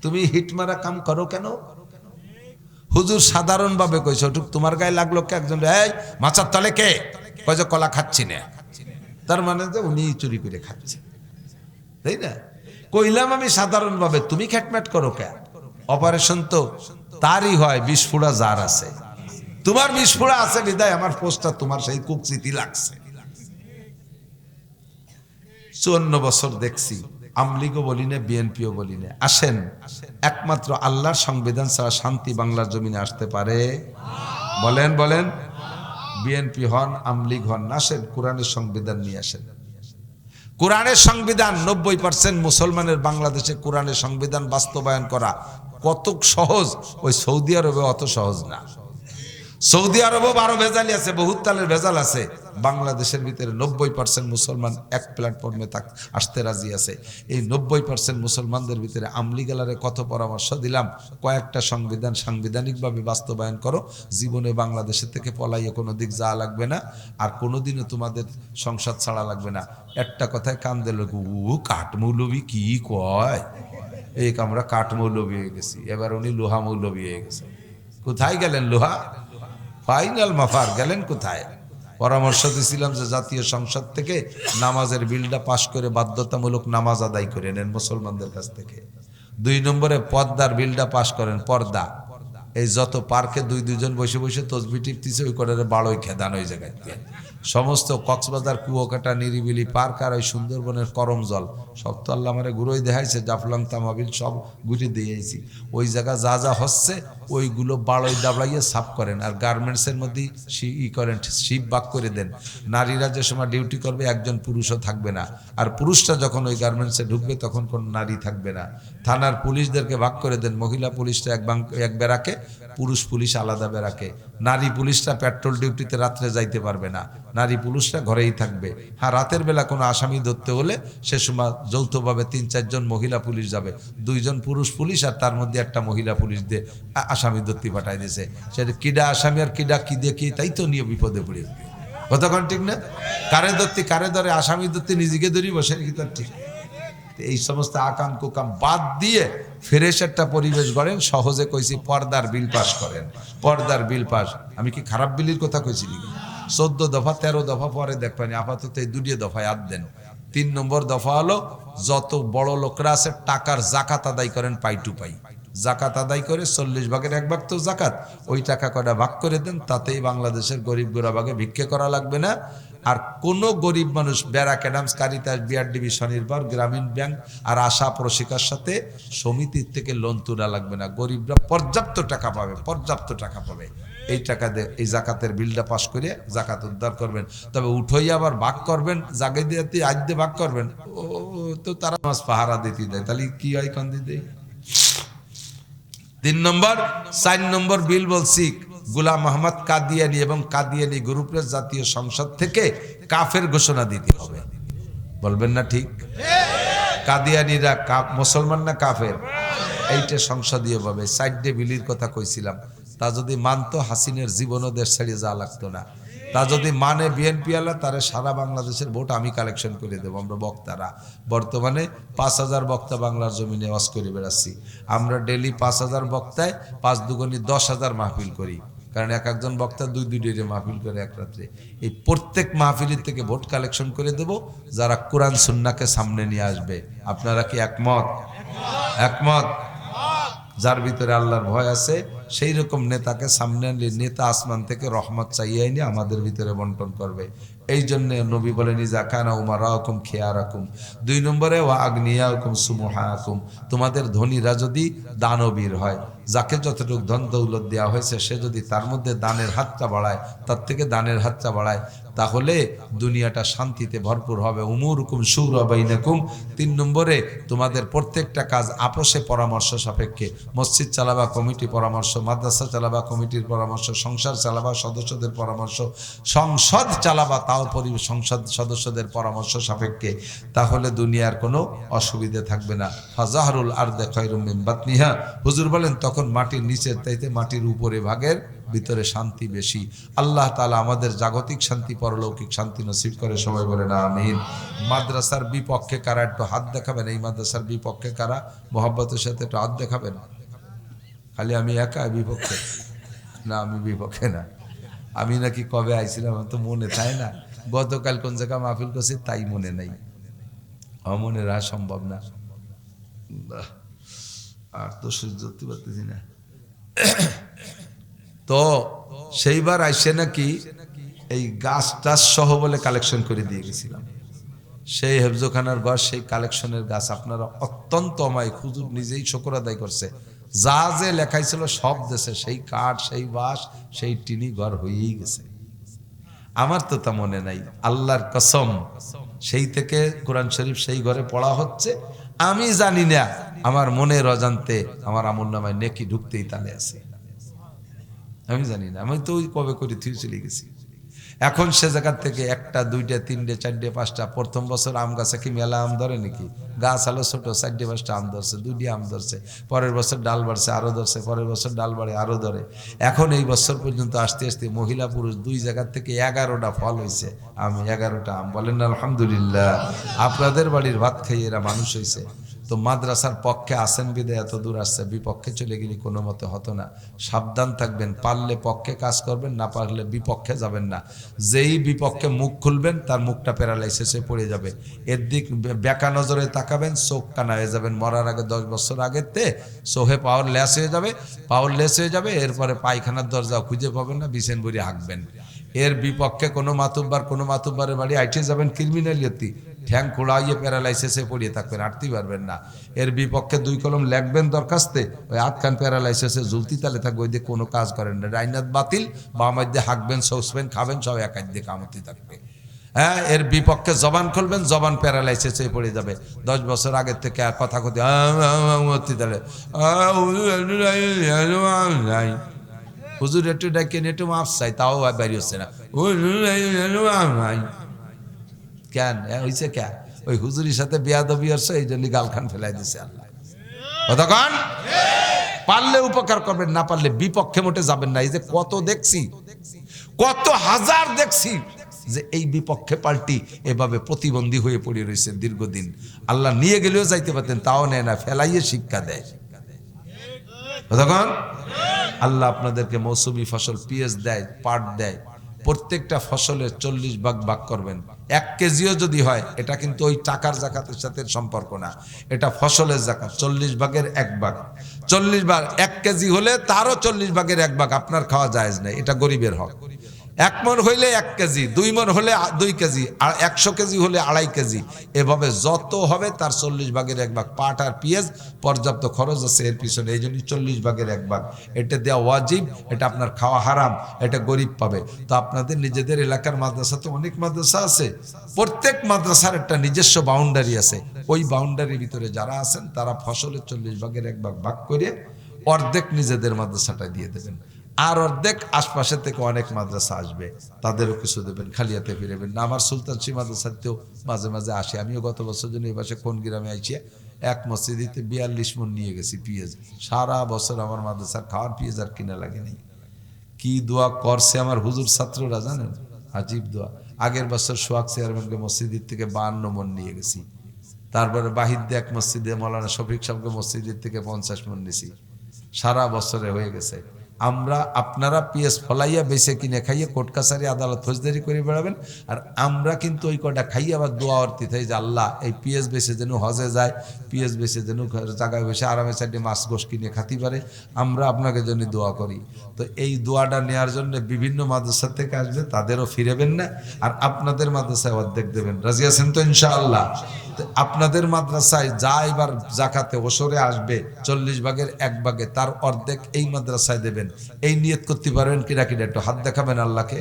তুমি হিট মারা কাম করো কেন? হুজুর সাধারণ ভাবে কইছে, ওটুক তোমার গায়ে লাগলো কে? একজন এই মাচার তলে কে কইছে কলা খাচ্ছি না, তার মানে যে উনি চুরি করে খাচ্ছে, তাই না? কইলাম আমি সাধারণ ভাবে, তুমি খ্যাটম্যাট করো কে? অপারেশন তো তারই হয়, বিস্ফোড়া যার আছে, তোমার বিস্ফোড়া আছে বিদায় আমার পোস্টটা তোমার সেই কুকচিতি লাগছে। 54 বছর দেখছি, আমলিগও বলি না, বিএনপিও বলি না। আসেন, একমাত্র আল্লাহর সংবিধান ছাড়া শান্তি বাংলার জমিনে আসতে পারে? বলেন বলেন। বিএনপি হন, আমলিগ হন, আসেন কোরআনের সংবিধান নিয়ে আসেন। কোরআনের সংবিধান 90% মুসলমানের বাংলাদেশে কোরআনের সংবিধান বাস্তবায়ন করা কত সহজ, ওই সৌদি আরবে অত সহজ না। সৌদি আরবও 12 ভেজালি আছে, বহুত তালের ভেজাল আছে। বাংলাদেশের ভিতরে 90% মুসলমান এক প্ল্যাটফর্মে আসতে রাজি আছে। এই 90% মুসলমানদের ভিতরে আমলিগালারে কত পরামর্শ দিলাম, কয়েকটা সংবিধান সাংবিধানিকভাবে বাস্তবায়ন করো, জীবনে বাংলাদেশের থেকে পলাইয়ে কোনো দিক যাওয়া লাগবে না, আর কোনোদিনও তোমাদের সংসদ ছাড়া লাগবে না। একটা কথায় কান দিল, কাঠমৌলবি কি কয়, এই আমরা কাঠমৌলবি হয়ে গেছি, এবার উনি লোহা মৌলবি হয়ে গেছে। কোথায় গেলেন লোহা? ফাইনাল মাফার গেলেন কোথায়? পরামর্শ দিয়েছিলাম যে জাতীয় সংসদ থেকে নামাজের বিলটা পাশ করে বাধ্যতামূলক নামাজ আদায় করে নেন মুসলমানদের কাছ থেকে। 2 নম্বরে পর্দার বিলটা পাশ করেন, পর্দা। এই যত পার্কে দুজন বসে বসে তসবি টিপতেছে, ওই করে বাড়ই খেদান ওই জায়গায়। সমস্ত কক্সবাজার কুয়াকাটা নিরিবিলি পার্ক আর ওই সুন্দরবনের করম জল সব তো আল্লাহ আমারে ঘুরোই দেখাইছে, জাফলং তামাবিল সব ঘুরে দিয়েছি। ওই জায়গা যা যা হচ্ছে ওইগুলো বাড়ই দাবড়াইয়ে সাফ করেন, আর গার্মেন্টসের মধ্যে করেন, শিপ বাক করে দেন। নারীরা যে সময় ডিউটি করবে একজন পুরুষও থাকবে না, আর পুরুষটা যখন ওই গার্মেন্টসে ঢুকবে তখন কোনো নারী থাকবে না। থানার পুলিশদেরকে ভাগ করে দেন, মহিলা পুলিশটা এক বেড়াকে, পুরুষ পুলিশ আলাদা বেড়াকে। নারী পুলিশরা পেট্রোল ডিউটিতে রাত্রে যাইতে পারবে না, নারী পুলিশরা ঘরেই থাকবে। হ্যাঁ, রাতের বেলা কোনো আসামি ধরতে হলে সে সময় যৌথভাবে 3-4 জন মহিলা পুলিশ যাবে, 2 জন পুরুষ পুলিশ আর তার মধ্যে একটা মহিলা পুলিশ দিয়ে আসামি ধরতে পাঠাই দিয়েছে। সেটা কিডা আসামি আর কিডা কি দিয়ে কি, তাই তো নিয়ে বিপদে পড়ে। কতক্ষণ ঠিক না? কারে ধরে আসামি ধরতে নিজেকে ধরি বসে কি তার ঠিক? এই সমস্ত আকাম কুকাম বাদ দিয়ে ফ্রেশ একটা পরিবেশ গড়েন। সহজে কইছি পর্দার বিল পাস করেন, পর্দার বিল পাস। আমি কি খারাপ বিলের কথা কইছি নাকি? 14 দফা 13 দফা পরে দেখবেন, আপাতত এই 2 দফায় আদ দেন। 3 নম্বর দফা হলো যত বড় লোকরা আছে টাকার জাকাত আদায় করেন, পাই টু পাই জাকাত আদায় করে 40 ভাগের 1 ভাগ তো জাকাত, ওই টাকা কয়টা ভাগ করে দেন, তাতেই বাংলাদেশের গরিব গোরাবাগে ভিক্ষে করা লাগবে না। আর কোন গরিব মানুষ ব্যারাক অ্যাডামস, কারিতাস, বিআরডিবি, স্বনির্ভর, গ্রামীণ ব্যাংক আর আশা প্রশিকার সাথে সমিতির থেকে লোন তোলা লাগবে না। গরিবরা পর্যাপ্ত টাকা পাবে, পর্যাপ্ত টাকা পাবে। এই টাকা দিয়ে এই জাকাতের বিলটা পাস করে জাকাত উদ্ধার করবেন। তবে উঠোই আবার ভাগ করবেন, জাগে দিয়ে আজ দিয়ে ভাগ করবেন, ও তো তারা মাছ পাহারা দিতে দেয়, তাহলে কি হয় কান্দি দেয়। 3 নম্বর 4 নম্বর বিল বলছি, গোলাম মোহাম্মদ কাদিয়ানি এবং কাদিয়ানি গ্রুপের জাতীয় সংসদ থেকে কাফের ঘোষণা দিতে হবে। বলবেন না ঠিক? কাদিয়ানিরা মুসলমান না কাফের? এইটা সংসদীয় ভাবে 4 বিলির কথা কইছিলাম। তা যদি মানতো হাসিনের জীবনও দেশ ছেড়ে যাওয়া লাগতো না। তা যদি মানে বিএনপি আলা, তারে সারা বাংলাদেশের ভোট আমি কালেকশন করে দেবো। আমরা বক্তারা বর্তমানে 5000 বক্তা বাংলার জমিনে ওয়াজ করে বেড়াচ্ছি। আমরা ডেলি 5000 বক্তায় 5 দুগুণী 10,000 মাহফিল করি। কারণ একজন বক্তা 2 মাহফিল করে এক রাত্রে। এই প্রত্যেক মাহফিলের থেকে ভোট কালেকশন করে দেব, যারা কোরআন সুন্নাহকে সামনে নিয়ে আসবে। আপনারা কি একমত? একমত? যার ভিতরে আল্লাহর ভয় আছে সেই রকম নেতাকে সামনে আনলে নেতা আসমান থেকে রহমত চাইয়ে নিয়ে আমাদের ভিতরে বন্টন করবে। এই জন্য নবী বলেন ইজা কানা উমারাকুম খিয়ারাকুম। 2 নম্বরে ওয়া আগনিয়াকুম সুমুহাকুম। তোমাদের ধনীরা যদি দানবীর হয়, যাকে যতটুকু ধন দৌলত দেওয়া হয়েছে সে যদি তার মধ্যে দানের হাতটা বাড়ায়, তার থেকে দানের হাতটা বাড়ায়, তাহলে দুনিয়াটা শান্তিতে ভরপুর হবে। উমুরকুম শুরা বাইনাকুম। 3 নম্বরে তোমাদের প্রত্যেকটা কাজ আপোষে পরামর্শ সাপেক্ষে। মসজিদ চালাবা কমিটি পরামর্শ, মাদ্রাসা চালাবা কমিটির পরামর্শ, সংসার চালাবা সদস্যদের পরামর্শ, সংসদ চালাবা তাও সংসদ সদস্যদের পরামর্শ সাপেক্ষে। তাহলে দুনিয়ার কোনো অসুবিধা থাকবে না। ফাজাহরুল আরদে খায়রুম মিন বাতনিহা। হুজুর বলেন তখন মাটির নিচের চাইতে মাটির উপরে ভাগের ভিতরে শান্তি বেশি। আল্লাহ তাআলা আমাদের জাগতিক শান্তি পরলৌকিক শান্তি নসিব করে, সবাই বলেন আমিন। মাদ্রাসার বিপক্ষে কারা একটু হাত দেখাবেন? এই মাদ্রাসার বিপক্ষে কারা মোহাব্বতের সাথে একটু হাত দেখাবেন? খালি আমি একা বিপক্ষে না? আমি বিপক্ষে না। আমি নাকি কবে আইছিলাম তো মনে চায় না। গতকাল কোন জায়গা মাহফিল করছি তাই মনে নাই, অমনে রাখা সম্ভব না। আর তো সহ্য করতে পারতেছি না। তো সেইবার আইসে নাকি এই গাছ টাছ সহ বলে কালেকশন করে দিয়ে গেছিলাম। সেই হেফজোখানার ঘর, সেই কালেকশনের গাছ আপনারা অত্যন্ত অমায়িক। হুজুর নিজেই শুকর আদায় করছে, যা যে লেখাইছিল সব দেশে সেই কাঠ, সেই বাঁশ, সেই টিনি ঘর হয়েই গেছে। আমার তো তা মনে নাই, আল্লাহর কসম। সেই থেকে কোরআন শরীফ সেই ঘরে পড়া হচ্ছে। আমি জানি না, আমার মনের অজান্তে আমার আমলনামায় নেকি ঢুকতেই তালে আছে। আমি জানি না, আমি তো ওই কবে করে থুয়ে চলে গেছি। এখন সে জায়গার থেকে 1টা 2টা 3টে 4টে 5টা। প্রথম বছর আম গাছে কি মেলা আম ধরে নাকি? গাছ আলো ছোট, 4টে 5টা আম ধরছে, 2টি আম ধরছে। পরের বছর ডাল বাড়ছে, আরো ধরছে। পরের বছর ডাল বাড়ে, আরো ধরে। এখন এই বছর পর্যন্ত আসতে আসতে মহিলা পুরুষ 2 জায়গার থেকে 11টা ফল হয়েছে। আমি 11টা আম। বলেন না আলহামদুলিল্লাহ। আপনাদের বাড়ির ভাত খাইয়ে এরা মানুষ হয়েছে। তো মাদ্রাসার পক্ষে আসেন বিদে এত দূর আসছে, বিপক্ষে চলে গেলে কোনো মতে হতো না। সাবধান থাকবেন, পারলে পক্ষে কাজ করবেন, না পারলে বিপক্ষে যাবেন না। যেই বিপক্ষে মুখ খুলবেন তার মুখটা প্যারালাইসিসে পড়ে যাবে। এর দিক বেকা নজরে তাকাবেন, চোখ কানা হয়ে যাবেন। মরার আগে 10 বছর আগেতে চোখে পাওয়ার লেস হয়ে যাবে, পাওয়ার লেস হয়ে যাবে। এরপরে পায়খানার দরজা খুঁজে পাবেন না, বিছেন বড়ি হাঁকবেন। এর বিপক্ষে কোনো মাতুব্বারের বাড়ি আইটে যাবেন, ক্রিমিনালিটি ঠ্যাং খোড়াইয়ে প্যারালাইসিসে পড়িয়ে থাকবেন, হাঁটতেই পারবেন না। এর বিপক্ষে 2 কলম লেখবেন দরখাস্তে, ওই আটখান প্যারালাইসিসে ঝুলতি তালে থাকবে, ওই দিয়ে কোনো কাজ করেন না। ডাইনাত বাতিল, বাম দিয়ে হাঁকবেন, শৌসবেন, খাবেন, সব এক দিয়ে কামতি থাকবে। হ্যাঁ, এর বিপক্ষে জবান খুলবেন, জবান প্যারালাইসিসে পড়ে যাবে। 10 বছর আগের থেকে আর কথা কথি তাহলে হুজুর একটু ডাকেন, একটু মাফ চাই, তাও বাড়ি হচ্ছে না। কেন হয়েছে? কেন ওই হুজুরির সাথে বেয়াদবি হচ্ছে, এই জন্য গালখান ফেলাই দিছে আল্লাহ। কতক্ষণ পারলে উপকার করবেন, না পারলে বিপক্ষে মোটে যাবেন না। এই যে কত দেখছি, কত হাজার দেখছি, যে এই বিপক্ষে পাল্টি এভাবে প্রতিবন্ধী হয়ে পড়ে রয়েছে দীর্ঘদিন। আল্লাহ নিয়ে গেলেও যাইতে পারতেন, তাও নেয় না, ফেলাইয়ে শিক্ষা দেয়। তখন আল্লাহ আপনাদেরকে মৌসুমি ফসল পিএস দেয়, পাট দেয়, প্রত্যেকটা ফসলের 40 ভাগ ভাগ করবেন। 1 কেজিও যদি হয়, এটা কিন্তু ওই টাকার জাকাতের সাথে সম্পর্ক না, এটা ফসলের জাকাত। 40 ভাগের 1 ভাগ, 40 ভাগ 1 কেজি হলে তারও 40 ভাগের 1 ভাগ আপনার খাওয়া জায়েজ নাই, এটা গরিবের হক। 1 মণ হইলে 1 কেজি, 2 মণ হলে 2 কেজি, আর 100 কেজি হলে 2.5 কেজি, এভাবে যত হবে তার 40 ভাগের 1 ভাগ। পাট আর পেঁয়াজ পর্যাপ্ত খরচ আছে এর পিছনে, এই জন্য 40 ভাগের 1 ভাগ এটা দেওয়া ওয়াজিব, এটা আপনার খাওয়া হারাম, এটা গরিব পাবে। তো আপনাদের নিজেদের এলাকার মাদ্রাসাতে অনেক মাদ্রাসা আছে, প্রত্যেক মাদ্রাসার একটা নিজস্ব বাউন্ডারি আছে, ওই বাউন্ডারির ভিতরে যারা আছেন তারা ফসলের 40 ভাগের 1 ভাগ ভাগ করে অর্ধেক নিজেদের মাদ্রাসাটা দিয়ে দেবেন, আর অর্ধেক আশপাশের থেকে অনেক মাদ্রাসা আসবে তাদেরও কিছু দেবেন, খালিয়াতে ফিরেবেন না। আমার সুলতানশী মাদ্রাসাতেও মাঝে মাঝে আসে, আমিও গত বছর জন্য এই পাশে কোন গ্রামে আইছি, এক মসজিদিতে 42 মণ নিয়ে গেছি পেঁয়াজ। সারা বছর আমার মাদ্রাসার খাওয়ার পেঁয়াজ আর কিনা লাগেনি। কি দোয়া করছে আমার হুজুর ছাত্ররা জানেন, আজীব দোয়া। আগের বছর সোহাগ চেয়ারম্যানকে মসজিদের থেকে 52 মণ নিয়ে গেছি। তারপরে বাহিদ্দে এক মসজিদে মৌলানা শফিক সাহেবকে মসজিদের থেকে 50 মণ নিছি। সারা বছরে হয়ে গেছে। আমরা আপনারা পিএস ফলাইয়া বেছে কিনে খাইয়ে কোর্ট কাছারি আদালত ফৌজদারি করে বেড়াবেন, আর আমরা কিন্তু ওই কটা খাইয়ে আবার দোয়া অর্থিত হয় যে আল্লাহ এই পিএস বেছে যেন হজে যায়, পিএস বেছে যেন জায়গায় বসে আরামে চারটে মাছ গোশ কিনে খাতে পারে, আমরা আপনাকে জন্য দোয়া করি। তো এই দোয়াটা নেওয়ার জন্য বিভিন্ন মাদ্রাসা থেকে আসবে, তাদেরও ফিরেবেন না, আর আপনাদের মাদ্রাসায় অর্ধেক দেবেন। রাজি আছেন তো ইনশাআল্লাহ? আপনাদের মাদ্রাসায় যা এবার জাকাতে ওসরে আসবে 40 ভাগের 1 ভাগে তার অর্ধেক এই মাদ্রাসায় দেবেন। এই নিয়ত করতে পারবেন কিনা কিনা একটু হাত দেখাবেন আল্লাহকে।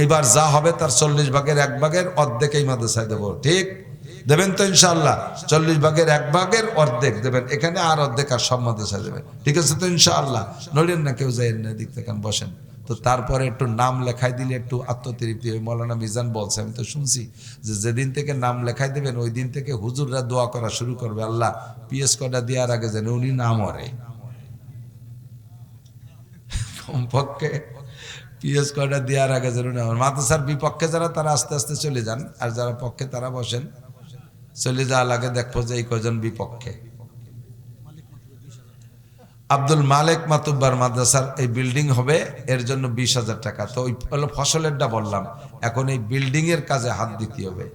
এইবার যা হবে তার 40 ভাগের 1 ভাগের অর্ধেক এই মাদ্রাসায় দেবো, ঠিক দেবেন তো ইনশাআল্লাহ? 40 ভাগের 1 ভাগের অর্ধেক দেবেন এখানে, আর অর্ধেক আর সব মাদ্রাসায় দেবেন, ঠিক আছে তো ইনশাআল্লাহ? নড়েন না, কেউ যাইয়েন না, দিক থেকে বসেন। তো তারপরে একটু নাম লেখাই দিলে একটু আত্মতৃপ্তি হয়। মৌলানা মিজান বলছে, আমি তো শুনছি যে যেদিন থেকে নাম লেখাই দেবেন ওই দিন থেকে হুজুররা দোয়া করা শুরু করবে, আল্লাহ পিএস কটা দেওয়ার আগে যেন উনি না মরে, কমপক্ষে পিএস কটা দেওয়ার আগে যেন না মরে। মাদ্রাসার বিপক্ষে যারা তারা আস্তে আস্তে চলে যান, আর যারা পক্ষে তারা বসেন। চলে যাওয়া লাগে দেখবো যে এই কজন বিপক্ষে। আব্দুল মালেক মাতুব্বার মাদ্রাসার এই বিল্ডিং হবে, এর জন্য 20,000 টাকা। তো ওই হলো ফসলেরটা বললাম, এখন এই বিল্ডিং এর কাজে হাত দিতে হবে।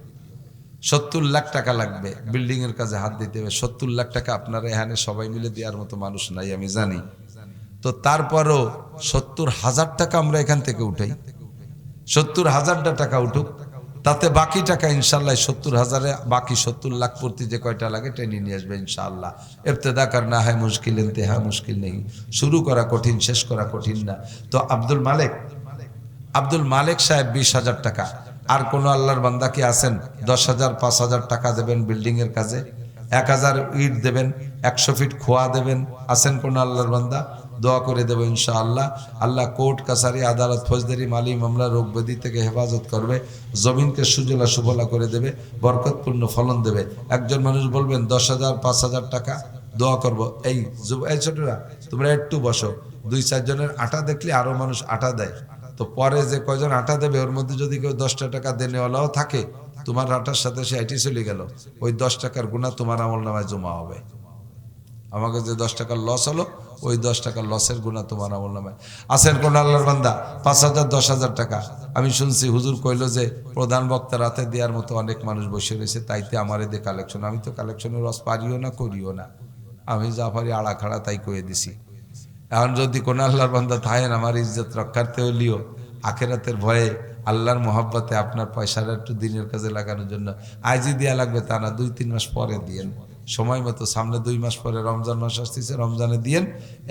70 লাখ টাকা লাগবে বিল্ডিং এর কাজে হাত দিতে হবে। 70 লাখ টাকা আপনারা এখানে সবাই মিলে দেওয়ার মতো মানুষ নাই, আমি জানি। তো তারপরও 70,000 টাকা আমরা এখান থেকে উঠাই, 70,000 টাকা উঠুক, তাতে বাকি টাকা ইনশাল্লাহ 70,000-এ বাকি 70 লাখ প্রতি যে কয়টা লাগে টেনে নিয়ে আসবে ইনশাআল্লাহ। ইবতেদা করনা হয় মুশকিল, ইন্তেহা মুশকিল নেই। শুরু করা কঠিন, শেষ করা কঠিন না। তো আব্দুল মালেক সাহেব 20,000 টাকা। আর কোনো আল্লাহর বান্দা কি আছেন 10,000 5,000 টাকা দেবেন বিল্ডিং এর কাজে? 1,000 ইট দেবেন, 100 ফিট খোয়া দেবেন? আছেন কোন আল্লাহর বান্দা? দোয়া করে দেবো ইনশাআল্লাহ। আল্লাহ কোর্ট কাছারি আদালত ফৌজদারি মালি মামলা রোগ ব্যাধি থেকে হেফাজত করবে, জমিনকে সুজলা সুফলা করে দেবে, বরকতপূর্ণ ফলন দেবে। একজন মানুষ বলবেন 10,000 5,000 টাকা দোয়া করব। এই ছোটরা তোমরা একটু বসো, 2-4 জনের আটা দেখলে আরো মানুষ আটা দেয়, তো পরে যে কয়জন আটা দেবে ওর মধ্যে যদি কেউ 10টা টাকা দেনেওয়ালাও থাকে, তোমার আটার সাথে সে আইটি চলে গেল, ওই 10 টাকার গুণা তোমার আমল নামায় জমা হবে। আমাকে যে 10 টাকার লস হলো, ওই 10 টাকার লসের গুণা তোমার আমল নামায়। আছেন কোন আল্লাহর বান্দা 5,000 10,000 টাকা? আমি শুনছি হুজুর কইলো যে প্রধান বক্তা রাতে দেওয়ার মতো অনেক মানুষ বসে রয়েছে, তাইতে আমার এদের কালেকশন। আমি তো কালেকশনের রস পারিও না, করিও না, আমি যা পারি আড়া খাড়া তাই কয়ে দিছি। এখন যদি কোন আল্লাহর বান্দা থাকেন আমার ইজ্জত রক্ষার্থে হলিও আখেরাতের ভয়ে আল্লাহর মোহাব্বতে আপনার পয়সাটা একটু দিনের কাজে লাগানোর জন্য আজই দেওয়া লাগবে তা না, 2-3 মাস পরে দিয়েন সময় মতো। সামনে 2 মাস পরে রমজান মাস আসতেছে, রমজানে দিয়েন।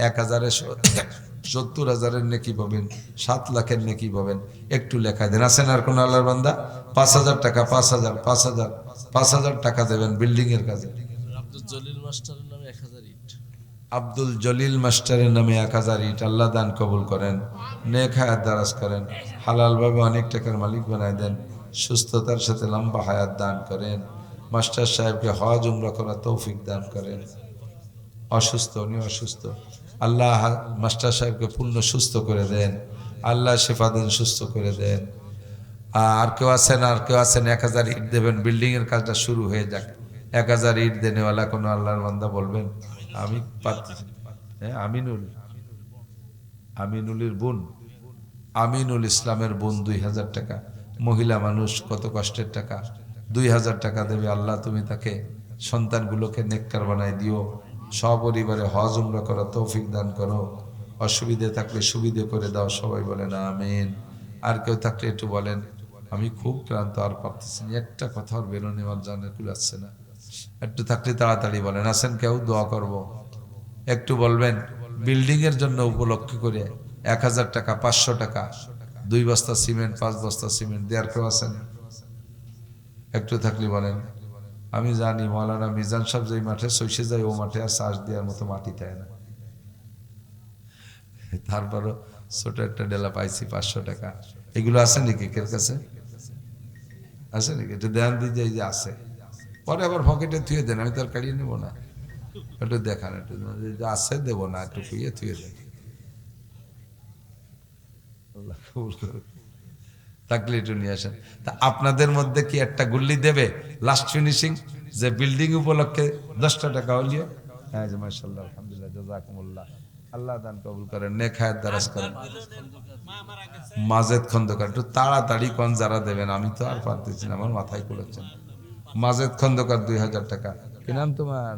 1,070,000-এর নেকি পাবেন, 7 লাখের নেকি পাবেন। একটু লেখা দেন। আছেন আর কোন আল্লাহর বান্দা? 5,000 টাকা, 5,000 টাকা দেবেন বিল্ডিং এর কাজে। আব্দুল জলিল মাস্টারের নামে 1,000 ইট। আব্দুল জলিল মাস্টারের নামে 1,000 ইট। আল্লাহ দান কবুল করেন, নেক হায়াত দারাজ করেন, হালালভাবে অনেক টাকার মালিক বানায় দেন, সুস্থতার সাথে লম্বা হায়াত দান করেন। মাস্টার সাহেবকে হজ উমরা করার তৌফিক দান করেন। অসুস্থ, উনি অসুস্থ, আল্লাহ মাস্টার সাহেবকে পূর্ণ সুস্থ করে দেন, আল্লাহ শেফা দেন, সুস্থ করে দেন। আর কেউ আছেন, আর কেউ আছেন 1000 ইট দেবেন, বিল্ডিং এর কাজটা শুরু হয়ে যাক। 1000 ইট দেনেওয়ালা কোনো আল্লাহর বান্দা বলবেন? আমি পারতেছি। হ্যাঁ, আমিনুলের বোন, আমিনুল ইসলামের বোন 2000 টাকা। মহিলা মানুষ, কত কষ্টের টাকা। 2000 টাকা দেবে। আল্লাহ তুমি তাকে সন্তানগুলোকে নেককার বানাই দিও, সপরিবারে হজ উমরা করার তৌফিক দান করো, অসুবিধে থাকলে সুবিধে করে দাও। সবাই বলেন আমিন। আর কেউ থাকলে একটু বলেন, আমি খুব ক্লান্ত, আর পারতেছি না, একটা কথা আর বেরোনে আমার জানের কুলাচ্ছে না। একটু থাকলে তাড়াতাড়ি বলেন। আসেন কেউ, দোয়া করব। একটু বলবেন বিল্ডিং এর জন্য উপলক্ষ করে 1000 টাকা, 500 টাকা, 2 বস্তা সিমেন্ট, 5 বস্তা সিমেন্ট দেওয়ার কেউ আছেন? একটু থাকলে বলেন। আমি জানি মৌলানা মিজান সাহেব যেই মাঠে সইসে যায়, ও মাঠে আর চাষ দেওয়ার মতো মাটি দেয় না। তারপরও ছোট একটা ডেলা পাইছি 500 টাকা। এগুলো আছে নাকি কের কাছে? আছে নাকি? একটু দেন দিয়ে, এই যে আছে, পরে আবার পকেটে থুয়ে দেন, আমি তো আর কাড়িয়ে নেবো না। একটু দেখান, একটু আছে, দেবো না, একটু খুঁয়ে থুয়ে দেন। আল্লাহ কবুল করুক। থাকলে একটু নিয়ে আসেন। তা আপনাদের মধ্যে কি একটা গুল্লি দেবে লাস্ট ফিনিশিং, যে বিল্ডিং উপলক্ষে 10টা টাকা হলিও? হ্যাঁ, যে মাশাআল্লাহ, আলহামদুলিল্লাহ, জাযাকুমুল্লাহ। আল্লাহ দান কবুল করেন, নেক হায়াত দারাজ করেন। মাজেদ খন্দকার, একটু তাড়াতাড়ি কোন যারা দেবেন, আমি তো আর পারতেছি না, আমার মাথায় কুলাচ্ছেন। মাজেদ খন্দকার 2000 টাকা। কি নাম তোমার?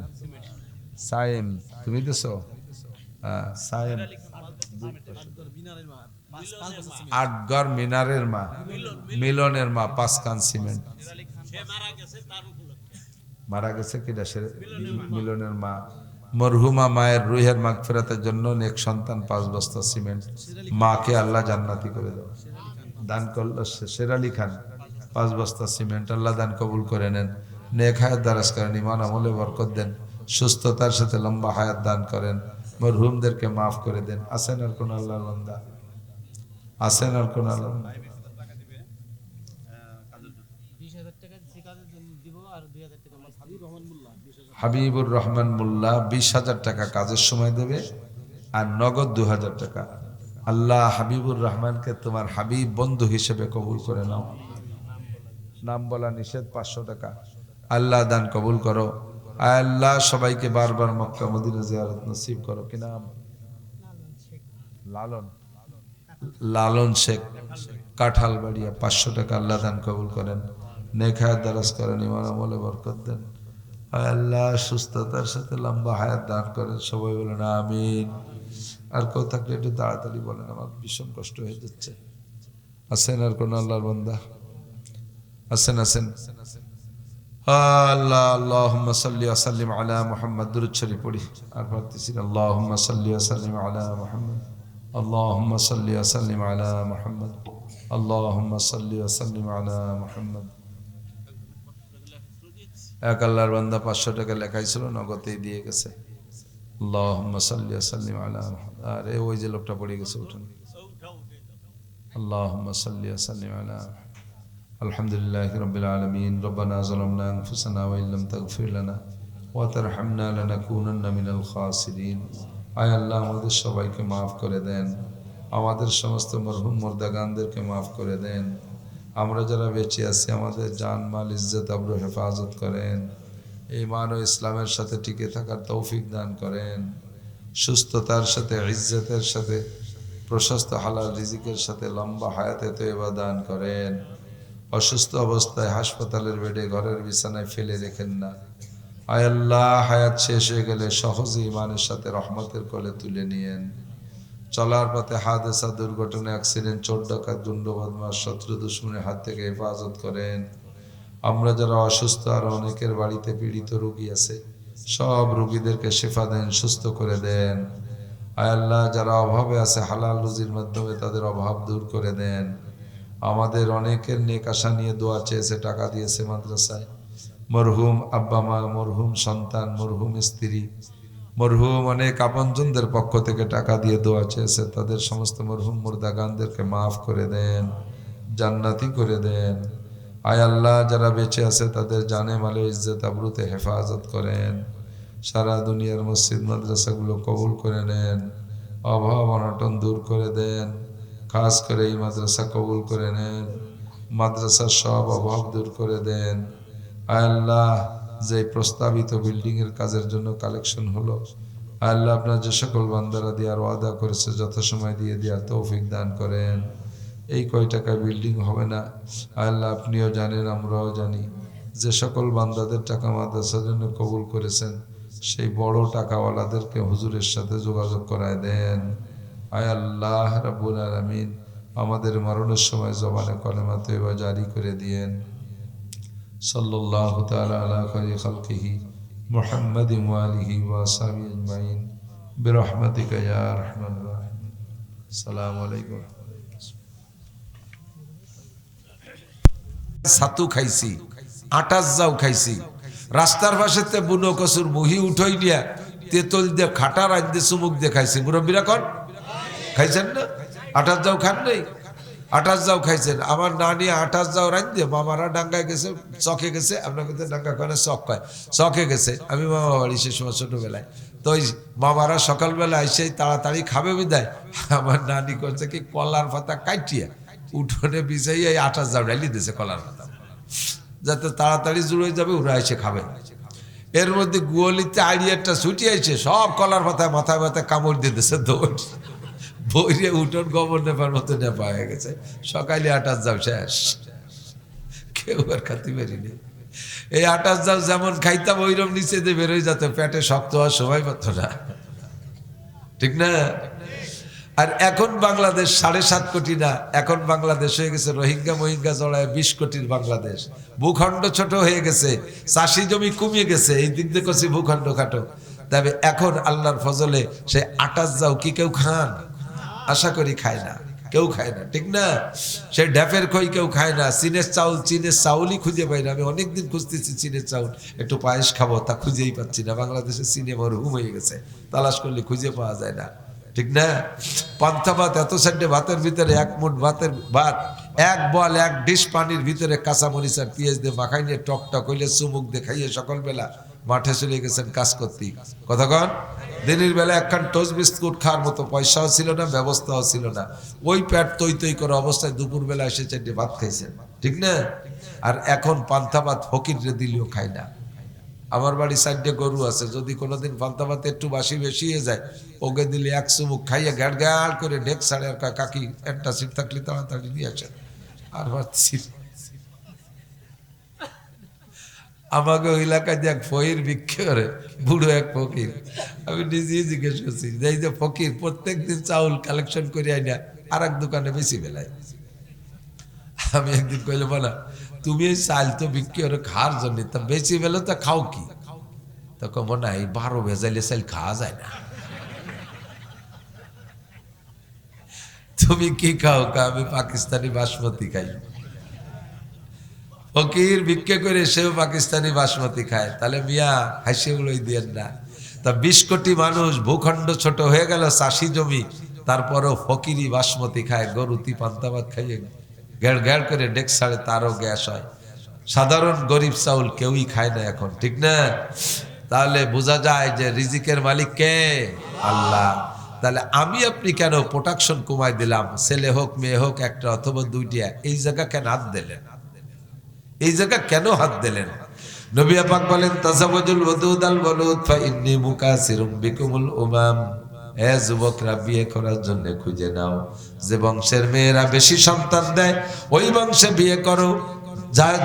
সাইম। তুমি দেছো? হ্যাঁ, সাইম। আটগড় মিনারের মা, মিলনের মা, 5 কান সিমেন্ট। মারা গেছে কিনা? মিলনের মা। মরহুমা মায়ের রুহের মাগফিরাতের জন্য নেক সন্তান, 5 বস্তা সিমেন্ট। মাকে আল্লাহ জান্নাতি করে দাও। দান করলো শেরালি খান, 5 বস্তা সিমেন্ট। আল্লাহ দান কবুল করে নেন, নেক হায়াত দারাজ করেন, ইমান আমলে বরকত দেন, সুস্থতার সাথে লম্বা হায়াত দান করেন, মরহুমদেরকে মাফ করে দেন। আছেন আর কোন আল্লাহর বান্দা? আছেন আর কোন আল্লাহ? হাবিবুর রহমান মোল্লা 20,000 টাকা কাজের সময় দেবে, আর নগদ 2000 টাকা। আল্লাহ হাবিবুর রহমানকে তোমার হাবিব বন্ধু হিসেবে কবুল করে নাও। নাম বলা নিষেধ। 500 টাকা। আল্লাহ দান কবুল করো। আল্লাহ সবাইকে বারবার মক্কা মদিনা জিয়ারত নসিব করো। কি নাম? লালন, লালন শেখ, কাঁঠালবাড়িয়া, 500 টাকা। আল্লাহ দান কবুল করেন, নেক হায়াত দারাজ করেন, ইমান আমলে বরকত দেন। আল্লাহ সুস্থতার সাথে লম্বা হায়াত দান করেন। সবাই বলেন আমিন। আর কেউ থাকলে একটু তাড়াতাড়ি বলেন, আমার ভীষণ কষ্ট হয়ে যাচ্ছে। আছেন আর কোন আল্লাহর বান্দা? আছেন? আছেন? আল্লাহ, আল্লাহুম্মা সাল্লি ওয়া সাল্লিম আলা মুহাম্মদ। দুরূদ শরীফ পড়ি আর পারতেছি না। আল্লাহুম্মা সাল্লি ওয়া সাল্লিম আলা মুহাম্মদ, আল্লাহুম্মা সাল্লি ওয়া সাল্লিম আলা মুহাম্মদ, আল্লাহুম্মা সাল্লি ওয়া সাল্লিম আলা মুহাম্মদ। এক আল্লাহর বান্দা 500 টাকা লেখাইছিল, নগদেই দিয়ে গেছে। আল্লাহুম্মা সাল্লি ওয়া সাল্লিম আলা মুহাম্মদ। আরে ওই যে লোকটা পড়ে গেছে, উঠুন। আল্লাহুম্মা সাল্লি ওয়া সাল্লিম আলা আলহামদুলিল্লাহি রাব্বিল আলামিন। রব্বানা যালামনা আনফুসানা ওয়া ইল্লাম তাগফির লানা ওয়া তারহামনা লানাকুনান্না মিনাল খাসিরিন। আয় আল্লাহ, আমাদের সবাইকে মাফ করে দেন, আমাদের সমস্ত মরহুম মুর্দাগানদেরকে মাফ করে দেন। আমরা যারা বেঁচে আছি, আমাদের জান মাল ইজ্জত আবরু হেফাজত করেন, ঈমান ও ইসলামের সাথে টিকে থাকার তৌফিক দান করেন, সুস্থতার সাথে, ইজ্জতের সাথে, প্রশস্ত হালাল রিজিকের সাথে লম্বা হায়াতে তয়বা দান করেন। অসুস্থ অবস্থায় হাসপাতালের বেডে, ঘরের বিছানায় ফেলে রেখেন না। আয় আল্লাহ, হায়াত শেষ হয়ে গেলে সহজে ইমানের সাথে রহমতের কোলে তুলে নিয়েন। চলার পথে হাদেসা, দুর্ঘটনা, অ্যাক্সিডেন্ট, চোর ডাকাত, গুন্ড বদমাশ, শত্রু দুশ্মনের হাত থেকে হেফাজত করেন। আমরা যারা অসুস্থ, আর অনেকের বাড়িতে পীড়িত রোগী আছে, সব রোগীদেরকে শিফা দেন, সুস্থ করে দেন। আয় আল্লাহ, যারা অভাবে আছে, হালাল রুজির মাধ্যমে তাদের অভাব দূর করে দেন। আমাদের অনেকের নেক আশা নিয়ে দোয়া চেয়েছে, টাকা দিয়েছে মাদ্রাসায়। মরহুম আব্বা মা, মরহুম সন্তান, মরহুম স্ত্রী, মরহুম অনেক আপনজনদের পক্ষ থেকে টাকা দিয়ে দোয়া চেয়েছে। তাদের সমস্ত মরহুম মুর্দাগানদেরকে মাফ করে দেন, জান্নাতি করে দেন। আয় আল্লাহ, যারা বেঁচে আছে তাদের জানে মালে ইজ্জত আবরুতে হেফাজত করেন। সারা দুনিয়ার মসজিদ মাদ্রাসাগুলো কবুল করে নেন, অভাব অনটন দূর করে দেন। খাস করে এই মাদ্রাসা কবুল করে নেন। মাদ্রাসার সব অভাব দূর করে দেন। আয় আল্লাহ, যে প্রস্তাবিত বিল্ডিং এর কাজের জন্য কালেকশন হলো, আয় আল্লাহ আপনার যে সকল বান্দারা দেওয়ার ওয়াদা করেছে যথাসময় দিয়ে দেওয়ার তৌফিক দান করেন। এই কয় টাকায় বিল্ডিং হবে না, আয় আল্লাহ আপনিও জানেন, আমরাও জানি। যে সকল বান্দাদের টাকা মাদ্রাসার জন্য কবুল করেছেন, সেই বড় টাকাওয়ালাদেরকে হুজুরের সাথে যোগাযোগ করায় দেন। আয় আল্লাহ রাব্বুল আলামিন, আমাদের মরণের সময় জবানে কলেমা তয়্যিবা জারি করে দিয়েন। সাল্লাল্লাহু তাআলা আলা খায়রি খালকিহি মুহাম্মাদিন ওয়া আলিহি ওয়া আসহাবিহি আজমাইন বিরহমাতিকা ইয়া আরহামার রাহিমিন। আসসালামু আলাইকুম। ছাতু খাইছি, আটার যাও খাইছি, রাস্তার পাশেতে বুনো কসুর মুহি উঠই নিয়া তেতল দিয়ে খাটা রাঁধতে চুমুক দিয়ে খাইছি। মুরব্বীরা কন খাইছেন না? আটার যাও খান নাই? আটার যাও খাইছেন? আমার নানি আটার যাও রাঁধতে মামারা ডাঙ্গায় গেছে, চকে গেছে, আপনার কিন্তু ডাঙ্গা করে চক কয়, চকে গেছে। আমি মামা বাড়ি সে সময় ছোটবেলায়, তো ওই মামারা সকালবেলা এসে তাড়াতাড়ি খাবে বিদায়, আমার নানি করছে কি কলার পাতা কাটিয়া উঠোনে বিছাইয়া এই আটার যাও ডালি দিয়েছে, কলার পাতা, যাতে তাড়াতাড়ি জুড়ে যাবে, ওরা এসে খাবে। এর মধ্যে গুয়ালিতে আইডিয়াটা ছুটি আইছে, সব কলার পাতায় মাথায় মাথায় কামড় দিয়ে দিয়েছে, দৌড় বইরে উঠোন গোবর নেপার মতো নেপা হয়ে গেছে। সকালে আটার যাও শেষ, কেউ আর খাতে পারিনি। এই আটার যাও যেমন খাইতাম ওইরকম নিচে দিয়ে বেরোয় যেত, পেটে শক্ত হওয়ার সময় পাত না, ঠিক না? আর এখন বাংলাদেশ 7.5 কোটি না, এখন বাংলাদেশ হয়ে গেছে রোহিঙ্গা মহিঙ্গা জড়ায় 20 কোটির বাংলাদেশ। ভূখণ্ড ছোট হয়ে গেছে, চাষি জমি কমিয়ে গেছে, এই দিক দিয়ে করছি ভূখণ্ড খাটো। তবে এখন আল্লাহর ফজলে সে আটার যাও কি কেউ খান? আশা করি খায় না, কেউ খায় না, ঠিক না? সে ড্যাপের খই কেউ খায় না। চীনের চাউল, চীনের চাউলই খুঁজে পাই না। আমি অনেকদিন খুঁজতেছি চীনের চাউল, একটু পায়েস খাবো, তা খুঁজেই পাচ্ছি না। বাংলাদেশে চীনে মরহুম হয়ে গেছে, তালাশ করলে খুঁজে পাওয়া যায় না, ঠিক না? পান্তা ভাত, এত সাইডে ভাতের ভিতরে এক মুঠ ভাতের ভাত, এক বল এক ডিশ পানির ভিতরে কাঁচামরিচ আর পেঁয়াজ দিয়ে মাখাই নিয়ে টক টক হইলে চুমুক দিয়ে খাইয়ে সকালবেলা মাঠে চলে গেছেন কাজ করতে। কতক্ষণ? দিনের বেলা একখান টোস্ট বিস্কুট খাওয়ার মতো পয়সাও ছিল না, ব্যবস্থাও ছিল না। ওই পেট তৈ তৈ করে অবস্থায় দুপুরবেলা এসে 4টে ভাত খাইছেন, ঠিক না? আর এখন পান্তা ভাত ফকিররে দিলেও খায় না। আমার বাড়ি 4টে গরু আছে, যদি কোনোদিন পান্তা ভাত একটু বাসি বেশি হয়ে যায়, ওকে দিলে এক চুমুক খাইয়ে গ্যাড় গ্যাড় করে ঢেক ছাড়ে আর কয়, কাকি একটা সিট থাকলে তাড়াতাড়ি নিয়ে আসেন। আর আমাকে ওই এলাকায় যে এক ফকির ভিক্ষে করে, বুড়ো এক ফকির, আমি নিজেই জিজ্ঞেস করছি যে এই যে ফকির প্রত্যেক দিন চাউল কালেকশন করে আইনা আর এক দোকানে বেশি বেলায়। আমি একদিন কইলে বলা, তুমি এই চাল তো বিক্রি করে খাওয়ার জন্য, তা বেশি বেলে তা খাও কি? তখন মনে হয় 12 ভেজাইলে চাল খাওয়া যায় না। তুমি কি খাও? আমি পাকিস্তানি বাসমতি খাই। ফকির ভিক্ষে করে সেও পাকিস্তানি বাসমতি খায়, তাহলে মিয়া হাসি গুলোই দিয়েন না। তা 20 কোটি মানুষ, ভূখণ্ড ছোট হয়ে গেল, চাষি জমি, তারপরও ফকিরি বাসমতি খায়, গরুতি পান্তা ভাত খাইয়ে গ্যাড় গ্যাড় করে ডেক ছাড়ে, তারও গ্যাস হয়। সাধারণ গরিব চাউল কেউই খায় না এখন, ঠিক না? তাহলে বোঝা যায় যে রিজিকের মালিক কে? আল্লাহ। তাহলে আমি আপনি কেন প্রোডাকশন কমাই দিলাম? ছেলে হোক মেয়ে হোক, একটা অথবা দুইটা, এই জায়গা কেন হাত দিলেন? এই জায়গা কেন হাত দিলেন? নবী পাক বলেন, তাজাওয়াজুল ওয়াদুদ আল ওয়ালুদ ফা ইন্নী মুকাসিরুম বিকুমুল উমাম। হে যুবকরা, বিয়ে করার জন্য খুঁজে নাও, যে বংশের মেয়েরা বেশি সন্তান দেয় ওই বংশে বিয়ে করো।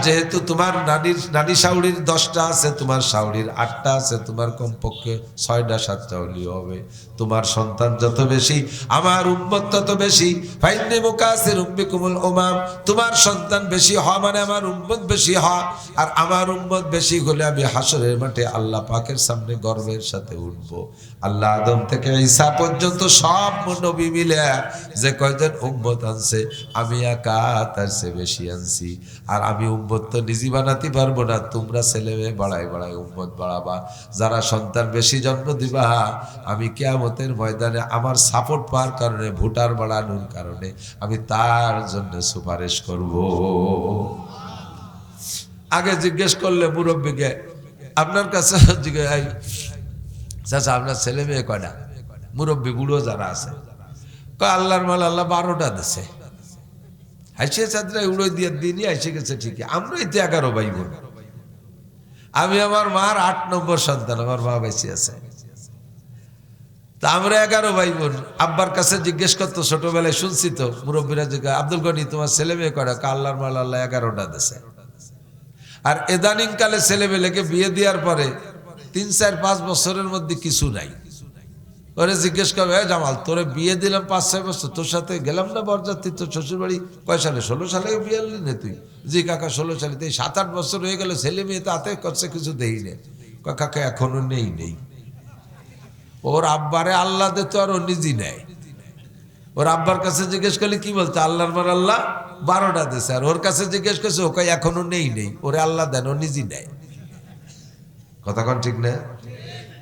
যেহেতু তোমার নানি শাউড়ির 10টা আছে, তোমার শাউড়ির 8টা আছে, তোমার কমপক্ষে 6টা 7টা হলেও হবে। তোমার সন্তান যত বেশি, আমার উম্মত তত বেশি। ফাইন্নী মুকাসিরুম বিকুমুল উমাম, তোমার সন্তান বেশি হওয়া মানে আমার উম্মত বেশি হওয়া। আর আমার উম্মত বেশি হলে আমি হাসরের মাঠে আল্লাহ পাকের সামনে গর্বের সাথে উঠব। আল্লাহ আদম থেকে ঈসা পর্যন্ত সব নবী মিলে যে কয়জন উম্মত আনছে, আমি একা তার চেয়ে বেশি আনছি। আর আমি উম্মত তো নিজে বানাতে পারবো না, তোমরা ছেলে মেয়ে বাড়াই বাড়াই উম্মত বাড়াবা। যারা সন্তান বেশি জন্ম দিবা, আমি কিয়ামতের ময়দানে আমার সাপোর্ট পাওয়ার কারণে, ভোটার বাড়ানোর কারণে আমি তার জন্য সুপারিশ করব। আগে জিজ্ঞেস করলে মুরব্বীকে, আপনার কাছে চাচা আপনার ছেলে মেয়ে কয়টা? মুরব্বী বুড়ো যারা আছে, আল্লাহর মাল আল্লাহ 12টা দিছে। হাসিয়ে চাঁদরা উড়োই দিয়ে দিনই এসে গেছে ঠিকই। আমরাই তো 11 ভাই বোন। আমি আমার মার 8 নম্বর সন্তান, আমার মা বেঁচে আছে। তা আমরা 11 ভাই বোন। আব্বার কাছে জিজ্ঞেস করতো, ছোটবেলায় শুনছি তো মুরব্বীরা জিজ্ঞাসা, আব্দুল গনি তোমার ছেলে মেয়ে কয়টা? আল্লাহর মাল আল্লাহ 11টা দেশে। আর এদানিং কালে ছেলে মেয়েকে বিয়ে দেওয়ার পরে 3, 4, 5 বছরের মধ্যে কিছু নাই। ওরে জিজ্ঞেস করবে, জামাল তোরে বিয়ে দিলাম 5, 6 বছর, তোর সাথে গেলাম না বরযাত্রী, তোর শ্বশুর বাড়ি কয় সালে? 16 সালে বিয়ে আনলি না তুই? জি কাকা 16 সালে। তো 7-8 বছর হয়ে গেল, ছেলে মেয়ে তো হাতে করছে, কিছু দেই নে। কাকা এখনো নেই। ওর আব্বারে আল্লাহ দে তো আর ও নিজই নেয়। ওর আব্বার কাছে জিজ্ঞেস করলে কি বলছে? আল্লাহর মার আল্লাহ 12টা দেশে। আর ওর কাছে জিজ্ঞেস করছে, ও কয় এখনো নেই। ওরে আল্লাহ দেন, ও নিজই নেয়। কথা কন ঠিক না?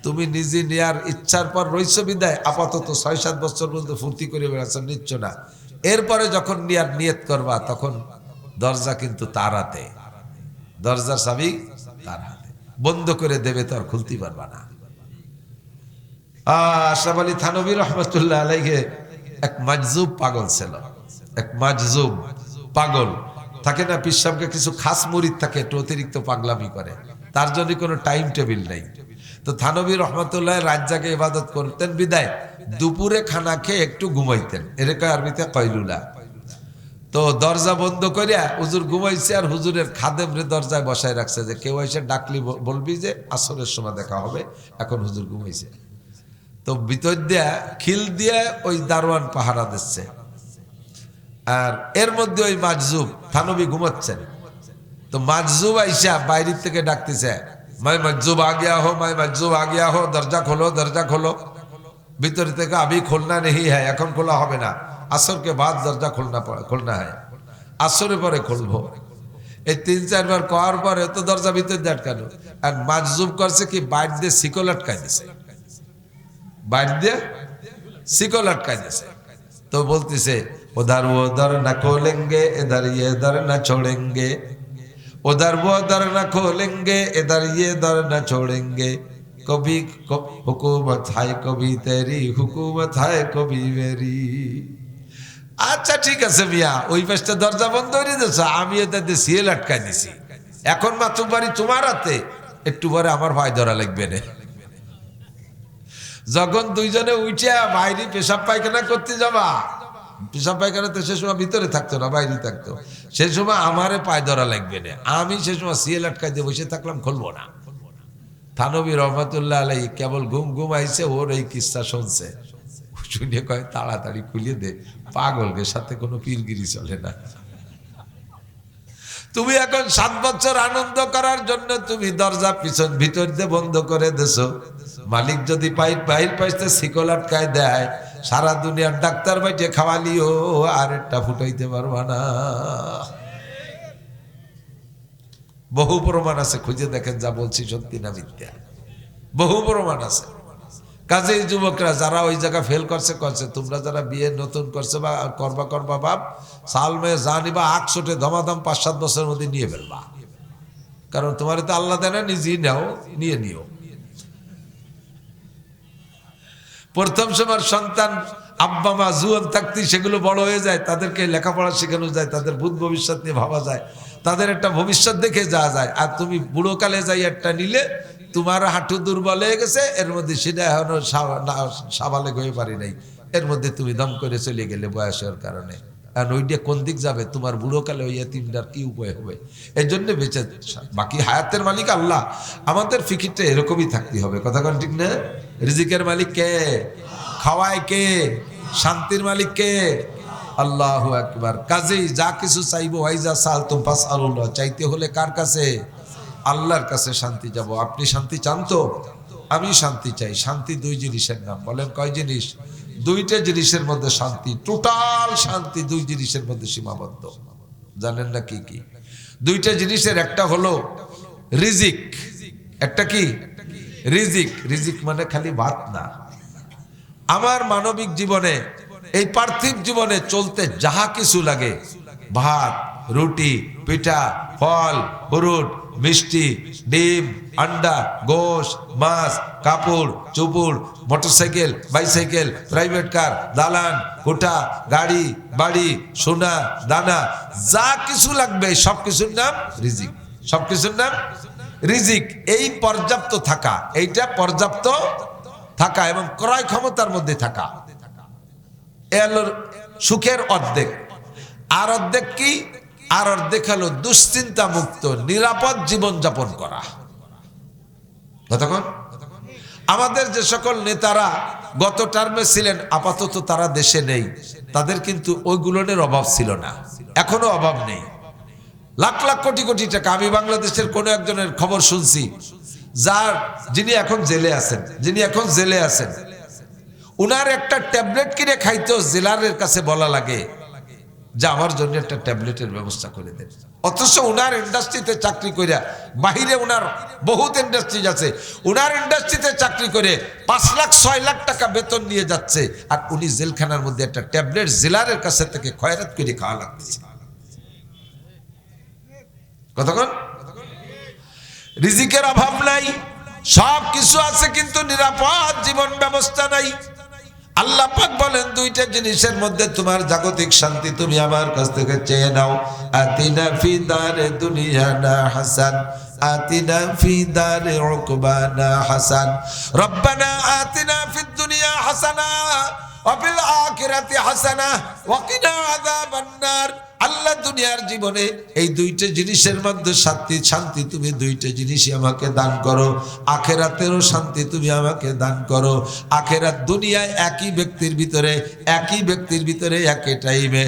তুমি নিজে নেয়ার ইচ্ছার পর রইছ বিদায় আপাতত 6-7 বছর পর্যন্ত ফুর্তি করে বেড়াচ্ছ, নিচ্ছ না। এরপরে যখন নেয়ার নিয়ত করবা, তখন দরজা কিন্তু তার হাতে, দরজার চাবি তার হাতে। বন্ধ করে দেবে তো আর খুলতে পারবা না। আশরাফ আলী থানভী রহমতুল্লাহ আলাইহি এক মাজজুব পাগল ছিল। এক মাজজুব পাগল থাকে না, পিসাবকে কিছু খাস মুরিদ থাকে, একটু অতিরিক্ত পাগলামি করে, তার জন্য কোনো টাইম টেবিল নেই। তো থানভী রহমতুল্লাহ রাত জাগে ইবাদত করতেন বিদায় দুপুরে খানা খেয়ে একটু ঘুমাইতেন, এরকম আরবিতে কয়লুলা। তো দরজা বন্ধ করিয়া হুজুর ঘুমাইছে, আর হুজুরের খাদেম রে দরজায় বসায় রাখছে যে কেউ এসে ডাকলি বলবি যে আসরের সময় দেখা হবে, এখন হুজুর ঘুমাইছে। তো ভিতর দিয়া খিল দিয়ে ওই দারোয়ান পাহারা দিচ্ছে, আর এর মধ্যে ওই মাজজুব থানভী ঘুমাচ্ছেন। তো মাজজুব আইসা বাইরের থেকে ডাকতেছে, মাই মাজজুব আ গিয়া হো, মাই মাজজুব আ গিয়া হো, দরজা খোলো, দরজা খোলো। ভিতর থেকে আবি খোলনা নেই হ্যাঁ, এখন খোলা হবে না, আসর কে বাদ দরজা খোলনা হয়, আসরের পরে খুলবো। এই 3-4 বার করার পরে তো দরজা ভিতর দিয়ে আটকানো। আর মাজজুব করছে কি, বাইর দিয়ে শিকল আটকাই দিছে, বাইর দিয়ে শিকল আটকাই দিছে। তো বলতেছে, उधर वो दर न खोलेंगे, इधर ये दर न छोड़ेंगे, उधर वो दर न खोलेंगे, इधर ये दर न छोड़ेंगे, कभी हुकूमत है कभी तेरी, हुकूमत है कभी मेरी। আচ্ছা ঠিক আছে মিয়া, ওই পাশটা দরজা বন্ধ করে দিয়েছ, আমি এটাতে সিএল আটকাই দিছি, এখন মাতুব বাড়ি তোমার হাতে, একটু পরে আমার ভাই ধরা লাগবে না। যখন দুইজনে উঠে বাইরে পেশাব পায়খানা করতে যাবা, পেশাব পায়খানা তো সে সময় ভিতরে থাকতো না, বাইরে থাকতো, সে সময় আমারে পায় ধরা লাগবে না, আমি সে সময় সিএল আটকাই দিয়ে বসে থাকলাম, খুলবো না। থানভী রহমতুল্লাহ আলাইহি কেবল ঘুম আইছে, ওর এই কিস্সা শুনছে, শুনে কয় তাড়াতাড়ি খুলিয়ে দে, পাগলকে সাথে কোনো পীরগিরি চলে না। তুমি এখন 7 বছর আনন্দ করার জন্য তুমি দরজা পিছন ভিতর দিয়ে বন্ধ করে দেছো, মালিক যদি বাইর পাইতে শিকল আটকায় দেয়, সারা দুনিয়ার ডাক্তার বাইটে খাওয়ালিও আর একটা ফুটাইতে পারবা না। বহু প্রমাণ আছে, খুঁজে দেখেন, যা বলছি সত্যি না মিথ্যা, বহু প্রমাণ আছে। কাজেই যুবকরা যারা ওই জায়গা ফেল করছে, তোমরা যারা বিয়ে নতুন করছে বা করবা বাপ, সাল মেয়ে যা নিবা 800 ধমাধম 5-7 বছরের মধ্যে নিয়ে ফেলবা, কারণ তোমার তো আল্লাহ দেয় না, নিজেই নাও, নিও। প্রথম সময় সন্তান আব্বা মা জুয়ান থাকতে সেগুলো বড় হয়ে যায়, তাদেরকে লেখাপড়া শেখানো যায়, তাদের ভূত ভবিষ্যৎ নিয়ে ভাবা যায়, তাদের একটা ভবিষ্যৎ দেখে যাওয়া যায়। আর তুমি বুড়োকালে যাই একটা নিলে, তোমার হাঁটু দুর্বল হয়ে গেছে, এর মধ্যে সেটা এখনো সাবালেগ হয়ে পারি নাই, এর মধ্যে তুমি দম করে চলে গেলে বয়সের কারণে। আর ওইটা কোন দিক যাবে, তোমার বুড়োকালে ওই এতিমটার কি উপায় হবে? এই জন্য বেঁচে, বাকি হায়াতের মালিক আল্লাহ, আমাদের ফিকিরটা এরকমই থাকতে হবে। কথা কোন ঠিক না? রিজিকের মালিক কে? খাওয়ায় কে? শান্তির মালিক কে? আল্লাহু আকবার। কাজেই যা কিছু চাইবো, ওয়াইজা সালতুম ফাসআলুল্লাহ, চাইতে হলে কার কাছে? আল্লাহর কাছে শান্তি যাব। আপনি শান্তি চান তো? আমি শান্তি চাই। শান্তি 2 জিনিসের নাম, বলেন কয় জিনিস? 2টা জিনিসের মধ্যে শান্তি, টোটাল শান্তি 2 জিনিসের মধ্যে সীমাবদ্ধ। জানেন না কি কি? 2টা জিনিসের একটা হলো রিজিক, একটা কি? রিজিক। রিজিক মানে খালি ভাত না। আমার মানবিক জীবনে, এই পার্থিব জীবনে চলতে যাহা কিছু লাগে, ভাত, রুটি, পিঠা, ফল, ফ্রুট, মিষ্টি, ডিম, আন্ডা, গোশ, মাছ, কাপড়, চুপড়, মোটরসাইকেল, বাইসাইকেল, প্রাইভেট কার, দালান, কোঠা, গাড়ি, বাড়ি, সোনা, দানা, যা কিছু লাগবে সব কিছুর নাম রিজিক। সব কিছুর নাম রিজিক। এই পর্যাপ্ত থাকা, এইটা পর্যাপ্ত থাকা এবং ক্রয় ক্ষমতার মধ্যে থাকা, এলো সুখের অর্ধেক। আর অর্ধেক কি? আর অর্ধেক হলো দুশ্চিন্তা মুক্ত নিরাপদ জীবন যাপন করা। কতক্ষণ? আমাদের যে সকল নেতারা গত টার্মে ছিলেন, আপাতত তারা দেশে নেই, তাদের কিন্তু ওইগুলোর অভাব ছিল না, এখনো অভাব নেই। লাখ লাখ কোটি কোটি টাকা। আমি বাংলাদেশের কোন একজনের খবর শুনছি, যিনি এখন জেলে আছেন, উনার একটা ট্যাবলেট কিনে খাইতেও জেলারের কাছে বলা লাগে যে আমার জন্য একটা ট্যাবলেটের ব্যবস্থা করে দেন। অথচ উনার ইন্ডাস্ট্রিতে চাকরি করে, বাহিরে উনার বহুত ইন্ডাস্ট্রি আছে, উনার ইন্ডাস্ট্রিতে চাকরি করে 5 লাখ 6 লাখ টাকা বেতন নিয়ে যাচ্ছে, আর উনি জেলখানার মধ্যে একটা ট্যাবলেট জেলারের কাছে থেকে খয়রাত করে খাওয়া লাগতেছে। কতক্ষণ? রিজিকের অভাব নাই, সব কিছু আছে, কিন্তু নিরাপদ জীবন ব্যবস্থা নাই। আল্লাহ পাক বলেন দুইটা জিনিসের মধ্যে তোমার জাগতিক শান্তি তুমি আমার কাছ থেকে চেয়ে নাও। আতিনা ফি দারে দুনিয়ানা হাসান, আতিনা ফি দারে উকবানা হাসান, রব্বানা আতিনা ফিদ দুনিয়া হাসানা ওয়া ফিল আখিরাতি হাসানা ওয়া কিনা আযাবান নার। আল্লাহ দুনিয়ার জীবনে এই দুইটা জিনিসের মধ্যে শান্তি তুমি দুইটা জিনিসই আমাকে দান করো, আখেরাতেরও শান্তি তুমি আমাকে দান করো। আখেরাত দুনিয়ায় একই ব্যক্তির ভিতরে একই টাইমে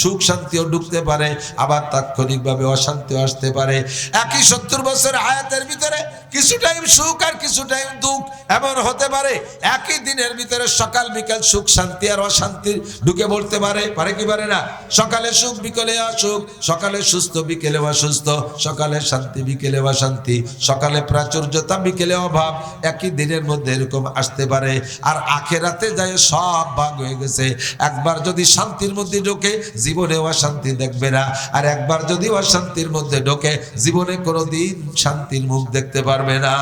সুখ শান্তিও ঢুকতে পারে, আবার তাৎক্ষণিকভাবে অশান্তিও আসতে পারে। একই 70 বছর হায়াতের ভিতরে কিছু টাইম সুখ আর কিছু টাইম দুঃখ এমন হতে পারে। একই দিনের ভিতরে সকাল বিকাল সুখ শান্তি আর অশান্তি ঢুকে পড়তে পারে কি পারে না? সকালে সুখ বিকেলে অসুখ, সকালে সুস্থ বিকেলে অসুস্থ, সকালে শান্তি বিকেলে অশান্তি, সকালে প্রাচুর্যতা বিকেলে অভাব, একই দিনের মধ্যে এরকম আসতে পারে। আর আখেরাতে যায় সব ভাগ হয়ে গেছে। একবার যদি শান্তির মধ্যে ঢোকে জীবনে অশান্তি দেখবে না, আর একবার যদি অশান্তির মধ্যে ঢোকে জীবনে কোনোদিন শান্তির মুখ দেখতে পারবে না।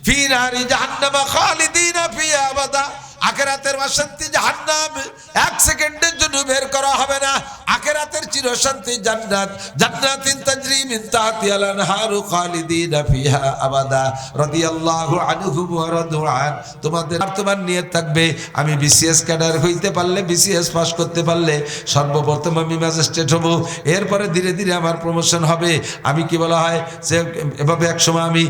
ফি নারি জাহান্নাম খালিদিনা ফিহা আবাদা। আখেরাতের অশান্তি জাহান্নাম, 1 সেকেন্ডের জন্য বের করা হবে না। আখেরাতের চিরশান্তি জান্নাত, জান্নাতিন তাজরি মিন তাহতিহাল আনহারু খালিদিনা ফিহা আবাদা রাদিয়াল্লাহু আনহু ওয়া রাদু আন। তোমার নিয়ত থাকবে আমি বিসিএস ক্যাডার হইতে পারলে, বিসিএস পাস করতে পারলে সর্বপ্রথম আমি ম্যাজিস্ট্রেট হব, এরপরে ধীরে ধীরে আমার প্রমোশন হবে। আমি কি বলা হয় যে এভাবে একসময় আমি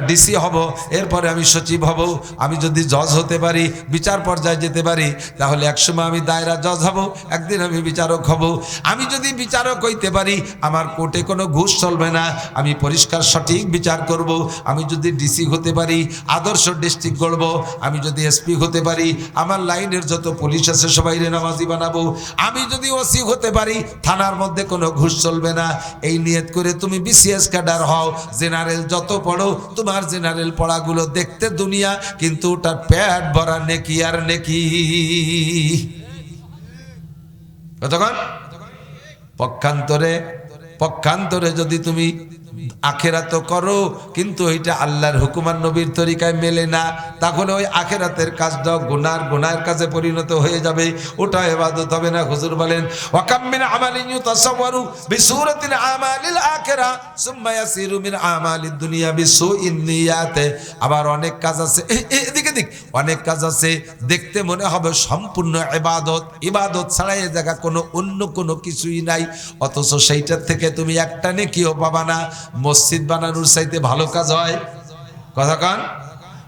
ডিসি হব, এরপরে আমি সচিব হব, আমি যদি জজ হতে পারি, বিচার পর্যায়ে যেতে পারি, তাহলে একসময় আমি দায়রা জজ হব, একদিন আমি বিচারক হব। আমি যদি বিচারক হইতে পারি আমার কোর্টে কোনো ঘুষ চলবে না, আমি পরিষ্কার সঠিক বিচার করব। আমি যদি ডিসি হতে পারি আদর্শ ডিস্ট্রিক্ট গড়ব। আমি যদি এসপি হতে পারি আমার লাইনের যত পুলিশ আছে সবাই নামাজি বানাবো। আমি যদি ওসি হতে পারি থানার মধ্যে কোনো ঘুষ চলবে না। এই নিয়ত করে তুমি বিসিএস ক্যাডার হও, জেনারেল যত পড়ো তোমার জেনারেল পড়াগুলো দেখতে দুনিয়া, কিন্তু ওটার পেট ভরা নেকি আর নেকি। কতক্ষণ? পক্ষান্তরে যদি তুমি আখেরাত করো কিন্তু ওইটা আল্লাহর হুকুম আর নবীর তরিকায় মেলে না, তাহলে ওই আখেরাতের কাজটা গুনার কাজে পরিণত হয়ে যাবে, ওটা ইবাদত হবে না। হুজুর বলেন ওয়াকাম মিন আমালিন ইউতাসাওয়ারু বিসূরাতিল আমালিল আখিরা সুম্মা ইয়াসিরু মিন আমালিদ দুনিয়া বিসুইন নিয়াত। আবার অনেক কাজ আছে, এদিকে অনেক কাজ আছে দেখতে মনে হবে সম্পূর্ণ ইবাদত ছাড়া এই জায়গা অন্য কোনো কিছুই নাই, অথচ সেইটার থেকে তুমি একটা নেকিও পাবা না। মসজিদ বানানোর চাইতে ভালো কাজ হয়? কথা কান?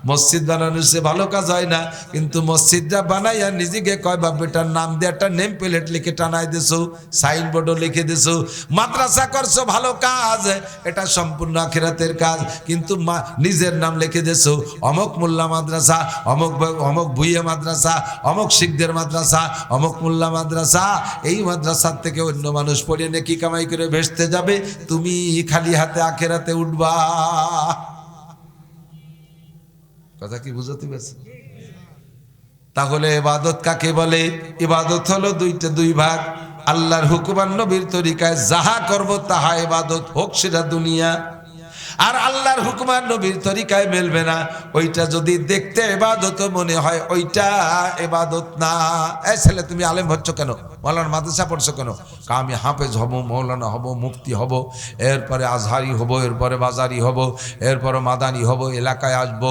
মসজিদ বানানোর চেয়ে ভালো কাজ হয় না, কিন্তু মসজিদটা বানাইয়া নিজেকে কয় বাপ বেটার নাম দিয়ে একটা নেম প্লেট লিখে টানাই দিছো, সাইনবোর্ডও লিখে দিছো। মাদ্রাসা করছো ভালো কাজ, এটা সম্পূর্ণ আখিরাতের কাজ, কিন্তু নিজের নাম লিখে দিছো অমক মোল্লা মাদ্রাসা, অমক ভুইয়া মাদ্রাসা, অমক শিখদের মাদ্রাসা, অমক মোল্লা মাদ্রাসা। এই মাদ্রাসার থেকে অন্য মানুষ পড়ে নেকি কামাই করে ভেসতে যাবে, তুমি খালি হাতে আখিরাতে উঠবা। কথা কি বুঝতে পারছি? তাহলে ইবাদত কাকে বলে? ইবাদত হলো দুই ভাগ। আল্লাহর হুকুম আর নবীর তরিকায় যাহা করব তাহা ইবাদত, হোক সেটা দুনিয়া। আর আল্লাহর হুকুম আর নবীর তরিকায় মেলবে না, ওইটা যদি দেখতে ইবাদত মনে হয় ওইটা ইবাদত না। এই ছেলে তুমি আলেম হচ্ছ কেন, মৌলানা মাদ্রাসা পড়ছো কেন? আমি হাফেজ হব, মৌলানা হব, মুফতি হব, এরপরে আজহারি হব, এরপরে বাজারি হব, এরপরে মাদানি হব, এলাকায় আসব,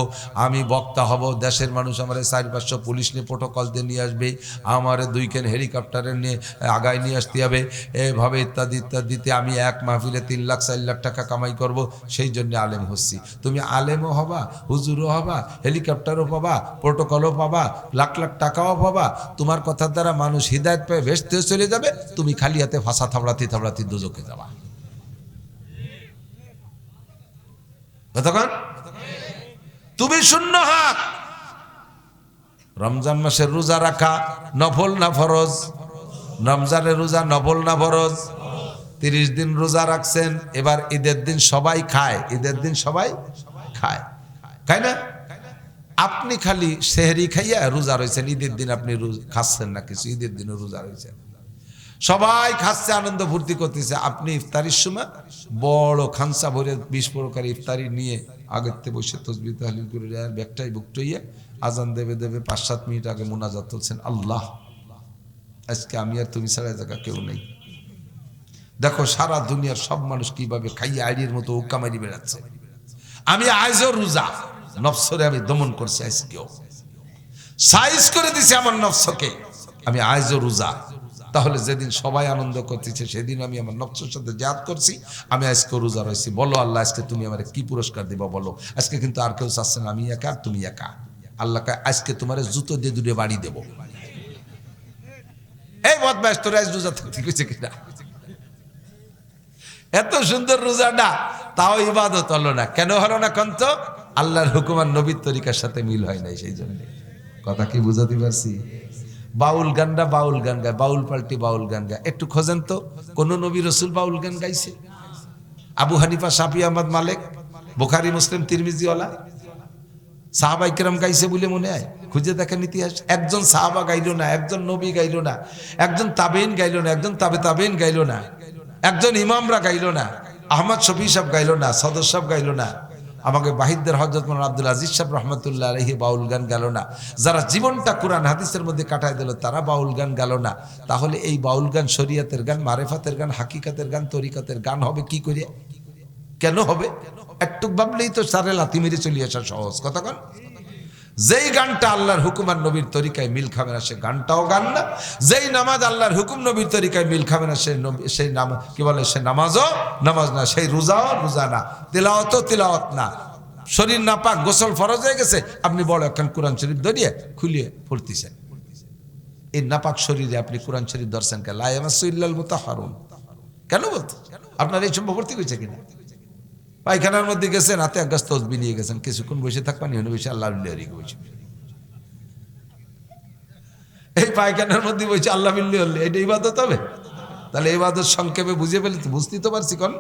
আমি বক্তা হব, দেশের মানুষ আমার 4-500 পুলিশ নিয়ে প্রোটোকল দিয়ে নিয়ে আসবে, আমার 2 কেন হেলিকপ্টারে নিয়ে আগায় নিয়ে আসতে হবে, এভাবে ইত্যাদি ইত্যাদিতে আমি এক মাহফিলে 3 লাখ 4 লাখ টাকা কামাই করব, সেই জন্য আলেম হচ্ছি। তুমি আলেমও হবা, হুজুরও হবা, হেলিকপ্টারও পাবা, প্রোটোকলও পাবা, লাখ লাখ টাকাও পাবা, তোমার কথার দ্বারা মানুষ হিদায়ত পেয়ে ভেস্তে চলে যাবে, তুমি খালি হাতে ফাঁসা থাবড়াতে থাবড়াতে দোজখে যাবা। কতক্ষণ তুমি শূন্য হাত। রমজান মাসের রোজা রাখা নফল না ফরজ? রমজানের রোজা নফল না ফরজ? 30 দিন রোজা রাখছেন, এবার ঈদের দিন সবাই খায়, ঈদের দিন সবাই খায়, খায় না? আপনি খালি সেহরি খাইয়া রোজা রয়েছেন, ঈদের দিন আপনি খাচ্ছেন না কিছু, ঈদের দিনও রোজা রয়েছেন, সবাই খাচ্ছে, আনন্দ ফুর্তি করতেছে, আপনি ইফতারির সময় বড় খানসা ভরে 20 প্রকার ইফতারি নিয়ে আগের থেকে বসে তসবিহ তাহলিল করে ব্যাগটাই বুকটাইয়ে আজান দেবে দেবে 5-7 মিনিট আগে মোনাজাত তুলছেন, আল্লাহ আজকে আমি আর তুমি ছাড়া জায়গা কেউ নেই। দেখো সারা দুনিয়ার সব মানুষ কিভাবে খাইয়ে আইডির মতো উক্কা মারি বেড়াচ্ছে। আমি আজও রোজা, নফসরে আমি দমন করছি, আজকেও সাইজ করে দিছি আমার নফসকে, আমি আজও রোজা। তাহলে যেদিন সবাই আনন্দ করতেছে সেদিন আমি আমার নফসের সাথে জিহাদ করছি, আমি আজকে রোজা রয়েছি। বলো আল্লাহ আজকে তুমি আমার কি পুরস্কার দিবা বলো? আজকে কিন্তু আর কেউ চাচ্ছে না, আমি একা আর তুমি একা। আল্লাহ আজকে তোমার জুতো দিয়ে দূরে বাড়ি দেবো। এই বদমাইশ তোর আজ রোজা থাকতে গেছে কিনা? এত সুন্দর রোজাটা, তাও ইবাদত হলো না। কেন হলো না কন্ত? আল্লাহর হুকুম আর নবীর তরিকার সাথে মিল হয় নাই, সেই জন্য। কথা কি বুঝাতে পারছি? বাউল গানটা বাউল গান গায়, বাউল পাল্টি বাউল গান গায়। একটু খোঁজেন তো কোন নবী রসুল বাউল গান গাইছে? আবু হানিফা, শাফি, আহমদ, মালিক, বুখারী, মুসলিম, তিরমিজি ওয়ালা সাহাবা ইকরাম গাইছে বলে মনে হয়? খুঁজে দেখেন ইতিহাস। একজন সাহাবা গাইলো না, একজন নবী গাইলো না, একজন তাবেইন গাইলো না, একজন তাবে তাবেইন গাইলো না, একজন ইমামরা গাইলো না, আহমদ শফি সাহেব গাইলো না, সদর সাহেব গাইলো না, আমাকে বাহিদদের হযরত মাওলানা আব্দুল আজিজ সাহেব রহমতুল্লাহ আলাইহি বাউল গান গেল না। যারা জীবনটা কোরআন হাদিসের মধ্যে কাটায় দিল তারা বাউল গান গেল না। তাহলে এই বাউল গান শরীয়তের গান, মারেফাতের গান, হাকিকাতের গান, তরিকতের গান হবে কি করে? কেন হবে? একটু ভাবলেই তো সারে লাথি মেরে চলে আসা সহজ। কথা কন। যেই গানটা আল্লাহর হুকুম আর নবীর তরিকায় মিল খাবে না সে গানটাও গান না। যেই নামাজ আল্লাহর হুকুম নবীর তরিকায় মিল খাবে না সেই নামাজ কি বলে? সে নামাজও নামাজ না, সেই রোজাও রোজা না, তিলাওয়াতও তিলাওয়াত না। শরীর নাপাক, গোসল ফরজ হয়ে গেছে, আপনি বড় একখান কোরআন শরীফ ধরিয়ে খুলিয়ে পড়তেছেন। এই নাপাক শরীরে আপনি কোরআন শরীফ ধরছেন কেন? লা ইয়ামাসসু ইল্লাল মুতাহহারুন কেন বলতে? আপনার এই সম্ভব ভর্তি হয়েছে কিনা? পায়খানার মধ্যে গেছেন, হাতে এক গাছ তসবিহ নিয়ে গেছেন, কিছুক্ষণ বসে থাকবেন, এখানে বসে আল্লাহ বসে, এই পায়খানার মধ্যে বসে আল্লাহ বিল্লি হলে এটা ইবাদত হবে? তাহলে ইবাদত সংক্ষেপে বুঝিয়ে ফেলে বুঝতে তো পারছি। কোন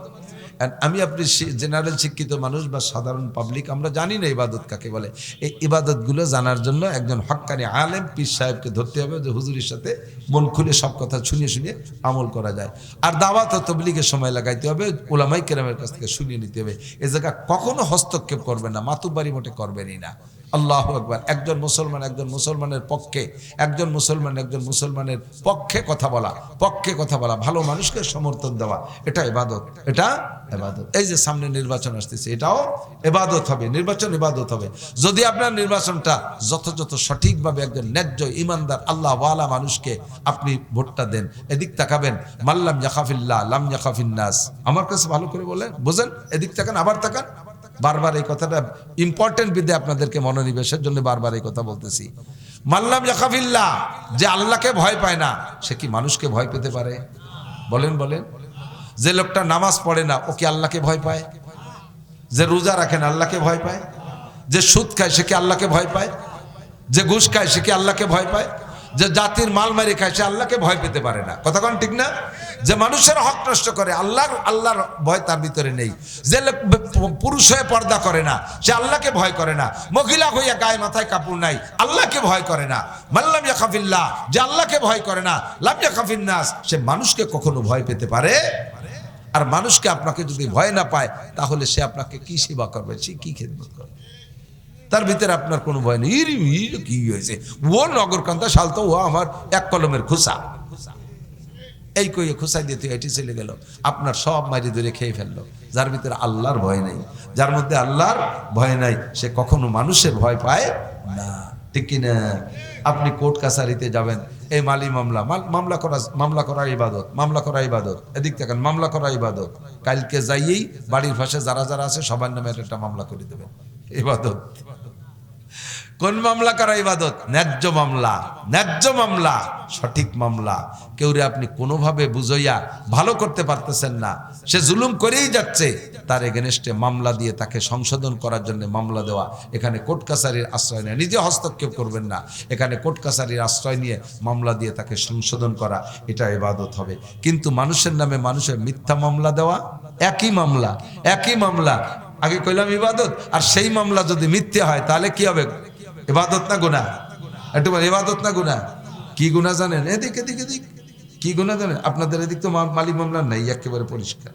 আমি আপনি জেনারেল শিক্ষিত মানুষ বা সাধারণ পাবলিক আমরা জানি না ইবাদত কাকে বলে। এই ইবাদতগুলো জানার জন্য একজন হক্কানি আলেম পীর সাহেবকে ধরতে হবে, যে হুজুরের সাথে মন খুলে সব কথা শুনিয়ে শুনিয়ে আমল করা যায়। আর দাওয়াত ও তবলিগের সময় লাগাইতে হবে, উলামায়ে কেরামের কাছ থেকে শুনিয়ে নিতে হবে। এ জায়গা কখনো হস্তক্ষেপ করবেন না, মাতুব্বারি মোটে করবেনই না। আল্লাহু আকবার। একজন মুসলমানের পক্ষে, একজন মুসলমানের পক্ষে কথা বলা, ভালো মানুষকে সমর্থন দেওয়া, এটা ইবাদত, এটা ইবাদত। এই যে সামনে নির্বাচন আসতেছে, এটাও ইবাদত হবে, নির্বাচন ইবাদত হবে। যদি আপনার নির্বাচনটা যথাযথ সঠিকভাবে একজন ন্যায্য ইমানদার আল্লাহ ওয়ালা মানুষকে আপনি ভোটটা দেন। এদিক তাকাবেন, মাল্লাম ইয়াখাফিল্লাহ লাম ইয়াখাফিন নাস। আমার কাছে ভালো করে বলেন, বুঝেন, এদিক তাকান, আবার তাকান। বারবার এই কথাটা ইম্পর্টেন্ট বিদ্যে আপনাদেরকে মনোনিবেশের জন্য বারবার এই কথা বলতেছি। মাল্লাম ইয়াখাফিল্লাহ, যে আল্লাহকে ভয় পায় না সে কি মানুষকে ভয় পেতে পারে? বলেন। যে লোকটা নামাজ পড়ে না ও কি আল্লাহকে ভয় পায়? যে রোজা রাখে না আল্লাহকে ভয় পায়? যে সুদ খায় সে কি আল্লাহকে ভয় পায়? যে ঘুষ খায় সে কি আল্লাহকে ভয় পায়? যে জাতির মাল মারি খায় সে আল্লাহকে ভয় পেতে পারে না। কথা কোন ঠিক না? যে মানুষের হক নষ্ট করে আল্লাহর ভয় তার ভিতরে নেই। যে লোক পুরুষ হয়ে পর্দা করে না সে আল্লাহকে ভয় করে না। মহিলা হইয়া গায়ে মাথায় কাপড় নাই আল্লাহকে ভয় করে না। মাল্লাম ইয়াখাফিল্লাহ, যে আল্লাহকে ভয় করে না, লাম ইয়াখাফিন নাস, সে মানুষকে কখনো ভয় পেতে পারে। আর মানুষকে আপনাকে যদি ভয় না পায় তাহলে সে আপনাকে কি সেবা করবে, সে কি খেদমত করবে? তার ভিতরে আপনার কোনো ভয় নেই। কি হয়েছে, ও নগরকান্তা শালতো, ও আমার এক কলমের খোসা, এই কইয়ে খোসাই দিয়ে এটি চলে গেল, আপনার সব মারি ধরে খেয়ে ফেললো। যার ভিতরে আল্লাহর ভয় নেই, যার মধ্যে আল্লাহর ভয় নাই, সে কখনো মানুষের ভয় পায় না। ঠিক কিনা? আপনি কোর্ট কাছারিতে যাবেন, এই মালি মামলা করা ইবাদত, মামলা করা ইবাদত, এদিক থেকে মামলা করা ইবাদত। কালকে যাইয়েই বাড়ির পাশে যারা যারা আছে সবার নামে একটা মামলা করে দেবেন, ইবাদত। কোন মামলা করা ইবাদত? ন্যায্য মামলা, ন্যায্য মামলা, সঠিক মামলা। কেউরে আপনি কোনোভাবে বুঝাইয়া ভালো করতে পারতেছেন না, সে জুলুম করেই যাচ্ছে, তার এগেনস্টে মামলা দিয়ে তাকে সংশোধন করার জন্য মামলা দেওয়া। এখানে কোর্ট কাছারির আশ্রয় নেয়, নিজে হস্তক্ষেপ করবেন না, এখানে কোর্ট কাছারির আশ্রয় নিয়ে মামলা দিয়ে তাকে সংশোধন করা, এটা ইবাদত হবে। কিন্তু মানুষের নামে মানুষের মিথ্যা মামলা দেওয়া, একই মামলা, একই মামলা, আগে কইলাম ইবাদত, আর সেই মামলা যদি মিথ্যে হয় তাহলে কি হবে? ইবাদত না গুনাহ? একটু ইবাদত না গুনাহ? কি গুনাহ জানেন? এদিক এদিক এদিক কি গুনাহ জানেন? আপনাদের এদিক তো মালি মামলা নাই, একেবারে পরিষ্কার।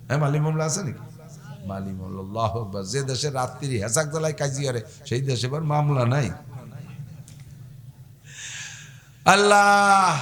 হ্যাঁ, মালি মামলা আছে নাকি? মালি মামলা, আল্লাহু আকবার। যে দেশে রাত্রি হেসাক জ্বালায় কাজি করে সেই দেশে এবার মামলা নাই। আল্লাহ